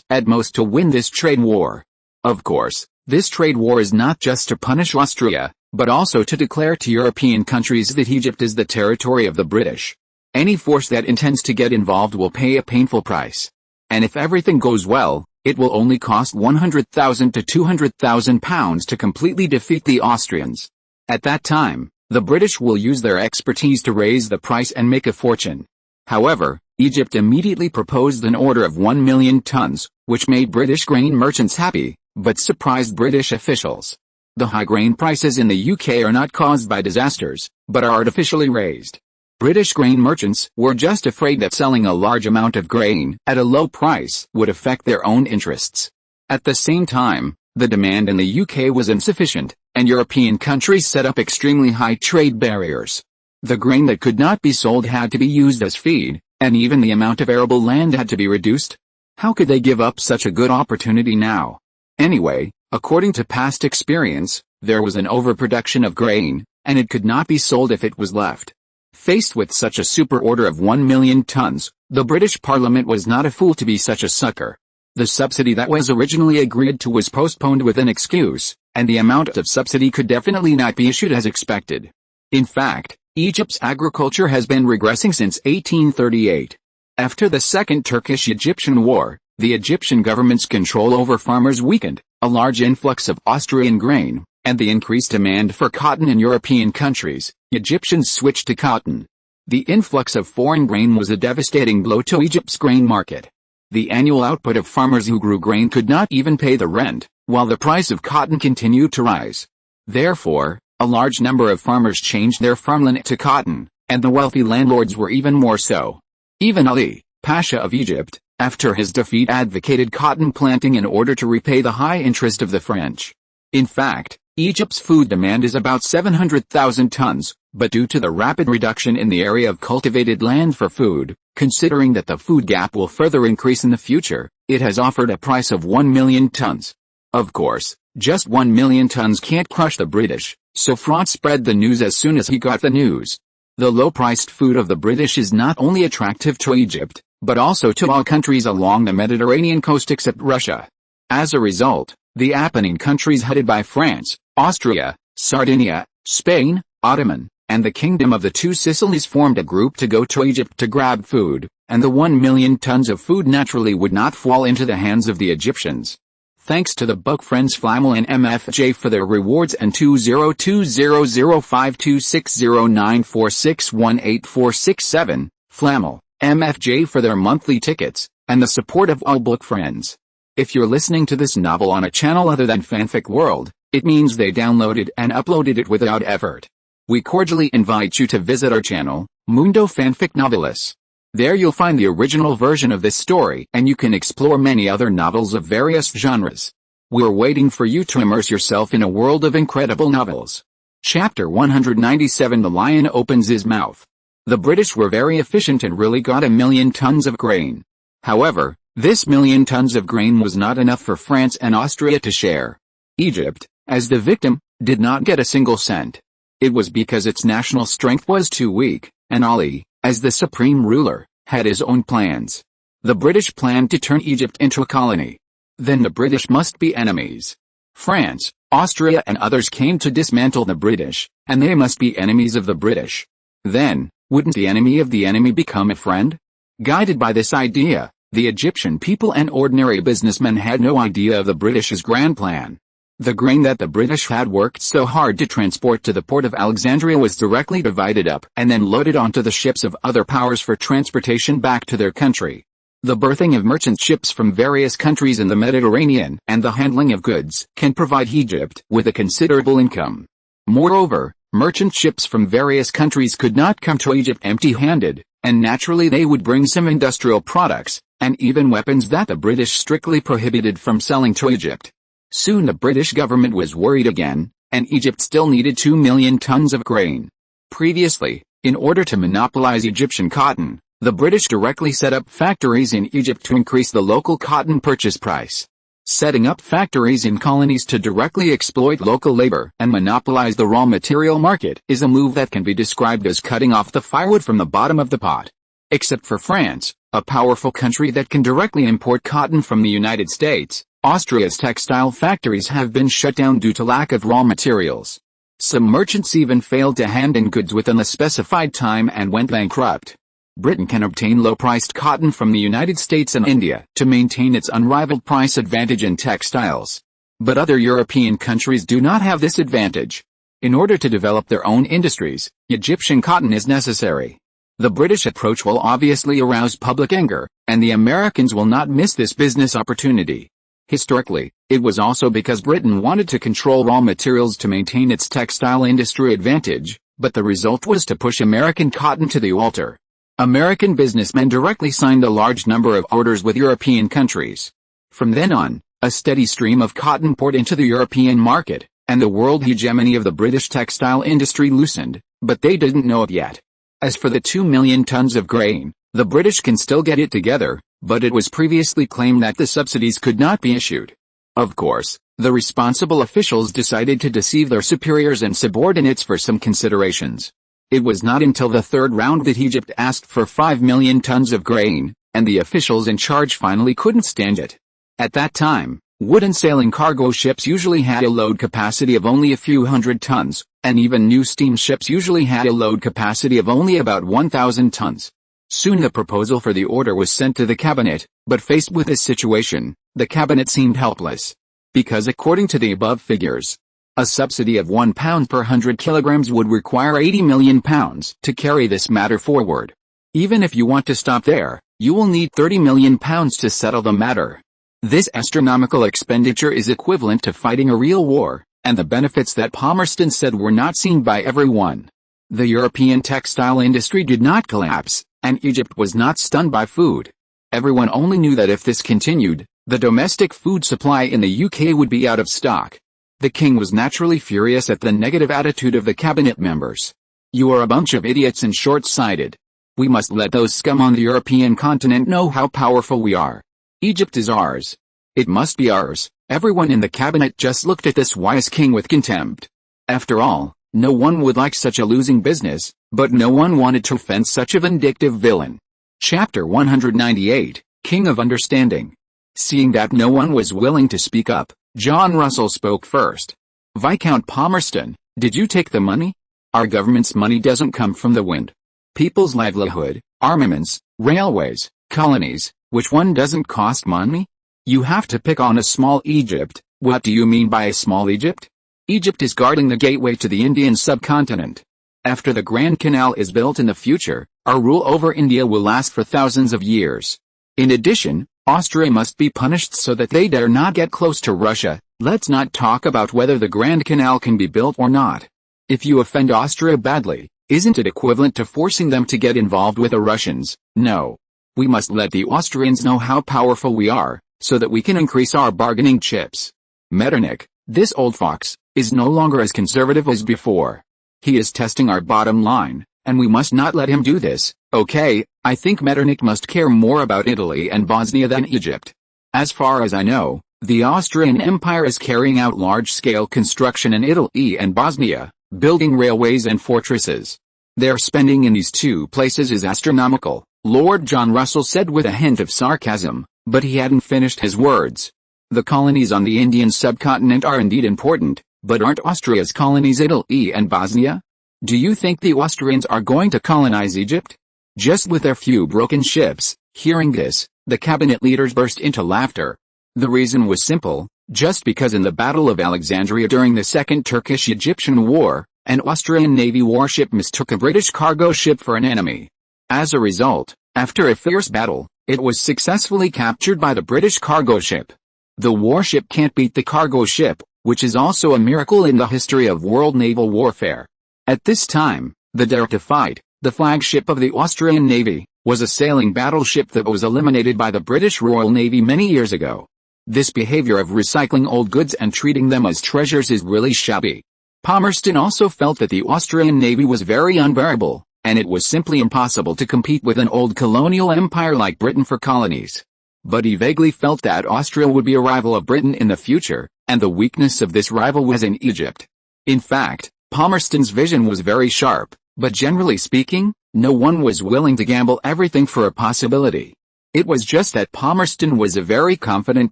at most to win this trade war. Of course, this trade war is not just to punish Austria, but also to declare to European countries that Egypt is the territory of the British. Any force that intends to get involved will pay a painful price. And if everything goes well, it will only cost £100,000 to £200,000 to completely defeat the Austrians. At that time, the British will use their expertise to raise the price and make a fortune. However, Egypt immediately proposed an order of 1 million tons, which made British grain merchants happy, but surprised British officials. The high grain prices in the UK are not caused by disasters, but are artificially raised. British grain merchants were just afraid that selling a large amount of grain at a low price would affect their own interests. At the same time, the demand in the UK was insufficient, and European countries set up extremely high trade barriers. The grain that could not be sold had to be used as feed, and even the amount of arable land had to be reduced. How could they give up such a good opportunity now? Anyway, according to past experience, there was an overproduction of grain, and it could not be sold if it was left. Faced with such a super order of 1 million tons, the British Parliament was not a fool to be such a sucker. The subsidy that was originally agreed to was postponed with an excuse, and the amount of subsidy could definitely not be issued as expected. In fact, Egypt's agriculture has been regressing since 1838. After the Second Turkish-Egyptian War, the Egyptian government's control over farmers weakened, a large influx of Austrian grain, and the increased demand for cotton in European countries. Egyptians switched to cotton. The influx of foreign grain was a devastating blow to Egypt's grain market. The annual output of farmers who grew grain could not even pay the rent, while the price of cotton continued to rise. Therefore, a large number of farmers changed their farmland to cotton, and the wealthy landlords were even more so. Even Ali, Pasha of Egypt, after his defeat advocated cotton planting in order to repay the high interest of the French. In fact, Egypt's food demand is about 700,000 tons, but due to the rapid reduction in the area of cultivated land for food, considering that the food gap will further increase in the future, it has offered a price of 1 million tons. Of course, just 1 million tons can't crush the British, so Franz spread the news as soon as he got the news. The low-priced food of the British is not only attractive to Egypt, but also to all countries along the Mediterranean coast except Russia. As a result, the Apennine countries headed by France, Austria, Sardinia, Spain, Ottoman, and the Kingdom of the Two Sicilies formed a group to go to Egypt to grab food, and the 1 million tons of food naturally would not fall into the hands of the Egyptians. Thanks to the book Friends Flamel and MFJ for their rewards and 2020052609461847, Flamel, MFJ for their monthly tickets, and the support of all book friends. If you're listening to this novel on a channel other than Fanfic World, it means they downloaded and uploaded it without effort. We cordially invite you to visit our channel, Mundo Fanfic Novelis. There you'll find the original version of this story and you can explore many other novels of various genres. We're waiting for you to immerse yourself in a world of incredible novels. Chapter 197 The Lion Opens His Mouth. The British were very efficient and really got 1 million tons of grain. However, this 1 million tons of grain was not enough for France and Austria to share. Egypt, as the victim, did not get a single cent. It was because its national strength was too weak, and Ali, as the supreme ruler, had his own plans. The British planned to turn Egypt into a colony. Then the British must be enemies. France, Austria and others came to dismantle the British, and they must be enemies of the British. Then, wouldn't the enemy of the enemy become a friend? Guided by this idea, the Egyptian people and ordinary businessmen had no idea of the British's grand plan. The grain that the British had worked so hard to transport to the port of Alexandria was directly divided up and then loaded onto the ships of other powers for transportation back to their country. The berthing of merchant ships from various countries in the Mediterranean and the handling of goods can provide Egypt with a considerable income. Moreover, merchant ships from various countries could not come to Egypt empty-handed, and naturally they would bring some industrial products, and even weapons that the British strictly prohibited from selling to Egypt. Soon the British government was worried again, and Egypt still needed 2 million tons of grain. Previously, in order to monopolize Egyptian cotton, the British directly set up factories in Egypt to increase the local cotton purchase price. Setting up factories in colonies to directly exploit local labor and monopolize the raw material market is a move that can be described as cutting off the firewood from the bottom of the pot. Except for France, a powerful country that can directly import cotton from the United States, Austria's textile factories have been shut down due to lack of raw materials. Some merchants even failed to hand in goods within the specified time and went bankrupt. Britain can obtain low-priced cotton from the United States and India to maintain its unrivaled price advantage in textiles. But other European countries do not have this advantage. In order to develop their own industries, Egyptian cotton is necessary. The British approach will obviously arouse public anger, and the Americans will not miss this business opportunity. Historically, it was also because Britain wanted to control raw materials to maintain its textile industry advantage, but the result was to push American cotton to the altar. American businessmen directly signed a large number of orders with European countries. From then on, a steady stream of cotton poured into the European market, and the world hegemony of the British textile industry loosened, but they didn't know it yet. As for the 2 million tons of grain, the British can still get it together, but it was previously claimed that the subsidies could not be issued. Of course, the responsible officials decided to deceive their superiors and subordinates for some considerations. It was not until the third round that Egypt asked for 5 million tons of grain, and the officials in charge finally couldn't stand it. At that time, wooden sailing cargo ships usually had a load capacity of only a few hundred tons, and even new steamships usually had a load capacity of only about 1,000 tons. Soon the proposal for the order was sent to the cabinet, but faced with this situation, the cabinet seemed helpless. Because according to the above figures, a subsidy of £1 per 100 kilograms would require 80 million pounds to carry this matter forward. Even if you want to stop there, you will need 30 million pounds to settle the matter. This astronomical expenditure is equivalent to fighting a real war, and the benefits that Palmerston said were not seen by everyone. The European textile industry did not collapse, and Egypt was not stunned by food. Everyone only knew that if this continued, the domestic food supply in the UK would be out of stock. The king was naturally furious at the negative attitude of the cabinet members. You are a bunch of idiots and short-sighted. We must let those scum on the European continent know how powerful we are. Egypt is ours. It must be ours. Everyone in the cabinet just looked at this wise king with contempt. After all, no one would like such a losing business, but no one wanted to offend such a vindictive villain. Chapter 198, King of Understanding. Seeing that no one was willing to speak up, John Russell spoke first. Viscount Palmerston, did you take the money? Our government's money doesn't come from the wind. People's livelihood, armaments, railways, colonies, which one doesn't cost money? You have to pick on a small Egypt. What do you mean by a small Egypt? Egypt is guarding the gateway to the Indian subcontinent. After the Grand Canal is built in the future, our rule over India will last for thousands of years. In addition, Austria must be punished so that they dare not get close to Russia. Let's not talk about whether the Grand Canal can be built or not. If you offend Austria badly, isn't it equivalent to forcing them to get involved with the Russians? No. We must let the Austrians know how powerful we are, so that we can increase our bargaining chips. Metternich, this old fox, is no longer as conservative as before. He is testing our bottom line, and we must not let him do this. Okay, I think Metternich must care more about Italy and Bosnia than Egypt. As far as I know, the Austrian Empire is carrying out large-scale construction in Italy and Bosnia, building railways and fortresses. Their spending in these two places is astronomical, Lord John Russell said with a hint of sarcasm, but he hadn't finished his words. The colonies on the Indian subcontinent are indeed important, but aren't Austria's colonies Italy and Bosnia? Do you think the Austrians are going to colonize Egypt? Just with their few broken ships? Hearing this, the cabinet leaders burst into laughter. The reason was simple, just because in the Battle of Alexandria during the Second Turkish-Egyptian War, an Austrian Navy warship mistook a British cargo ship for an enemy. As a result, after a fierce battle, it was successfully captured by the British cargo ship. The warship can't beat the cargo ship, which is also a miracle in the history of world naval warfare. At this time, the dare to fight, the flagship of the Austrian Navy, was a sailing battleship that was eliminated by the British Royal Navy many years ago. This behavior of recycling old goods and treating them as treasures is really shabby. Palmerston also felt that the Austrian Navy was very unbearable, and it was simply impossible to compete with an old colonial empire like Britain for colonies. But he vaguely felt that Austria would be a rival of Britain in the future, and the weakness of this rival was in Egypt. In fact, Palmerston's vision was very sharp, but generally speaking, no one was willing to gamble everything for a possibility. It was just that Palmerston was a very confident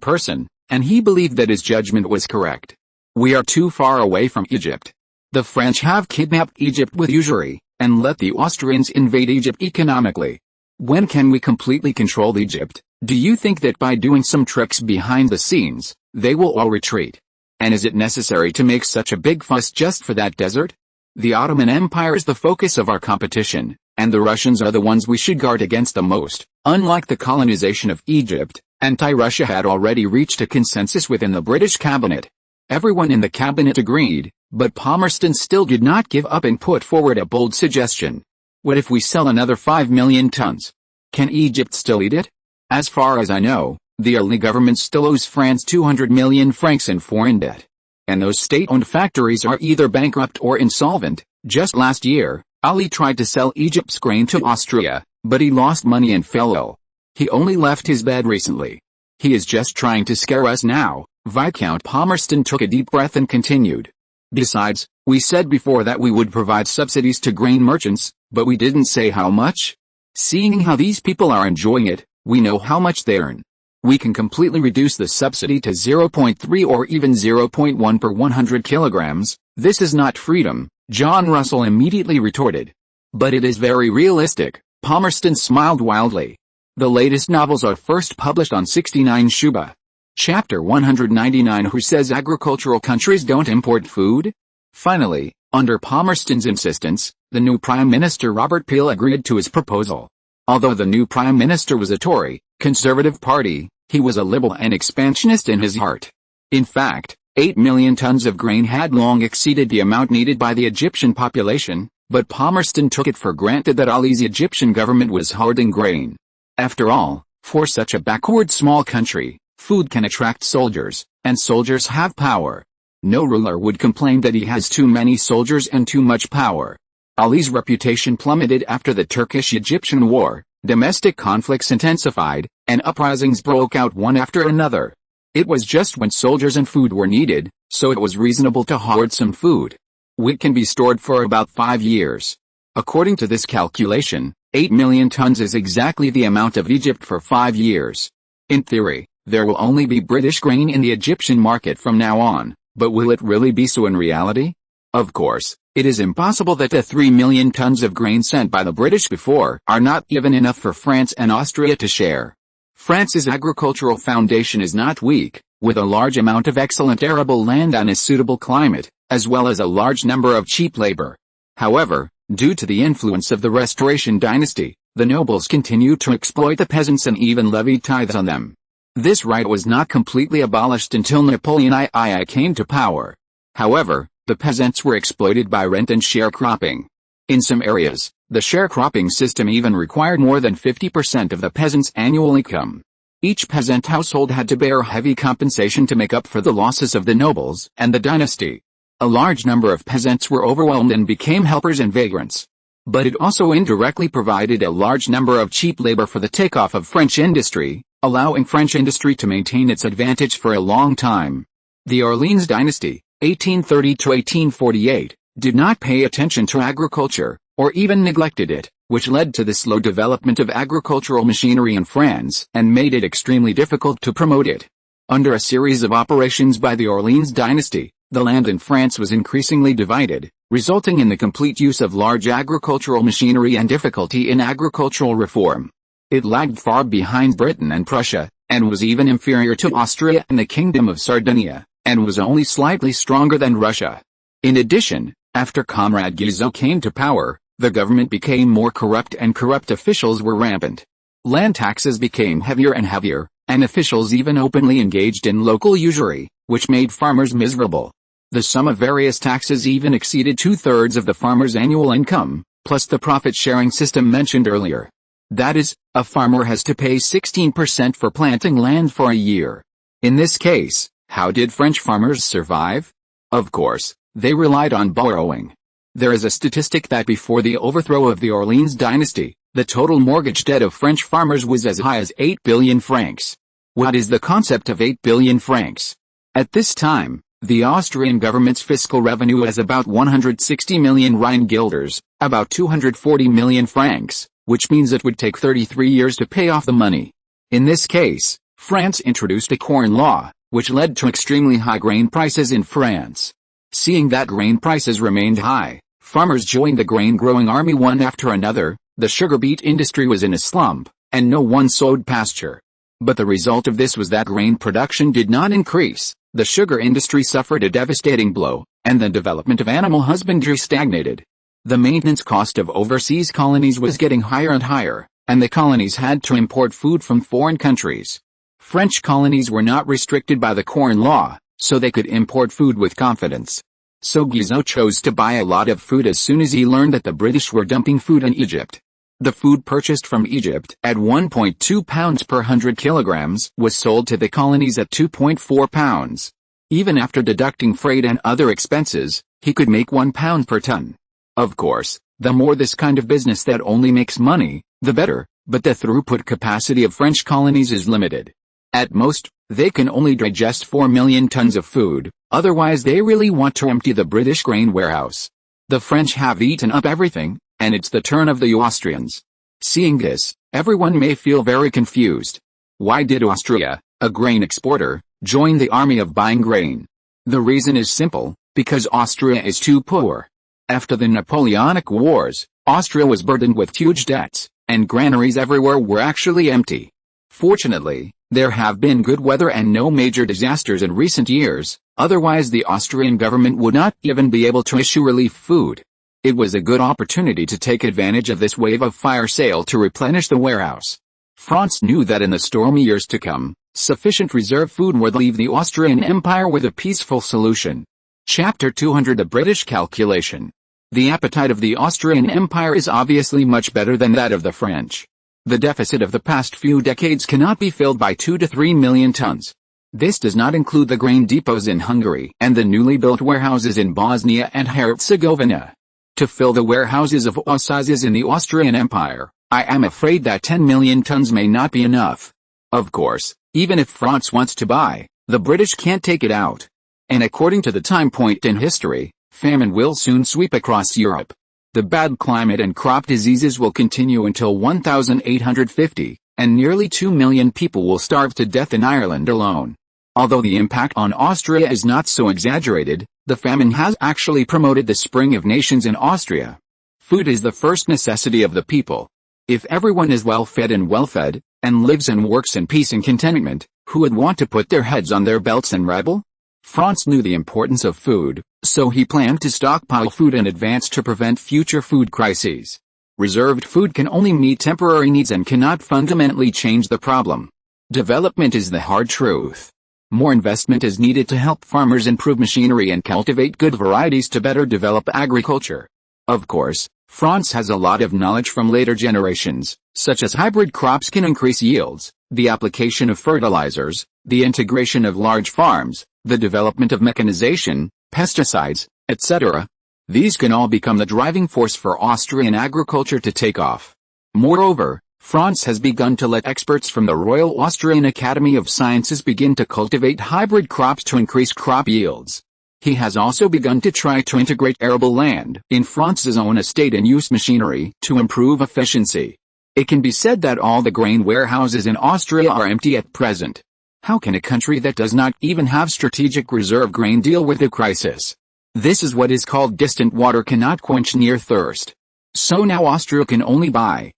person, and he believed that his judgment was correct. We are too far away from Egypt. The French have kidnapped Egypt with usury, and let the Austrians invade Egypt economically. When can we completely control Egypt? Do you think that by doing some tricks behind the scenes, they will all retreat? And is it necessary to make such a big fuss just for that desert? The Ottoman Empire is the focus of our competition, and the Russians are the ones we should guard against the most. Unlike the colonization of Egypt, anti-Russia had already reached a consensus within the British cabinet. Everyone in the cabinet agreed, but Palmerston still did not give up and put forward a bold suggestion. What if we sell another 5 million tons? Can Egypt still eat it? As far as I know, the early government still owes France 200 million francs in foreign debt. And those state-owned factories are either bankrupt or insolvent. Just last year, Ali tried to sell Egypt's grain to Austria, but he lost money and fell ill. He only left his bed recently. He is just trying to scare us now. Viscount Palmerston took a deep breath and continued. Besides, we said before that we would provide subsidies to grain merchants, but we didn't say how much. Seeing how these people are enjoying it, we know how much they earn. We can completely reduce the subsidy to 0.3 or even 0.1 per 100 kilograms. This is not freedom, John Russell immediately retorted. But it is very realistic. Palmerston smiled wildly. The latest novels are first published on 69 Shuba. Chapter 199 Who says agricultural countries don't import food? Finally, under Palmerston's insistence, the new Prime Minister Robert Peel agreed to his proposal. Although the new Prime Minister was a Tory, Conservative Party, he was a liberal and expansionist in his heart. In fact, 8 million tons of grain had long exceeded the amount needed by the Egyptian population, but Palmerston took it for granted that Ali's Egyptian government was hoarding grain. After all, for such a backward small country, food can attract soldiers, and soldiers have power. No ruler would complain that he has too many soldiers and too much power. Ali's reputation plummeted after the Turkish-Egyptian War. Domestic conflicts intensified, and uprisings broke out one after another. It was just when soldiers and food were needed, so it was reasonable to hoard some food. Wheat can be stored for about 5 years. According to this calculation, 8 million tons is exactly the amount of Egypt for 5 years. In theory, there will only be British grain in the Egyptian market from now on, but will it really be so in reality? Of course, it is impossible that the 3 million tons of grain sent by the British before are not even enough for France and Austria to share. France's agricultural foundation is not weak, with a large amount of excellent arable land and a suitable climate, as well as a large number of cheap labor. However, due to the influence of the Restoration dynasty, the nobles continued to exploit the peasants and even levied tithes on them. This right was not completely abolished until Napoleon III came to power. However, the peasants were exploited by rent and sharecropping. In some areas, the sharecropping system even required more than 50% of the peasant's annual income. Each peasant household had to bear heavy compensation to make up for the losses of the nobles and the dynasty. A large number of peasants were overwhelmed and became helpers and vagrants. But it also indirectly provided a large number of cheap labor for the takeoff of French industry, allowing French industry to maintain its advantage for a long time. The Orleans dynasty, 1830 to 1848, did not pay attention to agriculture, or even neglected it, which led to the slow development of agricultural machinery in France and made it extremely difficult to promote it. Under a series of operations by the Orleans dynasty, the land in France was increasingly divided, resulting in the complete use of large agricultural machinery and difficulty in agricultural reform. It lagged far behind Britain and Prussia, and was even inferior to Austria and the Kingdom of Sardinia, and was only slightly stronger than Russia. In addition, after Comrade Guizot came to power, the government became more corrupt and corrupt officials were rampant. Land taxes became heavier and heavier, and officials even openly engaged in local usury, which made farmers miserable. The sum of various taxes even exceeded 2/3 of the farmer's annual income, plus the profit-sharing system mentioned earlier. That is, a farmer has to pay 16% for planting land for a year. In this case, how did French farmers survive? Of course, they relied on borrowing. There is a statistic that before the overthrow of the Orleans dynasty, the total mortgage debt of French farmers was as high as 8 billion francs. What is the concept of 8 billion francs? At this time, the Austrian government's fiscal revenue was about 160 million Rhine guilders, about 240 million francs, which means it would take 33 years to pay off the money. In this case, France introduced a corn law, which led to extremely high grain prices in France. Seeing that grain prices remained high, farmers joined the grain-growing army one after another. The sugar beet industry was in a slump, and no one sowed pasture. But the result of this was that grain production did not increase, the sugar industry suffered a devastating blow, and the development of animal husbandry stagnated. The maintenance cost of overseas colonies was getting higher and higher, and the colonies had to import food from foreign countries. French colonies were not restricted by the Corn Law, so they could import food with confidence. So Guizot chose to buy a lot of food as soon as he learned that the British were dumping food in Egypt. The food purchased from Egypt at 1.2 pounds per 100 kilograms was sold to the colonies at 2.4 pounds. Even after deducting freight and other expenses, he could make 1 pound per ton. Of course, the more this kind of business that only makes money, the better, but the throughput capacity of French colonies is limited. At most, they can only digest 4 million tons of food, otherwise they really want to empty the British grain warehouse. The French have eaten up everything, and it's the turn of the Austrians. Seeing this, everyone may feel very confused. Why did Austria, a grain exporter, join the army of buying grain? The reason is simple, because Austria is too poor. After the Napoleonic Wars, Austria was burdened with huge debts, and granaries everywhere were actually empty. Fortunately, there have been good weather and no major disasters in recent years, otherwise the Austrian government would not even be able to issue relief food. It was a good opportunity to take advantage of this wave of fire sale to replenish the warehouse. France knew that in the stormy years to come, sufficient reserve food would leave the Austrian Empire with a peaceful solution. Chapter 200 The British Calculation. The appetite of the Austrian Empire is obviously much better than that of the French. The deficit of the past few decades cannot be filled by 2 to 3 million tons. This does not include the grain depots in Hungary and the newly built warehouses in Bosnia and Herzegovina. To fill the warehouses of all sizes in the Austrian Empire, I am afraid that 10 million tons may not be enough. Of course, even if France wants to buy, the British can't take it out. And according to the time point in history, famine will soon sweep across Europe. The bad climate and crop diseases will continue until 1850, and nearly 2 million people will starve to death in Ireland alone. Although the impact on Austria is not so exaggerated, the famine has actually promoted the spring of nations in Austria. Food is the first necessity of the people. If everyone is well-fed, and lives and works in peace and contentment, who would want to put their heads on their belts and rebel? France knew the importance of food, so he planned to stockpile food in advance to prevent future food crises. Reserved food can only meet temporary needs and cannot fundamentally change the problem. Development is the hard truth. More investment is needed to help farmers improve machinery and cultivate good varieties to better develop agriculture. Of course, France has a lot of knowledge from later generations, such as hybrid crops can increase yields, the application of fertilizers, the integration of large farms, the development of mechanization, pesticides, etc. These can all become the driving force for Austrian agriculture to take off. Moreover, France has begun to let experts from the Royal Austrian Academy of Sciences begin to cultivate hybrid crops to increase crop yields. He has also begun to try to integrate arable land in Franz's own estate and use machinery to improve efficiency. It can be said that all the grain warehouses in Austria are empty at present. How can a country that does not even have strategic reserve grain deal with the crisis? This is what is called distant water cannot quench near thirst. So now Austria can only buy.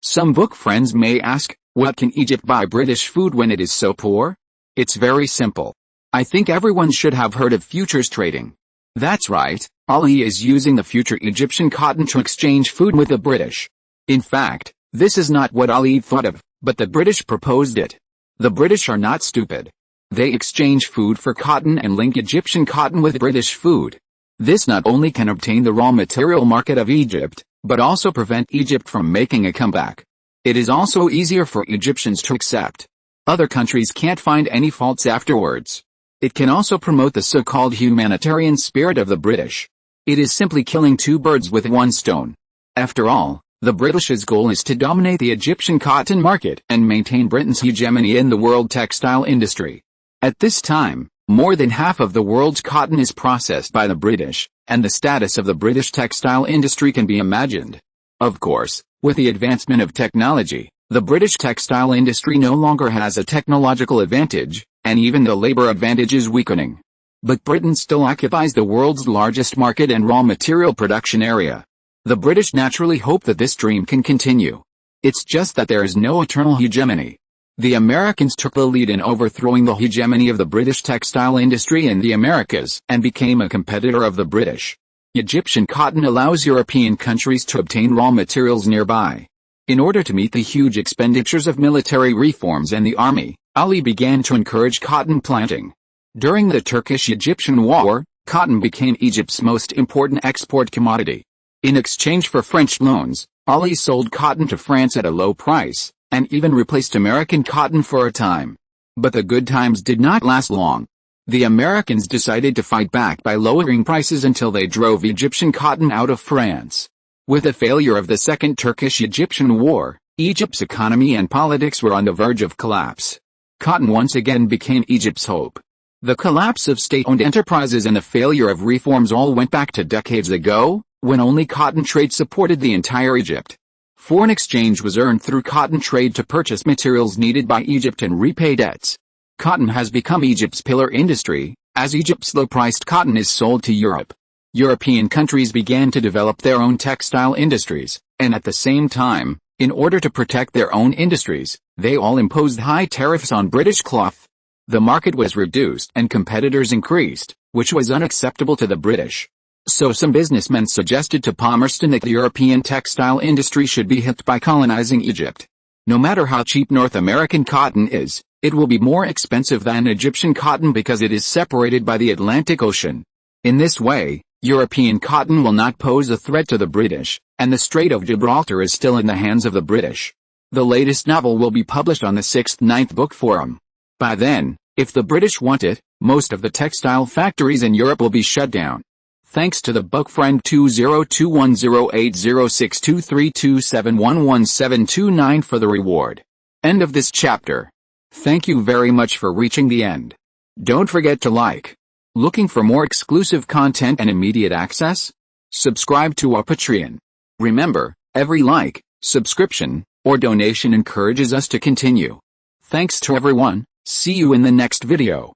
Some book friends may ask, what can Egypt buy British food when it is so poor? It's very simple. I think everyone should have heard of futures trading. That's right, Ali is using the future Egyptian cotton to exchange food with the British. In fact, this is not what Ali thought of, but the British proposed it. The British are not stupid. They exchange food for cotton and link Egyptian cotton with British food. This not only can obtain the raw material market of Egypt, but also prevent Egypt from making a comeback. It is also easier for Egyptians to accept. Other countries can't find any faults afterwards. It can also promote the so-called humanitarian spirit of the British. It is simply killing two birds with one stone. After all, the British's goal is to dominate the Egyptian cotton market and maintain Britain's hegemony in the world textile industry. At this time, more than half of the world's cotton is processed by the British, and the status of the British textile industry can be imagined. Of course, with the advancement of technology, the British textile industry no longer has a technological advantage, and even the labor advantage is weakening. But Britain still occupies the world's largest market and raw material production area. The British naturally hope that this dream can continue. It's just that there is no eternal hegemony. The Americans took the lead in overthrowing the hegemony of the British textile industry in the Americas and became a competitor of the British. Egyptian cotton allows European countries to obtain raw materials nearby. In order to meet the huge expenditures of military reforms and the army, Ali began to encourage cotton planting. During the Turkish-Egyptian War, cotton became Egypt's most important export commodity. In exchange for French loans, Ali sold cotton to France at a low price, and even replaced American cotton for a time. But the good times did not last long. The Americans decided to fight back by lowering prices until they drove Egyptian cotton out of France. With the failure of the Second Turkish-Egyptian War, Egypt's economy and politics were on the verge of collapse. Cotton once again became Egypt's hope. The collapse of state-owned enterprises and the failure of reforms all went back to decades ago, when only cotton trade supported the entire Egypt. Foreign exchange was earned through cotton trade to purchase materials needed by Egypt and repay debts. Cotton has become Egypt's pillar industry, as Egypt's low-priced cotton is sold to Europe. European countries began to develop their own textile industries, and at the same time, in order to protect their own industries, they all imposed high tariffs on British cloth. The market was reduced and competitors increased, which was unacceptable to the British. So some businessmen suggested to Palmerston that the European textile industry should be hit by colonizing Egypt. No matter how cheap North American cotton is, it will be more expensive than Egyptian cotton because it is separated by the Atlantic Ocean. In this way, European cotton will not pose a threat to the British, and the Strait of Gibraltar is still in the hands of the British. The latest novel will be published on the 6th-9th Book Forum. By then, if the British want it, most of the textile factories in Europe will be shut down. Thanks to the book friend 20210806232711729 for the reward. End of this chapter. Thank you very much for reaching the end. Don't forget to like. Looking for more exclusive content and immediate access? Subscribe to our Patreon. Remember, every like, subscription, or donation encourages us to continue. Thanks to everyone. See you in the next video.